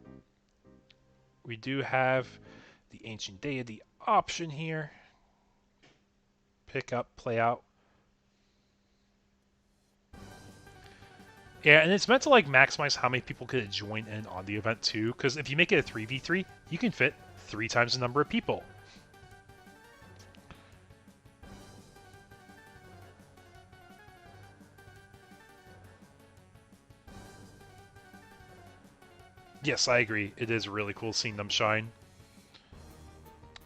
We do have the Ancient Deity option here. Pick up, play out. Yeah, and it's meant to like maximize how many people could join in on the event too, because if you make it a 3v3, you can fit 3 times the number of people. Yes, I agree. It is really cool seeing them shine.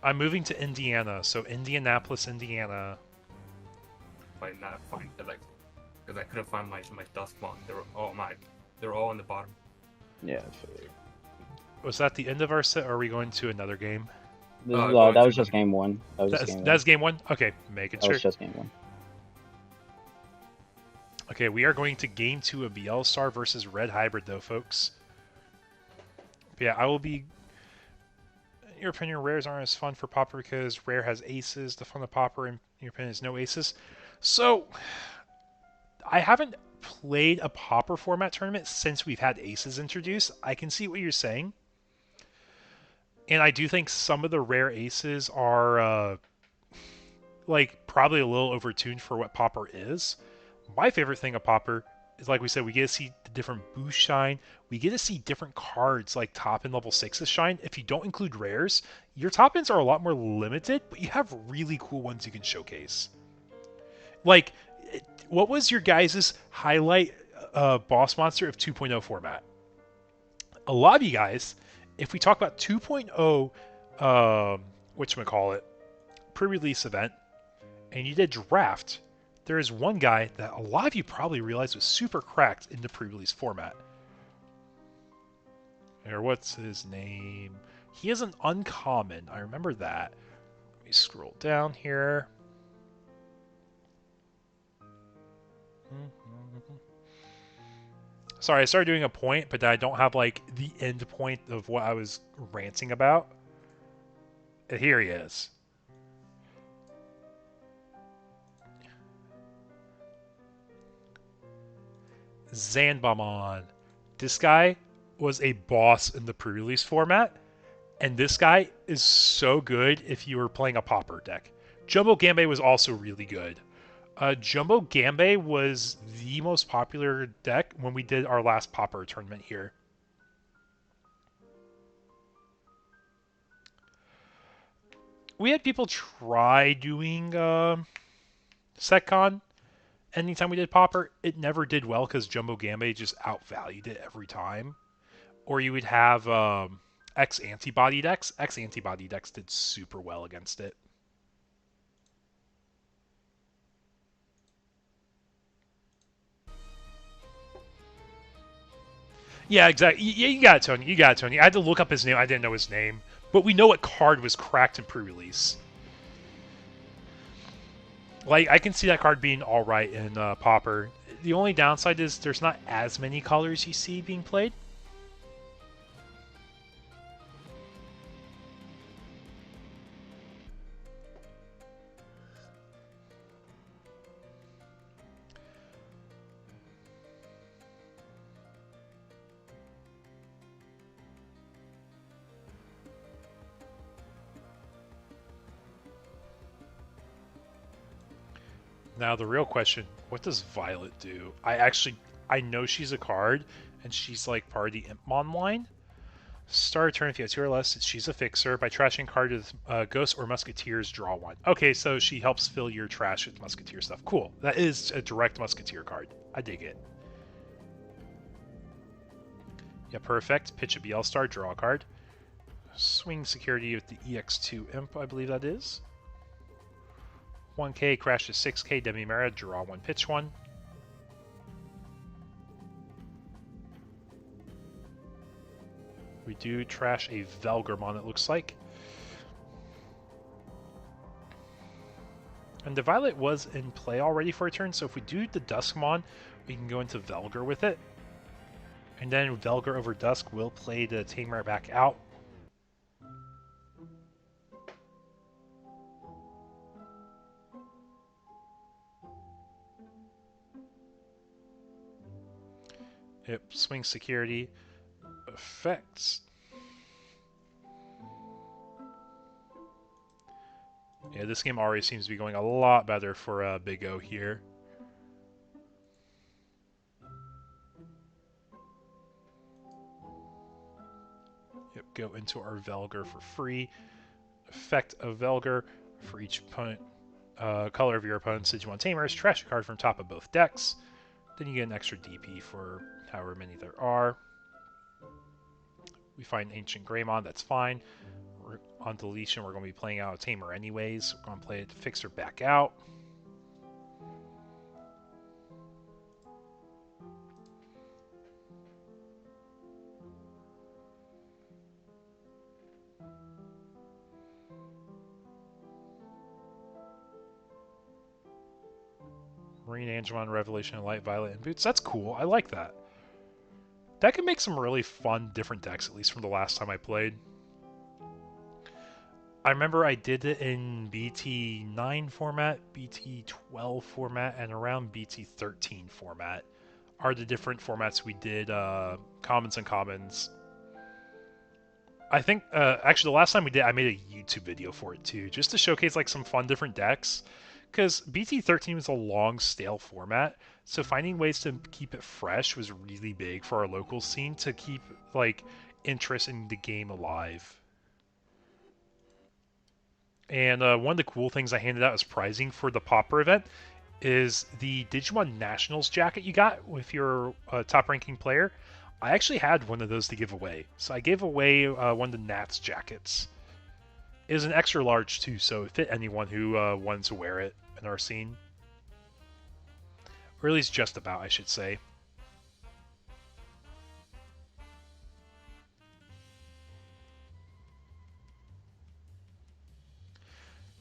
I'm moving to Indiana, so Indianapolis, Indiana. Like not find it, like, because I couldn't find my dust spawn. They were all in the bottom. Yeah. Was that the end of our set, or are we going to another game? That was just game 1. That's game 1? Okay, making sure. That was just game 1. Okay, we are going to game 2 of BLstar versus Red Hybrid, though, folks. But yeah, I will be... In your opinion, rares aren't as fun for Pauper because rare has aces. The fun of Pauper, in your opinion, is no aces. So, I haven't played a Pauper format tournament since we've had aces introduced. I can see what you're saying. And I do think some of the rare aces are, like, probably a little overtuned for what Pauper is. My favorite thing of Pauper is, like we said, we get to see the different boost shine. We get to see different cards like top end level 6's shine. If you don't include rares, your top ends are a lot more limited, but you have really cool ones you can showcase. Like, what was your guys' highlight boss monster of 2.0 format? A lot of you guys, if we talk about 2.0, whatchamacallit, pre-release event, and you did draft, there is one guy that a lot of you probably realized was super cracked in the pre-release format. Or what's his name? He is an uncommon. I remember that. Let me scroll down here. Sorry, I started doing a point, but I don't have like the end point of what I was ranting about. And here he is. Zanbamon. This guy was a boss in the pre-release format, and this guy is so good if you were playing a Pauper deck. Jumbo Gambe was also really good. Jumbo Gambe was the most popular deck when we did our last Pauper tournament here. We had people try doing SecCon. Anytime we did Pauper, it never did well because Jumbo Gambe just outvalued it every time. Or you would have X-Antibody decks. X-Antibody decks did super well against it. Yeah, exactly. Yeah, you got it, Tony. You got it, Tony. I had to look up his name. I didn't know his name. But we know what card was cracked in pre-release. Like, I can see that card being alright in Pauper. The only downside is there's not as many colors you see being played. Now the real question, what does Violet do? I know she's a card, and she's like part of the Impmon line. Start a turn if you have 2 or less, she's a fixer. By trashing a card with Ghosts or Musketeers, draw 1. Okay, so she helps fill your trash with Musketeer stuff. Cool. That is a direct Musketeer card. I dig it. Yeah, perfect. Pitch a BL star, draw a card. Swing security with the EX2 Imp, I believe that is. 1k, crash to 6k, Demi-Mera, draw 1, pitch 1. We do trash a Velgarmon, it looks like. And the Violet was in play already for a turn, so if we do the Duskmon, we can go into Velgar with it. And then Velgar over Dusk will play the Tamer back out. Yep, swing security. Effects. Yeah, this game already seems to be going a lot better for Big O here. Yep, go into our Velgar for free. Effect of Velgar for each opponent. Color of your opponent's Digimon Tamers. Trash a card from top of both decks. Then you get an extra DP for however many there are. We find Ancient Greymon, that's fine. We're on deletion, we're going to be playing out a Tamer anyways. We're going to play it to fix her back out. Marine Angemon, Revelation, Light Violet, and Boots. That's cool. I like that. That can make some really fun, different decks, at least from the last time I played. I remember I did it in BT9 format, BT12 format, and around BT13 format are the different formats we did commons and commons. I think, actually, the last time we did, I made a YouTube video for it too, just to showcase like some fun different decks. Because BT13 was a long, stale format, so finding ways to keep it fresh was really big for our local scene to keep like interest in the game alive. And one of the cool things I handed out as prizing for the Popper event is the Digimon Nationals jacket you got with your top-ranking player. I actually had one of those to give away, so I gave away one of the Nats jackets. It was an extra large too, so it fit anyone who wanted to wear it in our scene. Or at least just about, I should say.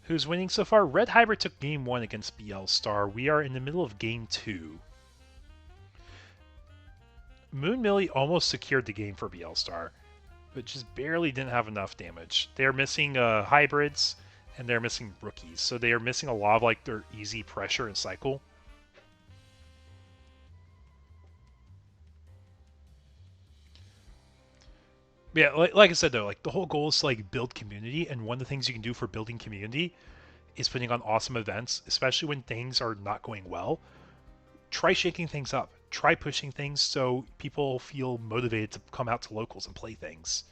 Who's winning so far? Red Hybrid took game 1 against BL Star. We are in the middle of game 2. Moon Millie almost secured the game for BL Star, but just barely didn't have enough damage. They're missing hybrids, and they're missing rookies, so they are missing a lot of like their easy pressure and cycle. Yeah, like I said though, like the whole goal is to like build community, and one of the things you can do for building community is putting on awesome events, especially when things are not going well. Try shaking things up. Try pushing things so people feel motivated to come out to locals and play things.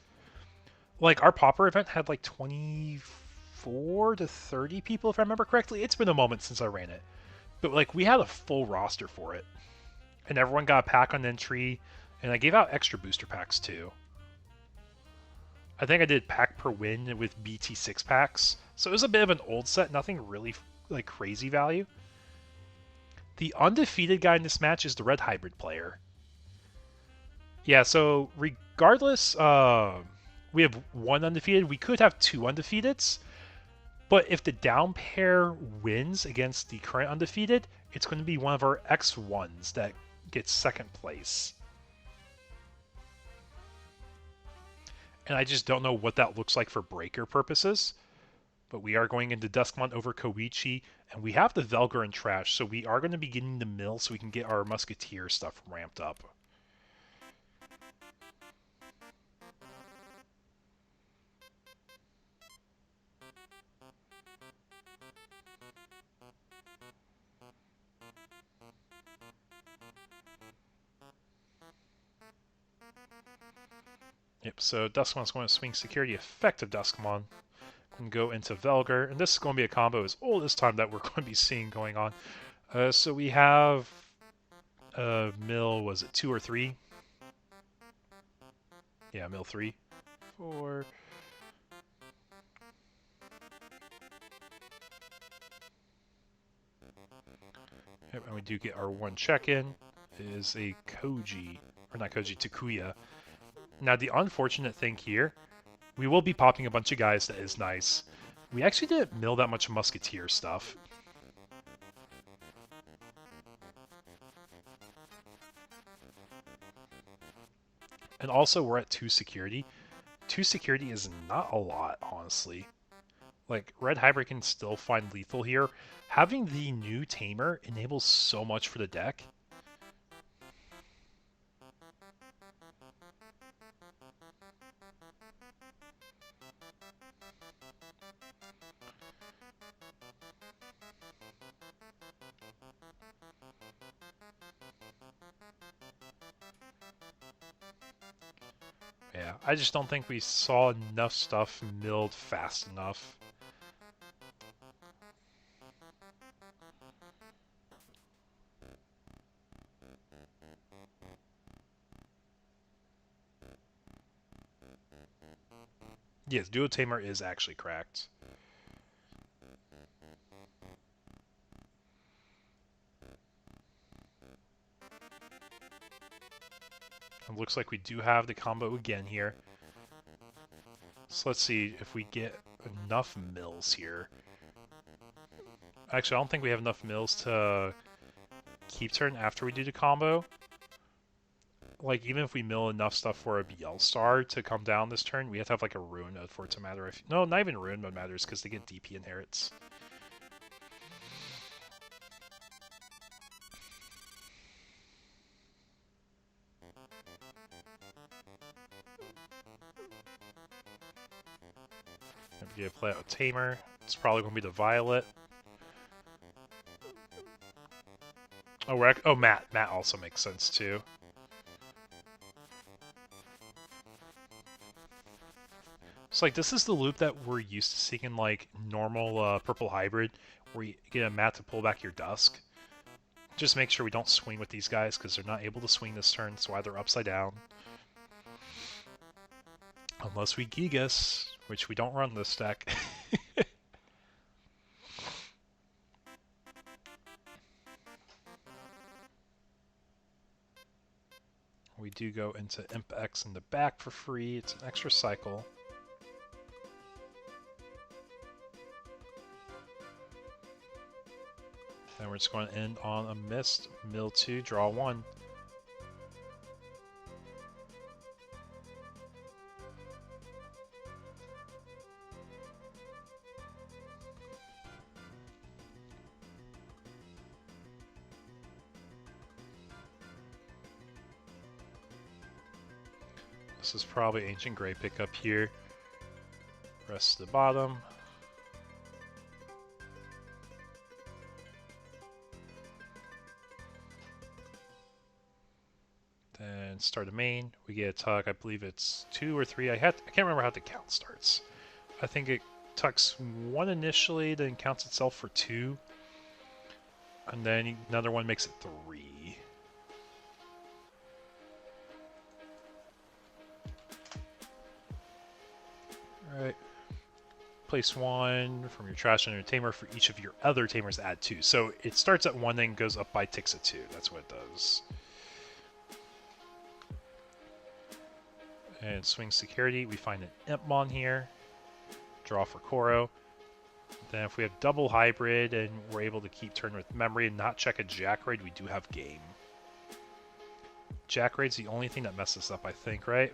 Like our Popper event had like 24 to 30 people, if I remember correctly. It's been a moment since I ran it, but like we had a full roster for it, and everyone got a pack on entry, and I gave out extra booster packs too. I think I did pack per win with BT 6 packs, so it was a bit of an old set, nothing really like crazy value. The undefeated guy in this match is the Red Hybrid player. Yeah, so regardless, we have 1 undefeated. We could have 2 undefeateds, but if the down pair wins against the current undefeated, it's going to be one of our X1s that gets 2nd place. And I just don't know what that looks like for breaker purposes. But we are going into Duskmon over Koichi, and we have the Velgar and Trash, so we are going to be getting the mill so we can get our Musketeer stuff ramped up. Yep, so Duskmon's going to swing security effect of Duskmon. And go into Velgar, and this is going to be a combo as old as time that we're going to be seeing going on. So we have mill, was it 2 or 3? Yeah, mill 3. 4. Yep, and we do get our 1 check-in. Is a Koji, or not Koji, Takuya. Now the unfortunate thing here, we will be popping a bunch of guys, that is nice. We actually didn't mill that much Musketeer stuff. And also we're at 2 security. 2 security is not a lot, honestly. Like, Red Hybrid can still find lethal here. Having the new Tamer enables so much for the deck. Yeah, I just don't think we saw enough stuff milled fast enough. Yes, Duo Tamer is actually cracked. It looks like we do have the combo again here. So let's see if we get enough mills here. Actually, I don't think we have enough mills to keep turn after we do the combo. Like, even if we mill enough stuff for a BL star to come down this turn, we have to have like a ruin mode for it to matter. No, not even ruin mode matters because they get DP inherits. We get to play out a Tamer. It's probably going to be the Violet. Oh, Matt. Matt also makes sense too. So like this is the loop that we're used to seeing in like normal purple hybrid, where you get a Matt to pull back your dusk. Just make sure we don't swing with these guys because they're not able to swing this turn, so either upside down. Unless we Gigas, which we don't run this deck. We do go into Imp X in the back for free. It's an extra cycle. And we're just going to end on a missed. Mill 2, draw 1. This is probably Ancient Grey pickup here. Rest to the bottom. Then start a main. We get a tuck. I believe it's 2 or 3. I can't remember how the count starts. I think it tucks 1 initially, then counts itself for 2. And then another one makes it 3. Alright. Place 1 from your trash and tamer. For each of your other tamers, add 2. So it starts at 1, then goes up by ticks at 2. That's what it does. And swing security, we find an Impmon here. Draw for Koro. Then if we have double hybrid and we're able to keep turn with memory and not check a Jack Raid, we do have game. Jack Raid's the only thing that messes up, I think, right?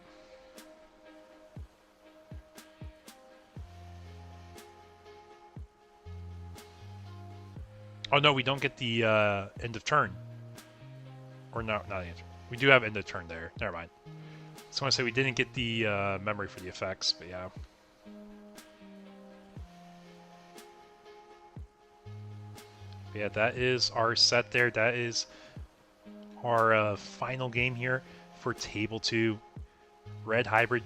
Oh no, we don't get the end of turn. Or no, not the end. We do have end of turn there. Never mind. So I want to say we didn't get the memory for the effects, but yeah. But yeah, that is our set there. That is our final game here for Table 2. Red Hybrid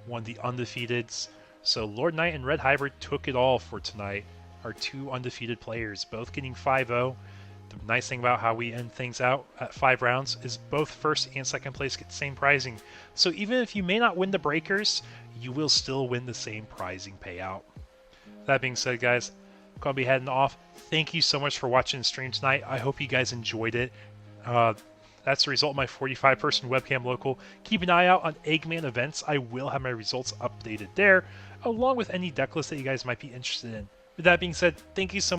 won the undefeateds. So Lord Knight and Red Hybrid took it all for tonight. Our 2 undefeated players, both getting 5-0. The nice thing about how we end things out at 5 rounds is both first and second place get the same prizing. So even if you may not win the breakers, you will still win the same prizing payout. That being said, guys, I'm going to be heading off. Thank you so much for watching the stream tonight. I hope you guys enjoyed it. That's the result of my 45-person webcam local. Keep an eye out on Eggman events. I will have my results updated there, along with any deck lists that you guys might be interested in. With that being said, thank you so much.